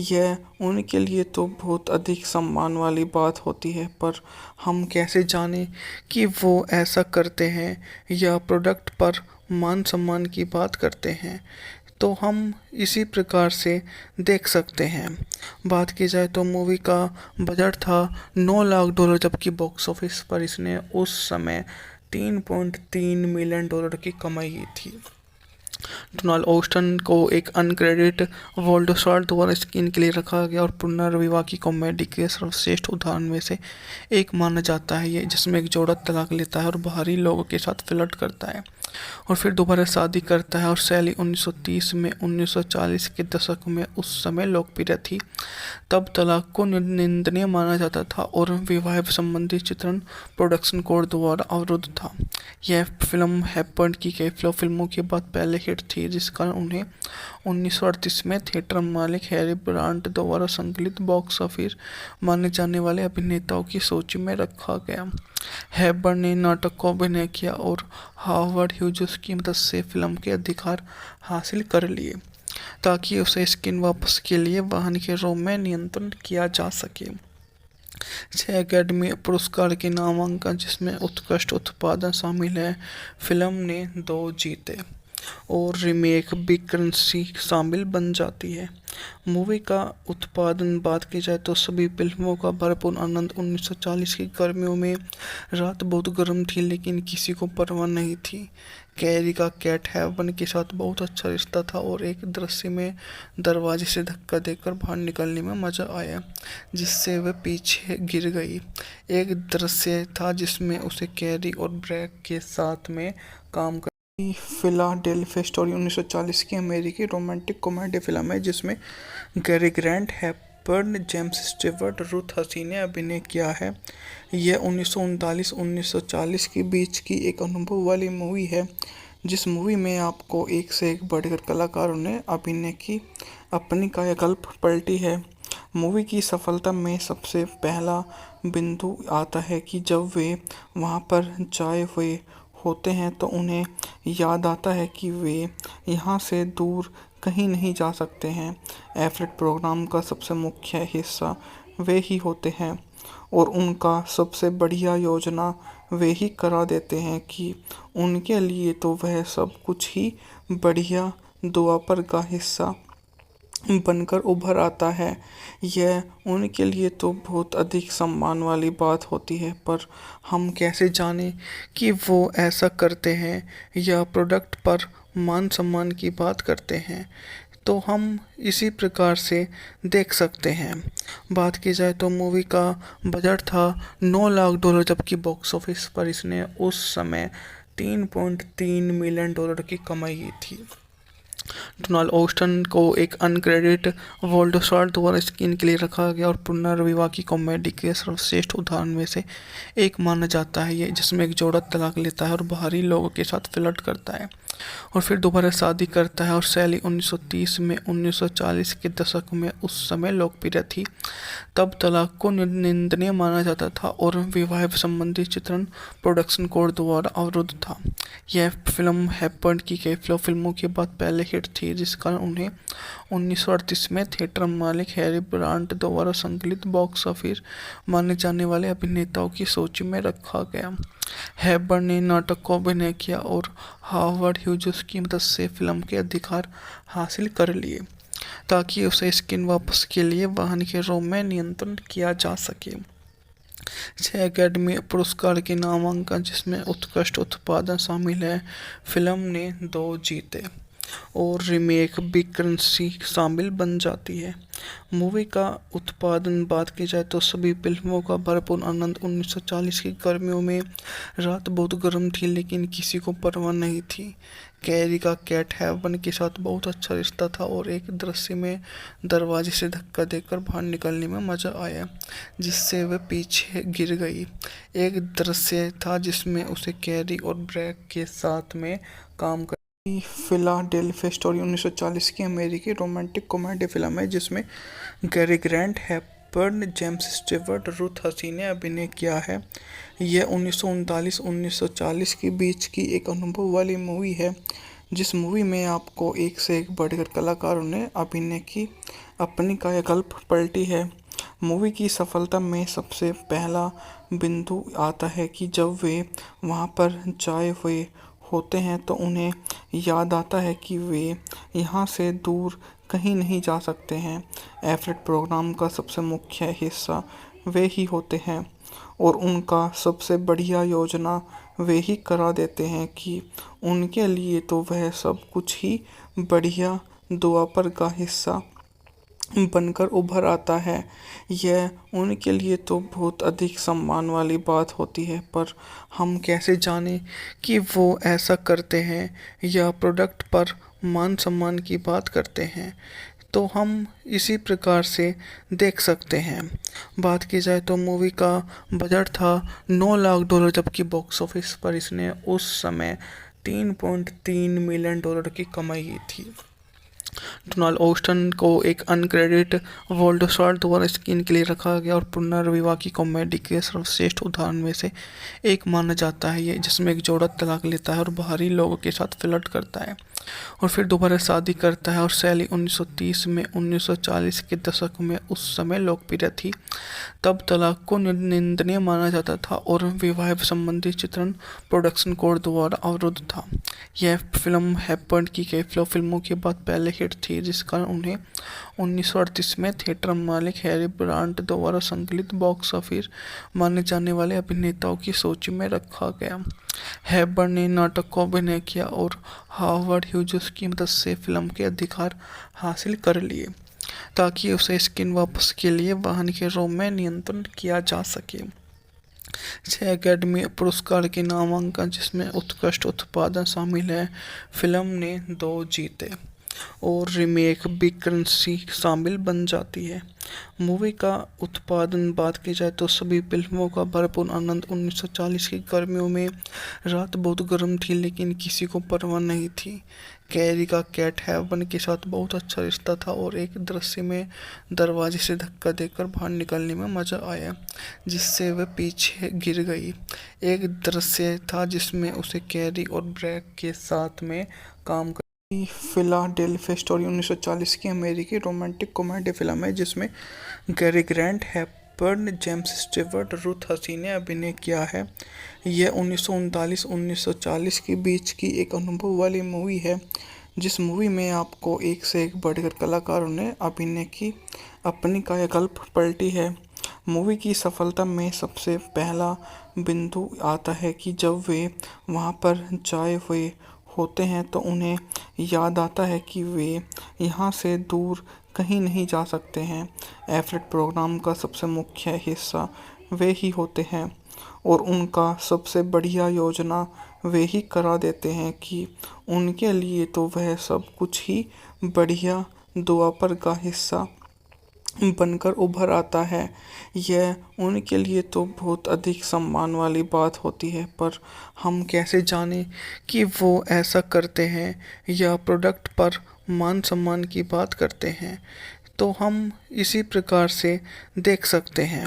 यह उनके लिए तो बहुत अधिक सम्मान वाली बात होती है, पर हम कैसे जानें कि वो ऐसा करते हैं या प्रोडक्ट पर मान सम्मान की बात करते हैं। तो हम इसी प्रकार से देख सकते हैं। बात की जाए तो मूवी का बजट था $9 लाख, जबकि बॉक्स ऑफिस पर इसने उस समय $3.3 मिलियन की कमाई की थी। डोनाल्ड ऑस्टन को एक अनक्रेडिट वोल्डसॉर्ट द्वारा स्क्रीन के लिए रखा गया और पुनर्विवाह की कॉमेडी के सर्वश्रेष्ठ उदाहरण में से एक माना जाता है ये, जिसमें एक जोड़ा तलाक लेता है और बाहरी लोगों के साथ फ्लर्ट करता है और फिर दोबारा शादी करता है। और शैली 1930 में 1940 के दशक में उस समय लोकप्रिय थी। तब तलाक को निंदनीय माना जाता था और विवाह संबंधी चित्रण प्रोडक्शन कोड द्वारा अवरुद्ध था। यह फिल्म हैपर्ड की कई फिल्मों के बाद पहले हिट थी, जिस कारण उन्हें 1938 में थिएटर मालिक हैरी ब्रांट द्वारा संकलित बॉक्स ऑफिस माने जाने वाले अभिनेताओं की सूची में रखा गया। हैबर्न ने नाटक को अभिनय किया और हावर्ड ह्यूजेस की मदद से फिल्म के अधिकार हासिल कर लिए, ताकि उसे स्क्रीन वापस के लिए वाहन के रोम में नियंत्रण किया जा सके। 6 अकादमी पुरस्कार के नामांकन, जिसमें उत्कृष्ट उत्पादन शामिल है, फिल्म ने 2 जीते और रीमेक बिग करेंसी शामिल बन जाती है। मूवी का उत्पादन बात की जाए तो सभी फिल्मों का भरपूर आनंद। 1940 की गर्मियों में रात बहुत गर्म थी, लेकिन किसी को परवाह नहीं थी। कैरी का कैट हेवन के साथ बहुत अच्छा रिश्ता था और एक दृश्य में दरवाजे से धक्का देकर बाहर निकलने में मजा आया, जिससे वह पीछे गिर गई। एक दृश्य था जिसमें उसे कैरी और ब्रैक के साथ में काम फिलाडेल्फिया स्टोरी 1940 की अमेरिकी रोमांटिक कॉमेडी फिल्म है, जिसमें Cary grant, Hepburn, James Stewart, Ruth Hussey ने अभिनय किया है। यह 1939-1940 के बीच की एक अनुभव वाली मूवी है, जिस मूवी में आपको एक से एक बढ़कर कलाकारों ने अभिनय की अपनी कायाकल्प पलटी है। मूवी की सफलता में सबसे पहला बिंदु आता है कि जब वे वहां पर जाए हुए होते हैं तो उन्हें याद आता है कि वे यहाँ से दूर कहीं नहीं जा सकते हैं। एफलेट प्रोग्राम का सबसे मुख्य हिस्सा वे ही होते हैं और उनका सबसे बढ़िया योजना वे ही करा देते हैं कि उनके लिए तो वह सब कुछ ही बढ़िया द्वापर का हिस्सा बनकर उभर आता है। यह उनके लिए तो बहुत अधिक सम्मान वाली बात होती है, पर हम कैसे जानें कि वो ऐसा करते हैं या प्रोडक्ट पर मान सम्मान की बात करते हैं, तो हम इसी प्रकार से देख सकते हैं। बात की जाए तो मूवी का बजट था $9 लाख, जबकि बॉक्स ऑफिस पर इसने उस समय $3.3 मिलियन की कमाई की थी। डोनाल्ड ऑस्टन को एक अनक्रेडिट वर्ल्ड स्टार द्वारा स्क्रीन के लिए रखा गया और पुनर्विवाह की कॉमेडी के सर्वश्रेष्ठ उदाहरण में से एक माना जाता है, ये जिसमें एक जोड़ा तलाक लेता है और बाहरी लोगों के साथ फ्लर्ट करता है और फिर दोबारा शादी करता है। और शैली 1930 में 1940 के दशक में उस समय लोकप्रिय थी। तब तलाक को निंदनीय माना जाता था और विवाह संबंधी चित्रण प्रोडक्शन कोड द्वारा अवरुद्ध था। यह फिल्म हेपबर्न की कई फिल्मों के बाद पहले हिट थी, जिस कारण उन्हें 1938 में थिएटर मालिक हैरी ब्रांट द्वारा संकलित बॉक्स ऑफिस माने जाने वाले अभिनेताओं की सूची में रखा गया। हेपबर्न ने नाटक को अभिनय किया और हावर्ड ह्यूजेस की मदद से फिल्म के अधिकार हासिल कर लिए ताकि उसे स्क्रीन वापस के लिए वाहन के रोम में नियंत्रण किया जा सके। 6 अकेडमी पुरस्कार के नामांकन, जिसमें उत्कृष्ट उत्पादन शामिल है, फिल्म ने 2 जीते और रीमेक बिकरेंसी शामिल बन जाती है। मूवी का उत्पादन बात की जाए तो सभी फिल्मों का भरपूर आनंद। 1940 की गर्मियों में रात बहुत गर्म थी, लेकिन किसी को परवाह नहीं थी। कैरी का कैट हेवन के साथ बहुत अच्छा रिश्ता था और एक दृश्य में दरवाजे से धक्का देकर बाहर निकलने में मजा आया, जिससे वह पीछे गिर गई। एक दृश्य था जिसमें उसे कैरी और ब्रैक के साथ में काम कर फिलाडेल्फिया स्टोरी 1940 की अमेरिकी रोमांटिक कॉमेडी फिल्म है, जिसमें Cary grant, Hepburn, James Stewart, Ruth Hussey ने अभिनय किया है। यह 1939-1940 के बीच की एक अनुभव वाली मूवी है, जिस मूवी में आपको एक से एक बढ़कर कलाकारों ने अभिनय की अपनी कायाकल्प पलटी है। मूवी की सफलता में सबसे पहला बिंदु आता है कि जब वे वहां पर जाए हुए होते हैं तो उन्हें याद आता है कि वे यहाँ से दूर कहीं नहीं जा सकते हैं। एफलेट प्रोग्राम का सबसे मुख्य हिस्सा वे ही होते हैं और उनका सबसे बढ़िया योजना वे ही करा देते हैं कि उनके लिए तो वह सब कुछ ही बढ़िया द्वापर का हिस्सा बनकर उभर आता है। यह उनके लिए तो बहुत अधिक सम्मान वाली बात होती है, पर हम कैसे जानें कि वो ऐसा करते हैं या प्रोडक्ट पर मान सम्मान की बात करते हैं, तो हम इसी प्रकार से देख सकते हैं। बात की जाए तो मूवी का बजट था $9 लाख, जबकि बॉक्स ऑफिस पर इसने उस समय $3.3 मिलियन की कमाई की थी। डोनाल्ड ऑस्टन को एक अनक्रेडिट वर्ल्ड स्टार द्वारा स्क्रीन के लिए रखा गया और पुनर्विवाह की कॉमेडी के सर्वश्रेष्ठ उदाहरण में से एक माना जाता है, ये जिसमें एक जोड़ा तलाक लेता है और बाहरी लोगों के साथ फ्लर्ट करता है और फिर दोबारा शादी करता है। और शैली 1930 में 1940 के दशक में उस समय लोकप्रिय थी। तब तलाक को निंदनीय माना जाता था और विवाह संबंधी चित्रण प्रोडक्शन कोड द्वारा अवरुद्ध था। यह फिल्म हेपबर्न की कई फिल्मों के बाद पहले हिट थी, जिस कारण उन्हें 1938 में थिएटर मालिक हैरी ब्रांट द्वारा संकलित बॉक्स ऑफिस माने जाने वाले अभिनेताओं की सूची में रखा गया। हेपबर्न ने नाटक को अभिनय किया और हावर्ड ह्यूजेस की मदद से फिल्म के अधिकार हासिल कर लिए ताकि उसे स्क्रीन वापस के लिए वाहन के रोम में नियंत्रण किया जा सके। 6 अकेडमी पुरस्कार के नामांकन, जिसमें उत्कृष्ट उत्पादन शामिल है, फिल्म ने 2 जीते और रीमेक भी करेंसी शामिल बन जाती है। मूवी का उत्पादन बात की जाए तो सभी फिल्मों का भरपूर आनंद 1940 की गर्मियों में रात बहुत गर्म थी लेकिन किसी को परवाह नहीं थी। कैरी का कैट हेवन के साथ बहुत अच्छा रिश्ता था और एक दृश्य में दरवाजे से धक्का देकर बाहर निकलने में मजा आया जिससे वह पीछे गिर गई। एक दृश्य था जिसमें उसे कैरी और ब्रैक के साथ में काम फिलाडेल्फिया स्टोरी 1940 की अमेरिकी रोमांटिक कॉमेडी फिल्म है जिसमें Cary grant, Hepburn, James Stewart, Ruth Hussey ने अभिनय किया है। यह 1939-1940 के बीच की एक अनुभव वाली मूवी है जिस मूवी में आपको एक से एक बढ़कर कलाकारों ने अभिनय की अपनी कायाकल्प पलटी है। मूवी की सफलता में सबसे पहला बिंदु आता है कि जब वे वहाँ पर जाए हुए होते हैं तो उन्हें याद आता है कि वे यहाँ से दूर कहीं नहीं जा सकते हैं। एफलेट प्रोग्राम का सबसे मुख्य हिस्सा वे ही होते हैं और उनका सबसे बढ़िया योजना वे ही करा देते हैं कि उनके लिए तो वह सब कुछ ही बढ़िया दुआपर का हिस्सा बनकर उभर आता है। यह उनके लिए तो बहुत अधिक सम्मान वाली बात होती है, पर हम कैसे जानें कि वो ऐसा करते हैं या प्रोडक्ट पर मान सम्मान की बात करते हैं। तो हम इसी प्रकार से देख सकते हैं।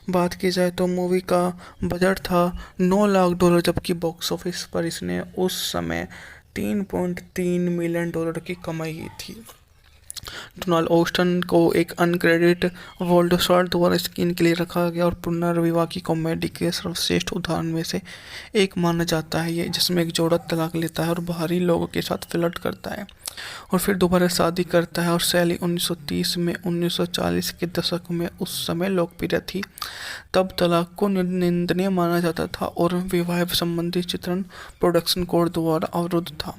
बात की जाए तो मूवी का बजट था $9 लाख जबकि बॉक्स ऑफिस पर इसने उस समय $3.3 मिलियन की कमाई की थी। डोनाल्ड ऑस्टन को एक अनक्रेडिट वोल्डसॉर्ट द्वारा स्क्रीन के लिए रखा गया और पुनर्विवाह की कॉमेडी के सर्वश्रेष्ठ उदाहरण में से एक माना जाता है ये, जिसमें एक जोड़ा तलाक लेता है और बाहरी लोगों के साथ फ्लर्ट करता है और फिर दोबारा शादी करता है। और शैली 1930 में 1940 के दशक में उस समय लोकप्रिय थी। तब तलाक को निंदनीय माना जाता था और विवाह संबंधी चित्रण प्रोडक्शन कोड द्वारा अवरुद्ध था।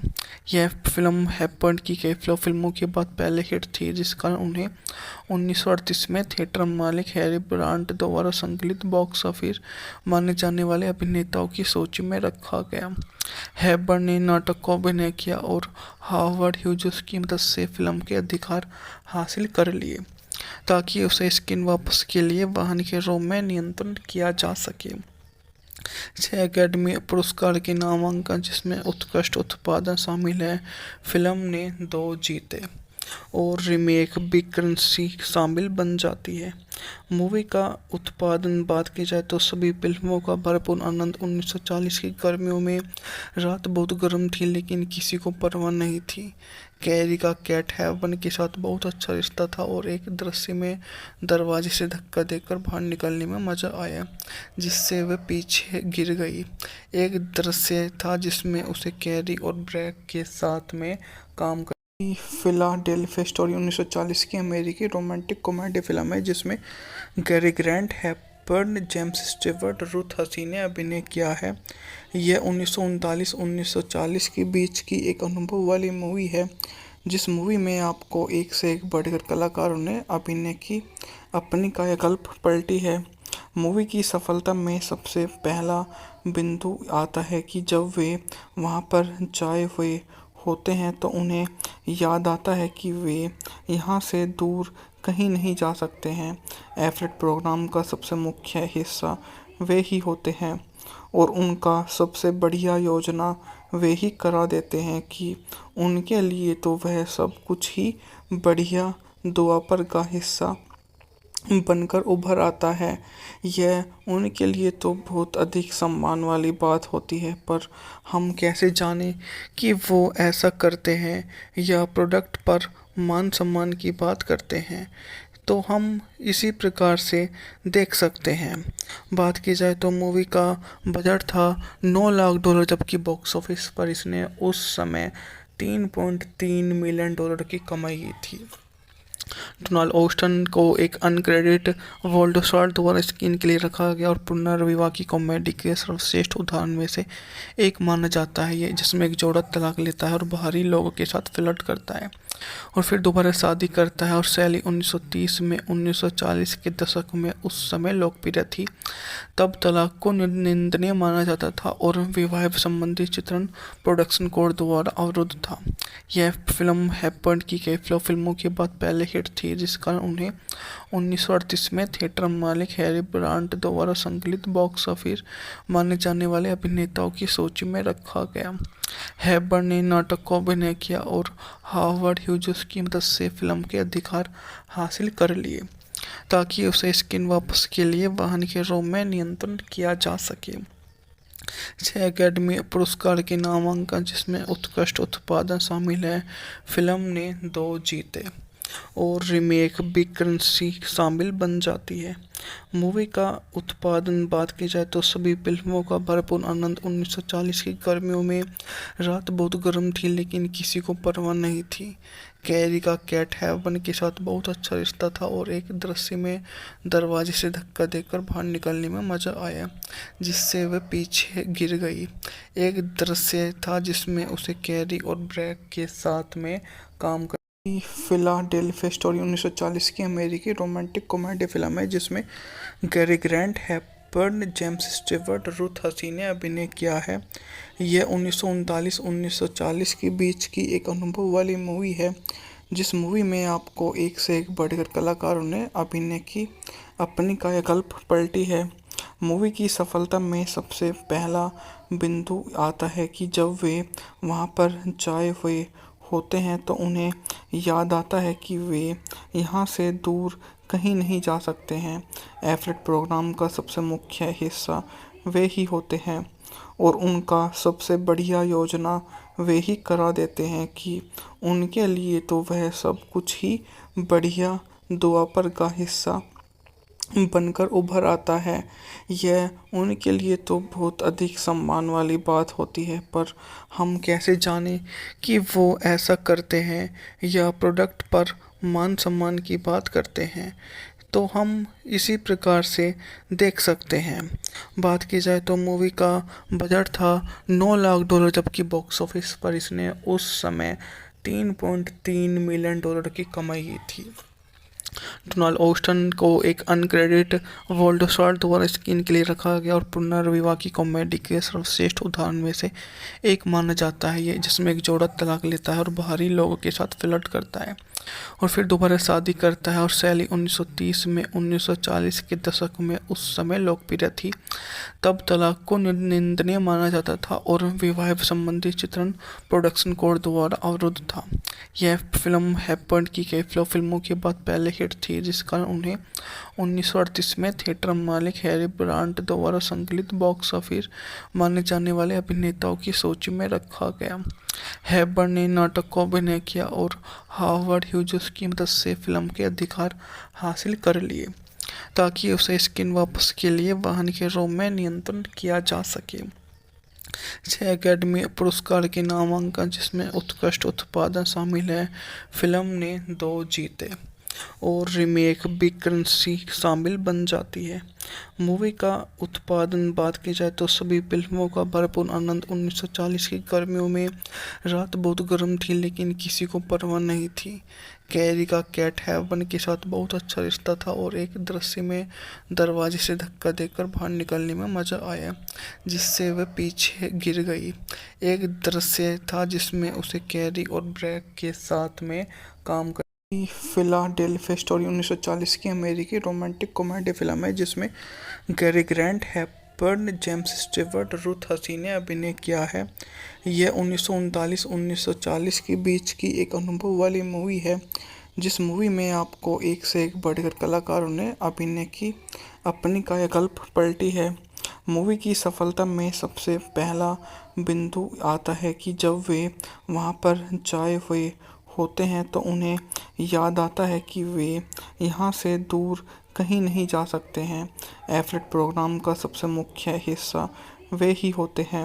यह फिल्म हेपबर्न की कई फिल्मों के बाद पहले हिट थी जिस कारण उन्हें 1938 में थिएटर मालिक हैरी ब्रांट द्वारा संकलित बॉक्स ऑफिस माने जाने वाले अभिनेताओं की सूची में रखा गया। हेपबर्न ने नाटक को अभिनय किया और हावर्ड ह्यूजेस की मदद से फिल्म के अधिकार हासिल कर लिए ताकि उसे स्क्रीन वापस के लिए वाहन के रोम में नियंत्रण किया जा सके। 6 अकेडमी पुरस्कार के नामांकन जिसमें उत्कृष्ट उत्पादन शामिल है। फिल्म ने 2 जीते और रीमेक भी करेंसी शामिल बन जाती है। मूवी का उत्पादन बात की जाए तो सभी फिल्मों का भरपूर आनंद 1940 की गर्मियों में रात बहुत गर्म थी लेकिन किसी को परवाह नहीं थी। कैरी का कैट हेवन के साथ बहुत अच्छा रिश्ता था और एक दृश्य में दरवाजे से धक्का देकर बाहर निकलने में मजा आया जिससे वह पीछे गिर गई। एक दृश्य था जिसमें उसे कैरी और ब्रैक के साथ में काम फिलाडेल्फिया स्टोरी 1940 की अमेरिकी रोमांटिक कॉमेडी फिल्म है जिसमें Cary grant, Hepburn, James Stewart, Ruth Hussey ने अभिनय किया है। यह 1939-1940 के बीच की एक अनुभव वाली मूवी है जिस मूवी में आपको एक से एक बढ़कर कलाकारों ने अभिनय की अपनी कायाकल्प पलटी है। मूवी की सफलता में सबसे पहला बिंदु आता है कि जब वे वहाँ पर जाए हुए होते हैं तो उन्हें याद आता है कि वे यहाँ से दूर कहीं नहीं जा सकते हैं। एफलेट प्रोग्राम का सबसे मुख्य हिस्सा वे ही होते हैं और उनका सबसे बढ़िया योजना वे ही करा देते हैं कि उनके लिए तो वह सब कुछ ही बढ़िया दुआपर का हिस्सा बनकर उभर आता है। यह उनके लिए तो बहुत अधिक सम्मान वाली बात होती है, पर हम कैसे जानें कि वो ऐसा करते हैं या प्रोडक्ट पर मान सम्मान की बात करते हैं। तो हम इसी प्रकार से देख सकते हैं। बात की जाए तो मूवी का बजट था $9 लाख जबकि बॉक्स ऑफिस पर इसने उस समय $3.3 मिलियन की कमाई की थी। डोनाल्ड ऑस्टन को एक अनक्रेडिट वोल्डसॉर्ट द्वारा स्क्रीन के लिए रखा गया और पुनर्विवाह की कॉमेडी के सर्वश्रेष्ठ उदाहरण में से एक माना जाता है ये, जिसमें एक जोड़ा तलाक लेता है और बाहरी लोगों के साथ फ्लर्ट करता है और फिर दोबारा शादी करता है। और शैली 1930 में 1940 के दशक में उस समय लोकप्रिय थी। तब तलाक को निंदनीय माना जाता था और विवाह संबंधी चित्रण प्रोडक्शन कोड द्वारा अवरुद्ध था। यह फिल्म हैपर्ड की कई फिल्मों के बाद पहले हिट थी, जिस कारण उन्हें 1938 में थिएटर मालिक हैरी ब्रांट द्वारा संकलित बॉक्स ऑफिस माने जाने वाले अभिनेताओं की सूची में रखा गया। हैबर्न ने नाटक को अभिनय किया और हावर्ड ह्यूजेस की मदद से फिल्म के अधिकार हासिल कर लिए, ताकि उसे स्क्रीन वापस के लिए वाहन के रोम में नियंत्रण किया जा सके। 6 अकादमी पुरस्कार के नामांकन, जिसमें उत्कृष्ट उत्पादन शामिल है, फिल्म ने 2 जीते और रीमेक बिग करेंसी शामिल बन जाती है। मूवी का उत्पादन बात की जाए तो सभी फिल्मों का भरपूर आनंद। 1940 की गर्मियों में रात बहुत गर्म थी, लेकिन किसी को परवाह नहीं थी। कैरी का कैट हेवन के साथ बहुत अच्छा रिश्ता था और एक दृश्य में दरवाजे से धक्का देकर बाहर निकलने में मजा आया, जिससे वह पीछे गिर गई। एक दृश्य था जिसमें उसे कैरी और ब्रैक के साथ में काम कर फिलाडेल्फिया स्टोरी 1940 की अमेरिकी रोमांटिक कॉमेडी फिल्म है, जिसमें Cary grant, Hepburn, James Stewart, Ruth Hussey ने अभिनय किया है। यह 1939-1940 के बीच की एक अनुभव वाली मूवी है, जिस मूवी में आपको एक से एक बढ़कर कलाकारों ने अभिनय की अपनी कायाकल्प पलटी है। मूवी की सफलता में सबसे पहला बिंदु आता है कि जब वे वहां पर जाए हुए होते हैं तो उन्हें याद आता है कि वे यहाँ से दूर कहीं नहीं जा सकते हैं। एफलेट प्रोग्राम का सबसे मुख्य हिस्सा वे ही होते हैं और उनका सबसे बढ़िया योजना वे ही करा देते हैं कि उनके लिए तो वह सब कुछ ही बढ़िया दुआपर का हिस्सा बनकर उभर आता है। यह उनके लिए तो बहुत अधिक सम्मान वाली बात होती है, पर हम कैसे जानें कि वो ऐसा करते हैं या प्रोडक्ट पर मान सम्मान की बात करते हैं? तो हम इसी प्रकार से देख सकते हैं। बात की जाए तो मूवी का बजट था $9 लाख, जबकि बॉक्स ऑफिस पर इसने उस समय $3.3 मिलियन की कमाई की थी। डोनाल्ड ऑस्टन को एक अनक्रेडिट वोल्डसॉर्ट द्वारा स्क्रीन के लिए रखा गया और पुनर्विवाह की कॉमेडी के सर्वश्रेष्ठ उदाहरण में से एक माना जाता है, ये जिसमें एक जोड़ा तलाक लेता है और बाहरी लोगों के साथ फ्लर्ट करता है और फिर दोबारा शादी करता है। और शैली 1930 में 1940 के दशक में उस समय लोकप्रिय थी। तब तलाक को निंदनीय माना जाता था और विवाह संबंधी चित्रण प्रोडक्शन कोड द्वारा अवरुद्ध था। यह फिल्म हैपर्ड की कई फिल्मों के बाद पहले हिट थी, जिस कारण उन्हें 1938 में थिएटर मालिक हैरी ब्रांट द्वारा संकलित बॉक्स ऑफिस माने जाने वाले अभिनेताओं की सूची में रखा गया। हैबर्न ने नाटक को अभिनय किया और हावर्ड ह्यूजेस की मदद से फिल्म के अधिकार हासिल कर लिए, ताकि उसे स्क्रीन वापस के लिए वाहन के रोम में नियंत्रण किया जा सके। 6 अकादमी पुरस्कार के नामांकन, जिसमें उत्कृष्ट उत्पादन शामिल है, फिल्म ने 2 जीते और रीमेक बिग करेंसी शामिल बन जाती है। मूवी का उत्पादन बात की जाए तो सभी फिल्मों का भरपूर आनंद। 1940 की गर्मियों में रात बहुत गर्म थी, लेकिन किसी को परवाह नहीं थी। कैरी का कैट हेवन के साथ बहुत अच्छा रिश्ता था और एक दृश्य में दरवाजे से धक्का देकर बाहर निकलने में मजा आया, जिससे वह पीछे गिर गई। एक दृश्य था जिसमें उसे कैरी और ब्रैक के साथ में काम फिलाडेल्फिया स्टोरी 1940 की अमेरिकी रोमांटिक कॉमेडी फिल्म है, जिसमें Cary grant, Hepburn, James Stewart, Ruth Hussey ने अभिनय किया है। यह 1939-1940 के बीच की एक अनुभव वाली मूवी है, जिस मूवी में आपको एक से एक बढ़कर कलाकारों ने अभिनय की अपनी कायाकल्प पलटी है। मूवी की सफलता में सबसे पहला बिंदु आता है कि जब वे वहां पर जाए हुए होते हैं तो उन्हें याद आता है कि वे यहाँ से दूर कहीं नहीं जा सकते हैं। एफलेट प्रोग्राम का सबसे मुख्य हिस्सा वे ही होते हैं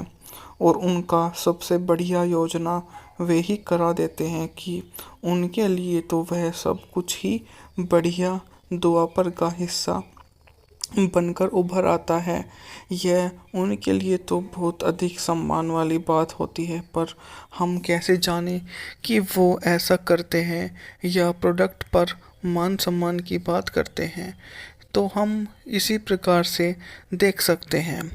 और उनका सबसे बढ़िया योजना वे ही करा देते हैं कि उनके लिए तो वह सब कुछ ही बढ़िया दुआपर का हिस्सा बनकर उभर आता है, यह उनके लिए तो बहुत अधिक सम्मान वाली बात होती है। पर हम कैसे जानें कि वो ऐसा करते हैं या प्रोडक्ट पर मान सम्मान की बात करते हैं? तो हम इसी प्रकार से देख सकते हैं।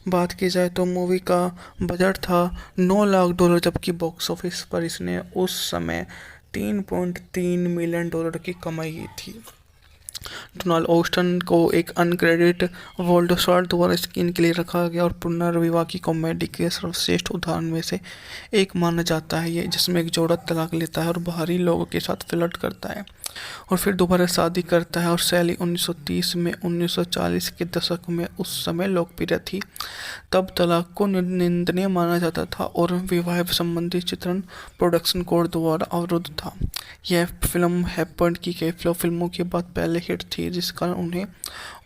बात की जाए तो मूवी का बजट था $9 लाख, जबकि बॉक्स ऑफिस पर इसने उस समय $3.3 मिलियन की कमाई की थी। डोनाल्ड ऑस्टन को एक अनक्रेडिट वोल्डसॉर्ट द्वारा स्क्रीन के लिए रखा गया और पुनर्विवाह की कॉमेडी के सर्वश्रेष्ठ उदाहरण में से एक माना जाता है ये, जिसमें एक जोड़ा तलाक लेता है और बाहरी लोगों के साथ फ्लर्ट करता है और फिर दोबारा शादी करता है। और शैली 1930 में 1940 के दशक में उस समय लोकप्रिय थी। तब तलाक को निंदनीय माना जाता था और विवाह संबंधी चित्रण प्रोडक्शन कोड द्वारा अवरुद्ध था। यह फिल्म हैपर्ड की कई फिल्मों के बाद पहले हिट थी, जिस कारण उन्हें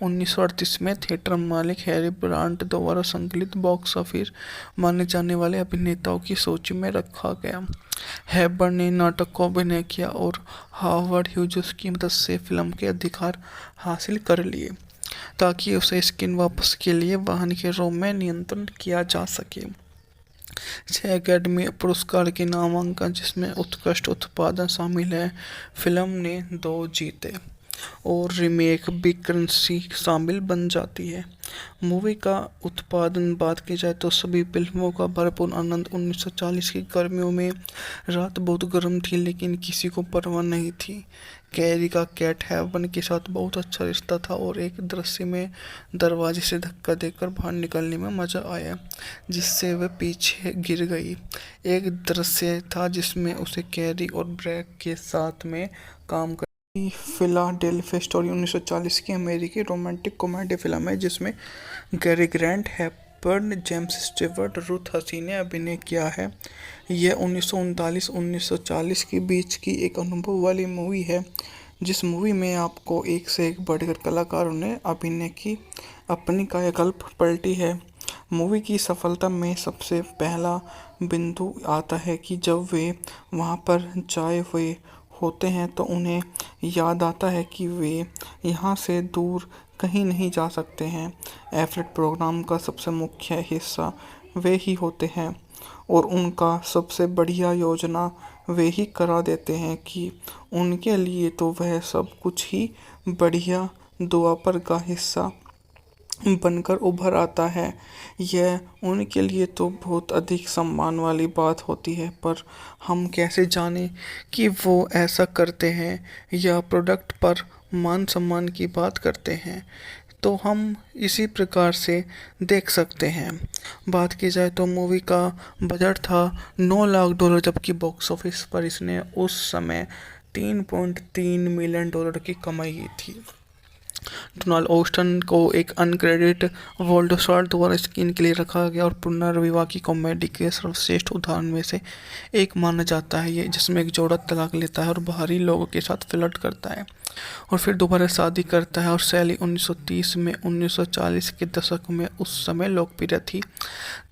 1938 में थिएटर मालिक हैरी ब्रांट द्वारा संकलित बॉक्स ऑफिस माने जाने वाले अभिनेताओं की सूची में रखा गया। हैबर्न ने नाटक को अभिनय किया और हार्वर्ड ह्यूजेस की मदद से फिल्म के अधिकार हासिल कर लिए, ताकि उसे स्क्रीन वापस के लिए वाहन के रोम में नियंत्रण किया जा सके। 6 अकादमी पुरस्कार के नामांकन, जिसमें उत्कृष्ट उत्पादन शामिल है, फिल्म ने 2 जीते और रीमेक बिग करेंसी शामिल बन जाती है। मूवी का उत्पादन बात की जाए तो सभी फिल्मों का भरपूर आनंद। 1940 की गर्मियों में रात बहुत गर्म थी, लेकिन किसी को परवाह नहीं थी। कैरी का कैट हेवन के साथ बहुत अच्छा रिश्ता था और एक दृश्य में दरवाजे से धक्का देकर बाहर निकलने में मजा आया, जिससे वह पीछे गिर गई। एक दृश्य था जिसमें उसे कैरी और ब्रैक के साथ में काम कर फिलाडेल्फिया स्टोरी 1940 की अमेरिकी रोमांटिक कॉमेडी फिल्म है, जिसमें Cary grant, Hepburn, James Stewart, Ruth Hussey ने अभिनय किया है। यह 1939-1940 के बीच की एक अनुभव वाली मूवी है, जिस मूवी में आपको एक से एक बढ़कर कलाकारों ने अभिनय की अपनी कायाकल्प पलटी है। मूवी की सफलता में सबसे पहला बिंदु आता है कि जब वे वहाँ पर जाए हुए होते हैं तो उन्हें याद आता है कि वे यहाँ से दूर कहीं नहीं जा सकते हैं। एफलेट प्रोग्राम का सबसे मुख्य हिस्सा वे ही होते हैं और उनका सबसे बढ़िया योजना वे ही करा देते हैं कि उनके लिए तो वह सब कुछ ही बढ़िया दुआ पर का हिस्सा बनकर उभर आता है। यह उनके लिए तो बहुत अधिक सम्मान वाली बात होती है। पर हम कैसे जानें कि वो ऐसा करते हैं या प्रोडक्ट पर मान सम्मान की बात करते हैं? तो हम इसी प्रकार से देख सकते हैं। बात की जाए तो मूवी का बजट था $9 लाख, जबकि बॉक्स ऑफिस पर इसने उस समय $3.3 मिलियन की कमाई की थी। डोनाल्ड ऑस्टन को एक अनक्रेडिट वोल्डसॉर्ट द्वारा स्क्रीन के लिए रखा गया और पुनर्विवाह की कॉमेडी के सर्वश्रेष्ठ उदाहरण में से एक माना जाता है ये, जिसमें एक जोड़ा तलाक लेता है और बाहरी लोगों के साथ फ्लर्ट करता है और फिर दोबारा शादी करता है। और शैली 1930 में 1940 के दशक में उस समय लोकप्रिय थी।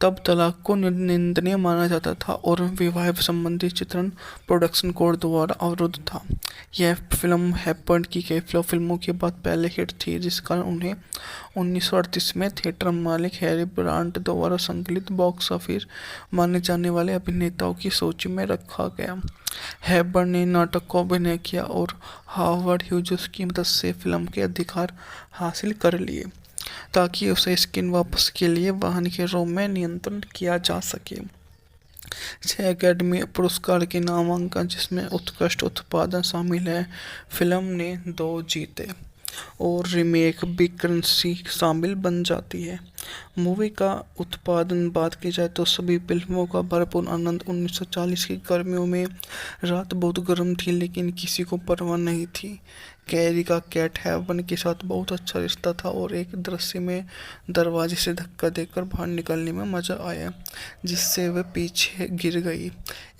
तब तलाक को निंदनीय माना जाता था और विवाह संबंधी चित्रण प्रोडक्शन कोड द्वारा अवरुद्ध था। यह फिल्म हैपर्ड की कई फिल्मों के बाद पहले हिट थी, जिस कारण उन्हें 1938 में थिएटर मालिक हैरी ब्रांट द्वारा संकलित बॉक्स ऑफिस माने जाने वाले अभिनेताओं की सूची में रखा गया। हैबर्न ने नाटक को अभिनय किया और हार्वर्ड ह्यूजेस की मदद से फिल्म के अधिकार हासिल कर लिए, ताकि उसे स्क्रीन वापस के लिए वाहन के रोम में नियंत्रण किया जा सके। 6 अकादमी पुरस्कार के नामांकन, जिसमें उत्कृष्ट उत्पादन शामिल है, फिल्म ने 2 जीते और रीमेक बिग करेंसी शामिल बन जाती है। मूवी का उत्पादन बात की जाए तो सभी फिल्मों का भरपूर आनंद। 1940 की गर्मियों में रात बहुत गर्म थी, लेकिन किसी को परवाह नहीं थी। कैरी का कैट हेवन के साथ बहुत अच्छा रिश्ता था और एक दृश्य में दरवाजे से धक्का देकर बाहर निकलने में मजा आया, जिससे वह पीछे गिर गई।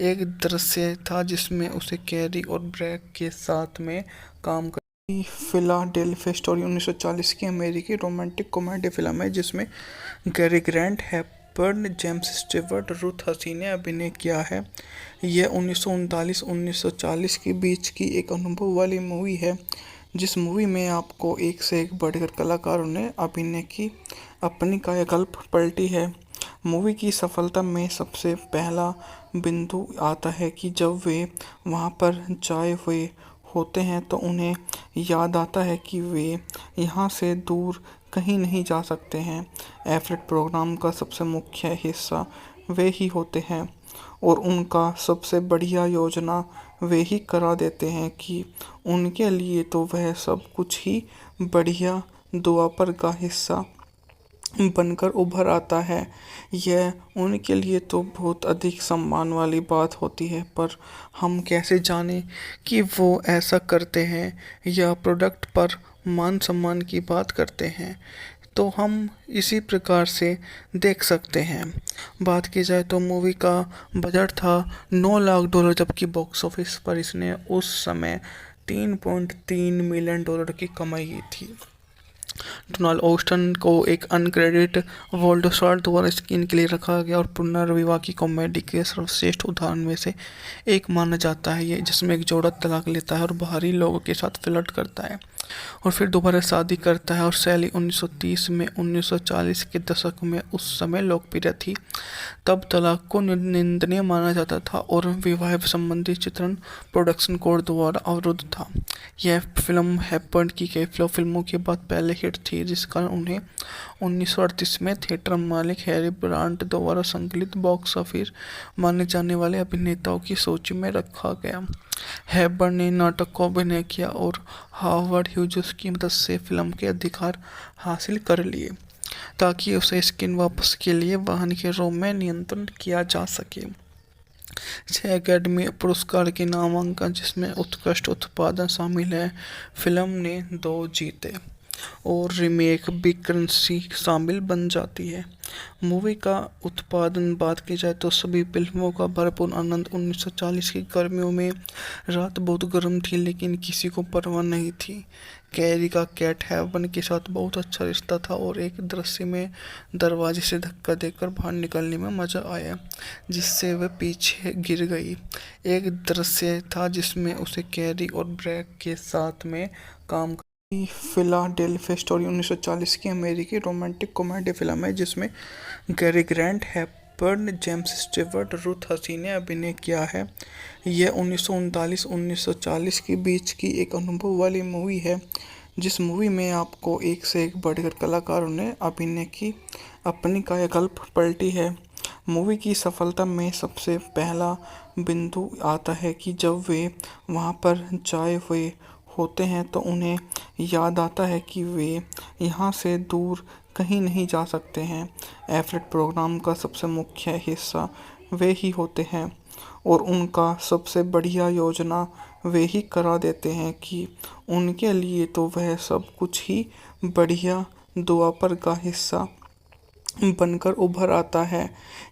एक दृश्य था जिसमें उसे कैरी और ब्रैक के साथ में काम फिलाडेल्फिया स्टोरी 1940 की अमेरिकी रोमांटिक कॉमेडी फिल्म है, जिसमें Cary grant, Hepburn, James Stewart, Ruth Hussey ने अभिनय किया है। यह 1939-1940 के बीच की एक अनुभव वाली मूवी है, जिस मूवी में आपको एक से एक बढ़कर कलाकारों ने अभिनय की अपनी कायाकल्प पलटी है। मूवी की सफलता में सबसे पहला बिंदु आता है कि जब वे वहां पर जाए हुए होते हैं तो उन्हें याद आता है कि वे यहाँ से दूर कहीं नहीं जा सकते हैं। एफलेट प्रोग्राम का सबसे मुख्य हिस्सा वे ही होते हैं और उनका सबसे बढ़िया योजना वे ही करा देते हैं कि उनके लिए तो वह सब कुछ ही बढ़िया द्वापर का हिस्सा बनकर उभर आता है। यह उनके लिए तो बहुत अधिक सम्मान वाली बात होती है, पर हम कैसे जानें कि वो ऐसा करते हैं या प्रोडक्ट पर मान सम्मान की बात करते हैं। तो हम इसी प्रकार से देख सकते हैं। बात की जाए तो मूवी का बजट था $9 लाख, जबकि बॉक्स ऑफिस पर इसने उस समय $3.3 मिलियन की कमाई की थी। डोनाल्ड ओस्टन को एक अनक्रेडिट वर्ल्ड स्टार द्वारा स्क्रीन के लिए रखा गया और पुनर्विवाह की कॉमेडी के सर्वश्रेष्ठ उदाहरण में से एक माना जाता है। ये जिसमें एक जोड़ा तलाक लेता है और बाहरी लोगों के साथ फ्लर्ट करता है और फिर दोबारा शादी करता है। और शैली 1930 में 1940 के दशक में उस समय लोकप्रिय थी। तब तलाक को निंदनीय माना जाता था और विवाह संबंधी चित्रण प्रोडक्शन कोड द्वारा अवरुद्ध था। यह फिल्म हैपर्ड की कई फिल्मों के बाद पहले हिट थी, जिस कारण उन्हें 1938 में थिएटर मालिक हैरी ब्रांट द्वारा संकलित बॉक्स ऑफिस माने जाने वाले अभिनेताओं की सूची में रखा गया। हैपर्ड ने नाटक को अभिनय किया और हावर्ड ह्यूजेस की मदद से फिल्म के अधिकार हासिल कर लिए ताकि उसे स्क्रीन वापस के लिए वाहन के रोम में नियंत्रण किया जा सके। 6 अकादमी पुरस्कार के नामांकन, जिसमें उत्कृष्ट उत्पादन शामिल है, फिल्म ने 2 जीते और रीमेक बिग करेंसी शामिल बन जाती है। मूवी का उत्पादन बात की जाए तो सभी फिल्मों का भरपूर आनंद। 1940 की गर्मियों में रात बहुत गर्म थी, लेकिन किसी को परवाह नहीं थी। कैरी का कैट हेवन के साथ बहुत अच्छा रिश्ता था और एक दृश्य में दरवाजे से धक्का देकर बाहर निकलने में मजा आया, जिससे वह पीछे गिर गई। एक दृश्य था जिसमें उसे कैरी और ब्रैक के साथ में काम फिलाडेल्फिया स्टोरी 1940 की अमेरिकी रोमांटिक कॉमेडी फिल्म है, जिसमें Cary Grant, Hepburn, James Stewart, Ruth Hussey ने अभिनय किया है। यह 1939-1940 के बीच की एक अनुभव वाली मूवी है, जिस मूवी में आपको एक से एक बढ़कर कलाकारों ने अभिनय की अपनी कायाकल्प पलटी है। मूवी की सफलता में सबसे पहला बिंदु आता है कि जब वे वहां पर जाए हुए होते हैं तो उन्हें याद आता है कि वे यहाँ से दूर कहीं नहीं जा सकते हैं। एफलेट प्रोग्राम का सबसे मुख्य हिस्सा वे ही होते हैं और उनका सबसे बढ़िया योजना वे ही करा देते हैं कि उनके लिए तो वह सब कुछ ही बढ़िया द्वापर का हिस्सा बनकर उभर आता है।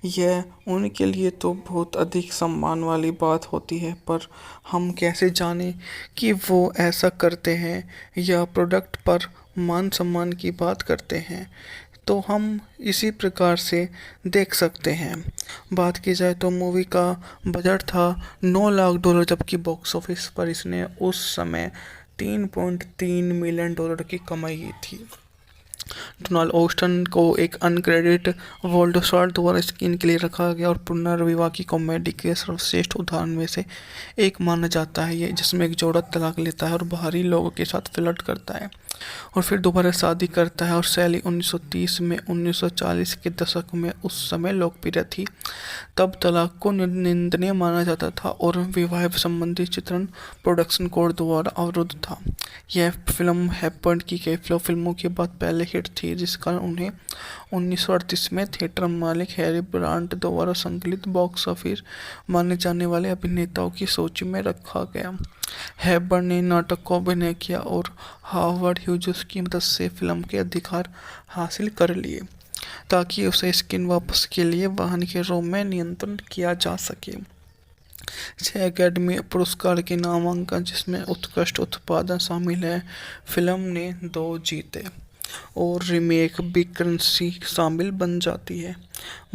यह उनके लिए तो बहुत अधिक सम्मान वाली बात होती है, पर हम कैसे जानें कि वो ऐसा करते हैं या प्रोडक्ट पर मान सम्मान की बात करते हैं। तो हम इसी प्रकार से देख सकते हैं। बात की जाए तो मूवी का बजट था $9 लाख, जबकि बॉक्स ऑफिस पर इसने उस समय $3.3 मिलियन की कमाई की थी। डोनाल्ड ओस्टन को एक अनक्रेडिट वर्ल्ड स्टार द्वारा स्क्रीन के लिए रखा गया और पुनर्विवाह की कॉमेडी के सर्वश्रेष्ठ उदाहरण में से एक माना जाता है। ये जिसमें एक जोड़ा तलाक लेता है और बाहरी लोगों के साथ फ्लर्ट करता है और फिर दोबारा शादी करता है। और शैली 1930 में 1940 के दशक में उस समय लोकप्रिय थी। तब तलाक को निंदनीय माना जाता था और विवाह संबंधी चित्रण प्रोडक्शन कोड द्वारा अवरुद्ध था। यह फिल्म हैपर्ड की कई फिल्मों के बाद पहले हिट थी, जिस कारण उन्हें 1938 में थिएटर मालिक हैरी ब्रांट द्वारा संकलित बॉक्स ऑफिस माने जाने वाले अभिनेताओं की सूची में रखा गया। हैपर्ड ने नाटक को अभिनय किया और हावर्ड ह्यूजेस की मदद से फिल्म के अधिकार हासिल कर लिए ताकि उसे स्क्रीन वापस के लिए वाहन के रोम में नियंत्रण किया जा सके। 6 अकादमी पुरस्कार के नामांकन, जिसमें उत्कृष्ट उत्पादन शामिल है, फिल्म ने 2 जीते और रीमेक बिग करेंसी शामिल बन जाती है।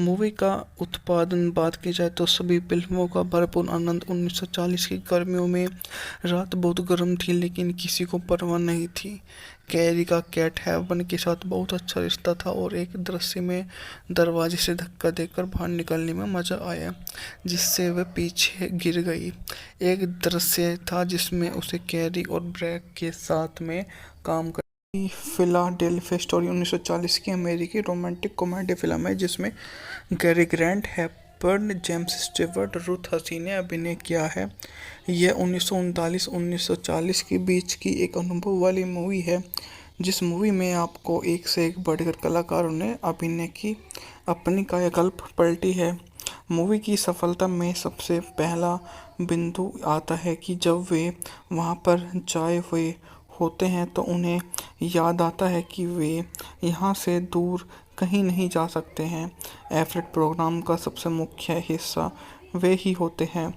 मूवी का उत्पादन बात की जाए तो सभी फिल्मों का भरपूर आनंद 1940 की गर्मियों में रात बहुत गर्म थी लेकिन किसी को परवाह नहीं थी। कैरी का कैट हेवन के साथ बहुत अच्छा रिश्ता था और एक दृश्य में दरवाजे से धक्का देकर बाहर निकलने में मजा आया जिससे वह पीछे गिर गई। एक दृश्य था जिसमें उसे कैरी और ब्रैक के साथ में काम फिलाडेल्फिया स्टोरी 1940 की अमेरिकी रोमांटिक कॉमेडी फिल्म है जिसमें Cary grant, Hepburn, James Stewart, Ruth Hussey ने अभिनय किया है। यह 1939-1940 के बीच की एक अनुभव वाली मूवी है जिस मूवी में आपको एक से एक बढ़कर कलाकारों ने अभिनय की अपनी कायाकल्प पलटी है। मूवी की सफलता में सबसे पहला बिंदु आता है कि जब वे वहां पर जाए हुए होते हैं तो उन्हें याद आता है कि वे यहाँ से दूर कहीं नहीं जा सकते हैं। एफलेट प्रोग्राम का सबसे मुख्य हिस्सा वे ही होते हैं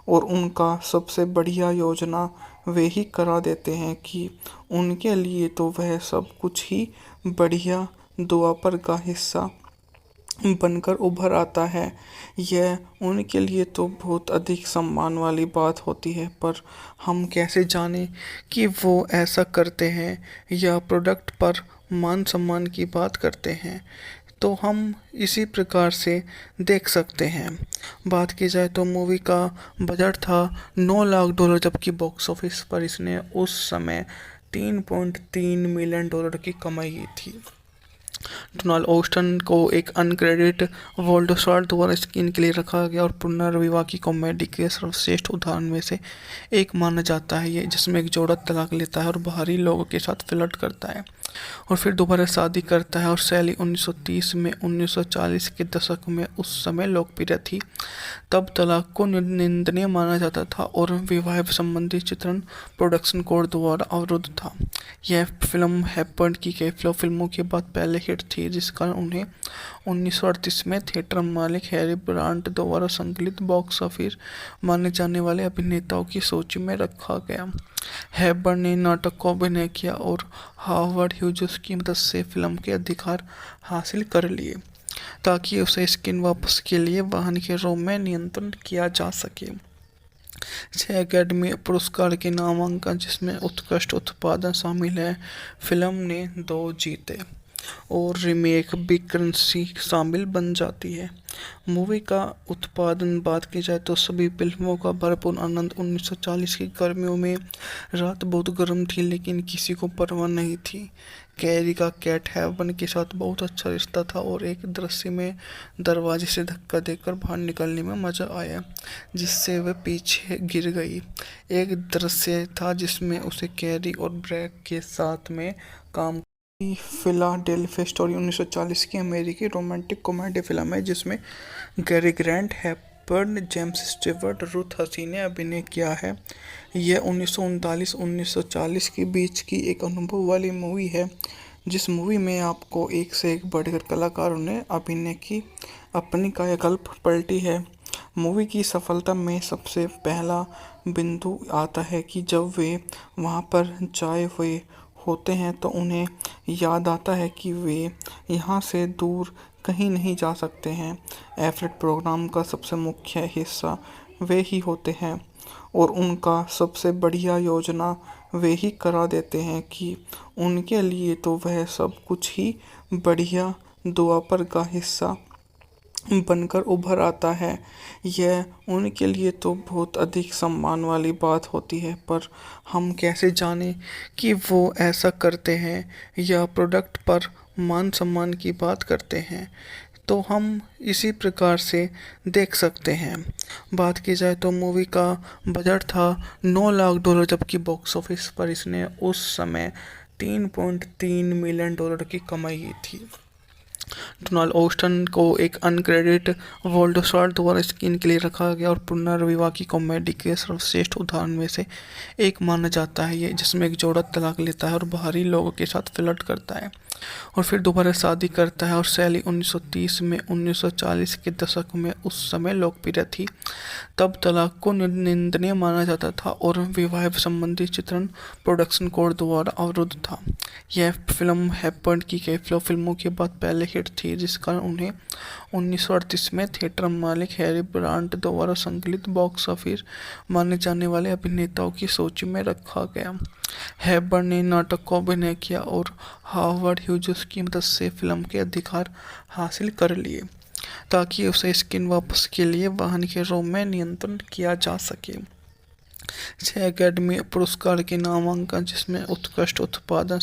और उनका सबसे बढ़िया योजना वे ही करा देते हैं कि उनके लिए तो वह सब कुछ ही बढ़िया दुआपर का हिस्सा बनकर उभर आता है। यह उनके लिए तो बहुत अधिक सम्मान वाली बात होती है, पर हम कैसे जानें कि वो ऐसा करते हैं या प्रोडक्ट पर मान सम्मान की बात करते हैं। तो हम इसी प्रकार से देख सकते हैं। बात की जाए तो मूवी का बजट था $9 लाख, जबकि बॉक्स ऑफिस पर इसने उस समय $3.3 मिलियन की कमाई की थी। डोनाल्ड ऑस्टन को एक अनक्रेडिट वोल्डसॉर्ट द्वारा स्क्रीन के लिए रखा गया और पुनर्विवाह की कॉमेडी के सर्वश्रेष्ठ उदाहरण में से एक माना जाता है। ये जिसमें एक जोड़ा तलाक लेता है और बाहरी लोगों के साथ फ्लर्ट करता है और फिर दोबारा शादी करता है। और शैली 1930 में 1940 के दशक में उस समय लोकप्रिय थी। तब तलाक को निंदनीय माना जाता था और विवाह संबंधी चित्रण प्रोडक्शन कोड द्वारा अवरुद्ध था। यह फिल्म हेपबर्न की कई फिल्मों के बाद पहले हिट थी जिस कारण उन्हें 1938 में थिएटर मालिक हैरी ब्रांट द्वारा संकलित बॉक्स ऑफिस माने जाने वाले अभिनेताओं की सूची में रखा गया। हेपबर्न ने नाटक को अभिनय किया और हावर्ड ह्यूजेस की मदद से फिल्म के अधिकार हासिल कर लिए ताकि उसे स्क्रीन वापस के लिए वाहन के रोम में नियंत्रण किया जा सके। 6 अकेडमी पुरस्कार के नामांकन जिसमें उत्कृष्ट उत्पादन शामिल है। फिल्म ने 2 जीते और रीमेक बिग करेंसी शामिल बन जाती है। मूवी का उत्पादन बात की जाए तो सभी फिल्मों का भरपूर आनंद 1940 की गर्मियों में रात बहुत गर्म थी लेकिन किसी को परवाह नहीं थी। कैरी का कैट हेवन के साथ बहुत अच्छा रिश्ता था और एक दृश्य में दरवाजे से धक्का देकर बाहर निकलने में मजा आया जिससे वह पीछे गिर गई। एक दृश्य था जिसमें उसे कैरी और ब्रैक के साथ में काम फिलाडेल्फिया स्टोरी 1940 की अमेरिकी रोमांटिक कॉमेडी फिल्म है जिसमें Cary grant, Hepburn, James Stewart, Ruth Hussey ने अभिनय किया है। यह 1939-1940 के बीच की एक अनुभव वाली मूवी है जिस मूवी में आपको एक से एक बढ़कर कलाकारों ने अभिनय की अपनी कायाकल्प पलटी है। मूवी की सफलता में सबसे पहला बिंदु आता है कि जब वे वहां पर जाए हुए होते हैं तो उन्हें याद आता है कि वे यहाँ से दूर कहीं नहीं जा सकते हैं। एफलेट प्रोग्राम का सबसे मुख्य हिस्सा वे ही होते हैं और उनका सबसे बढ़िया योजना वे ही करा देते हैं कि उनके लिए तो वह सब कुछ ही बढ़िया दुआपर का हिस्सा बनकर उभर आता है। यह उनके लिए तो बहुत अधिक सम्मान वाली बात होती है, पर हम कैसे जानें कि वो ऐसा करते हैं या प्रोडक्ट पर मान सम्मान की बात करते हैं। तो हम इसी प्रकार से देख सकते हैं। बात की जाए तो मूवी का बजट था $9 लाख, जबकि बॉक्स ऑफिस पर इसने उस समय $3.3 मिलियन की कमाई की थी। डोनाल्ड ऑस्टन को एक अनक्रेडिट वोल्डसॉर्ट द्वारा स्क्रीन के लिए रखा गया और पुनर्विवाह की कॉमेडी के सर्वश्रेष्ठ उदाहरण में से एक माना जाता है ये, जिसमें एक जोड़ा तलाक लेता है और बाहरी लोगों के साथ फ्लर्ट करता है और फिर दोबारा शादी करता है। और शैली 1930 में 1940 के दशक में उस समय लोकप्रिय थी। तब तलाक को निंदनीय माना जाता था और विवाह संबंधी चित्रण प्रोडक्शन कोड द्वारा अवरुद्ध था। यह फिल्म हैपर्ड की कई फिल्मों के बाद पहले हिट थी, जिस कारण उन्हें 1938 में थिएटर मालिक हैरी ब्रांट द्वारा संकलित बॉक्स ऑफिस माने जाने वाले अभिनेताओं की सूची में रखा गया। हैपर्ड ने नाटक को अभिनय किया और हावर्ड ह्यूजेस की मदद से फिल्म के अधिकार हासिल कर लिए ताकि उसे स्क्रीन वापस के लिए वाहन के रूप में नियंत्रण किया जा सके। 6 अकादमी पुरस्कार के नामांकन, जिसमें उत्कृष्ट उत्पादन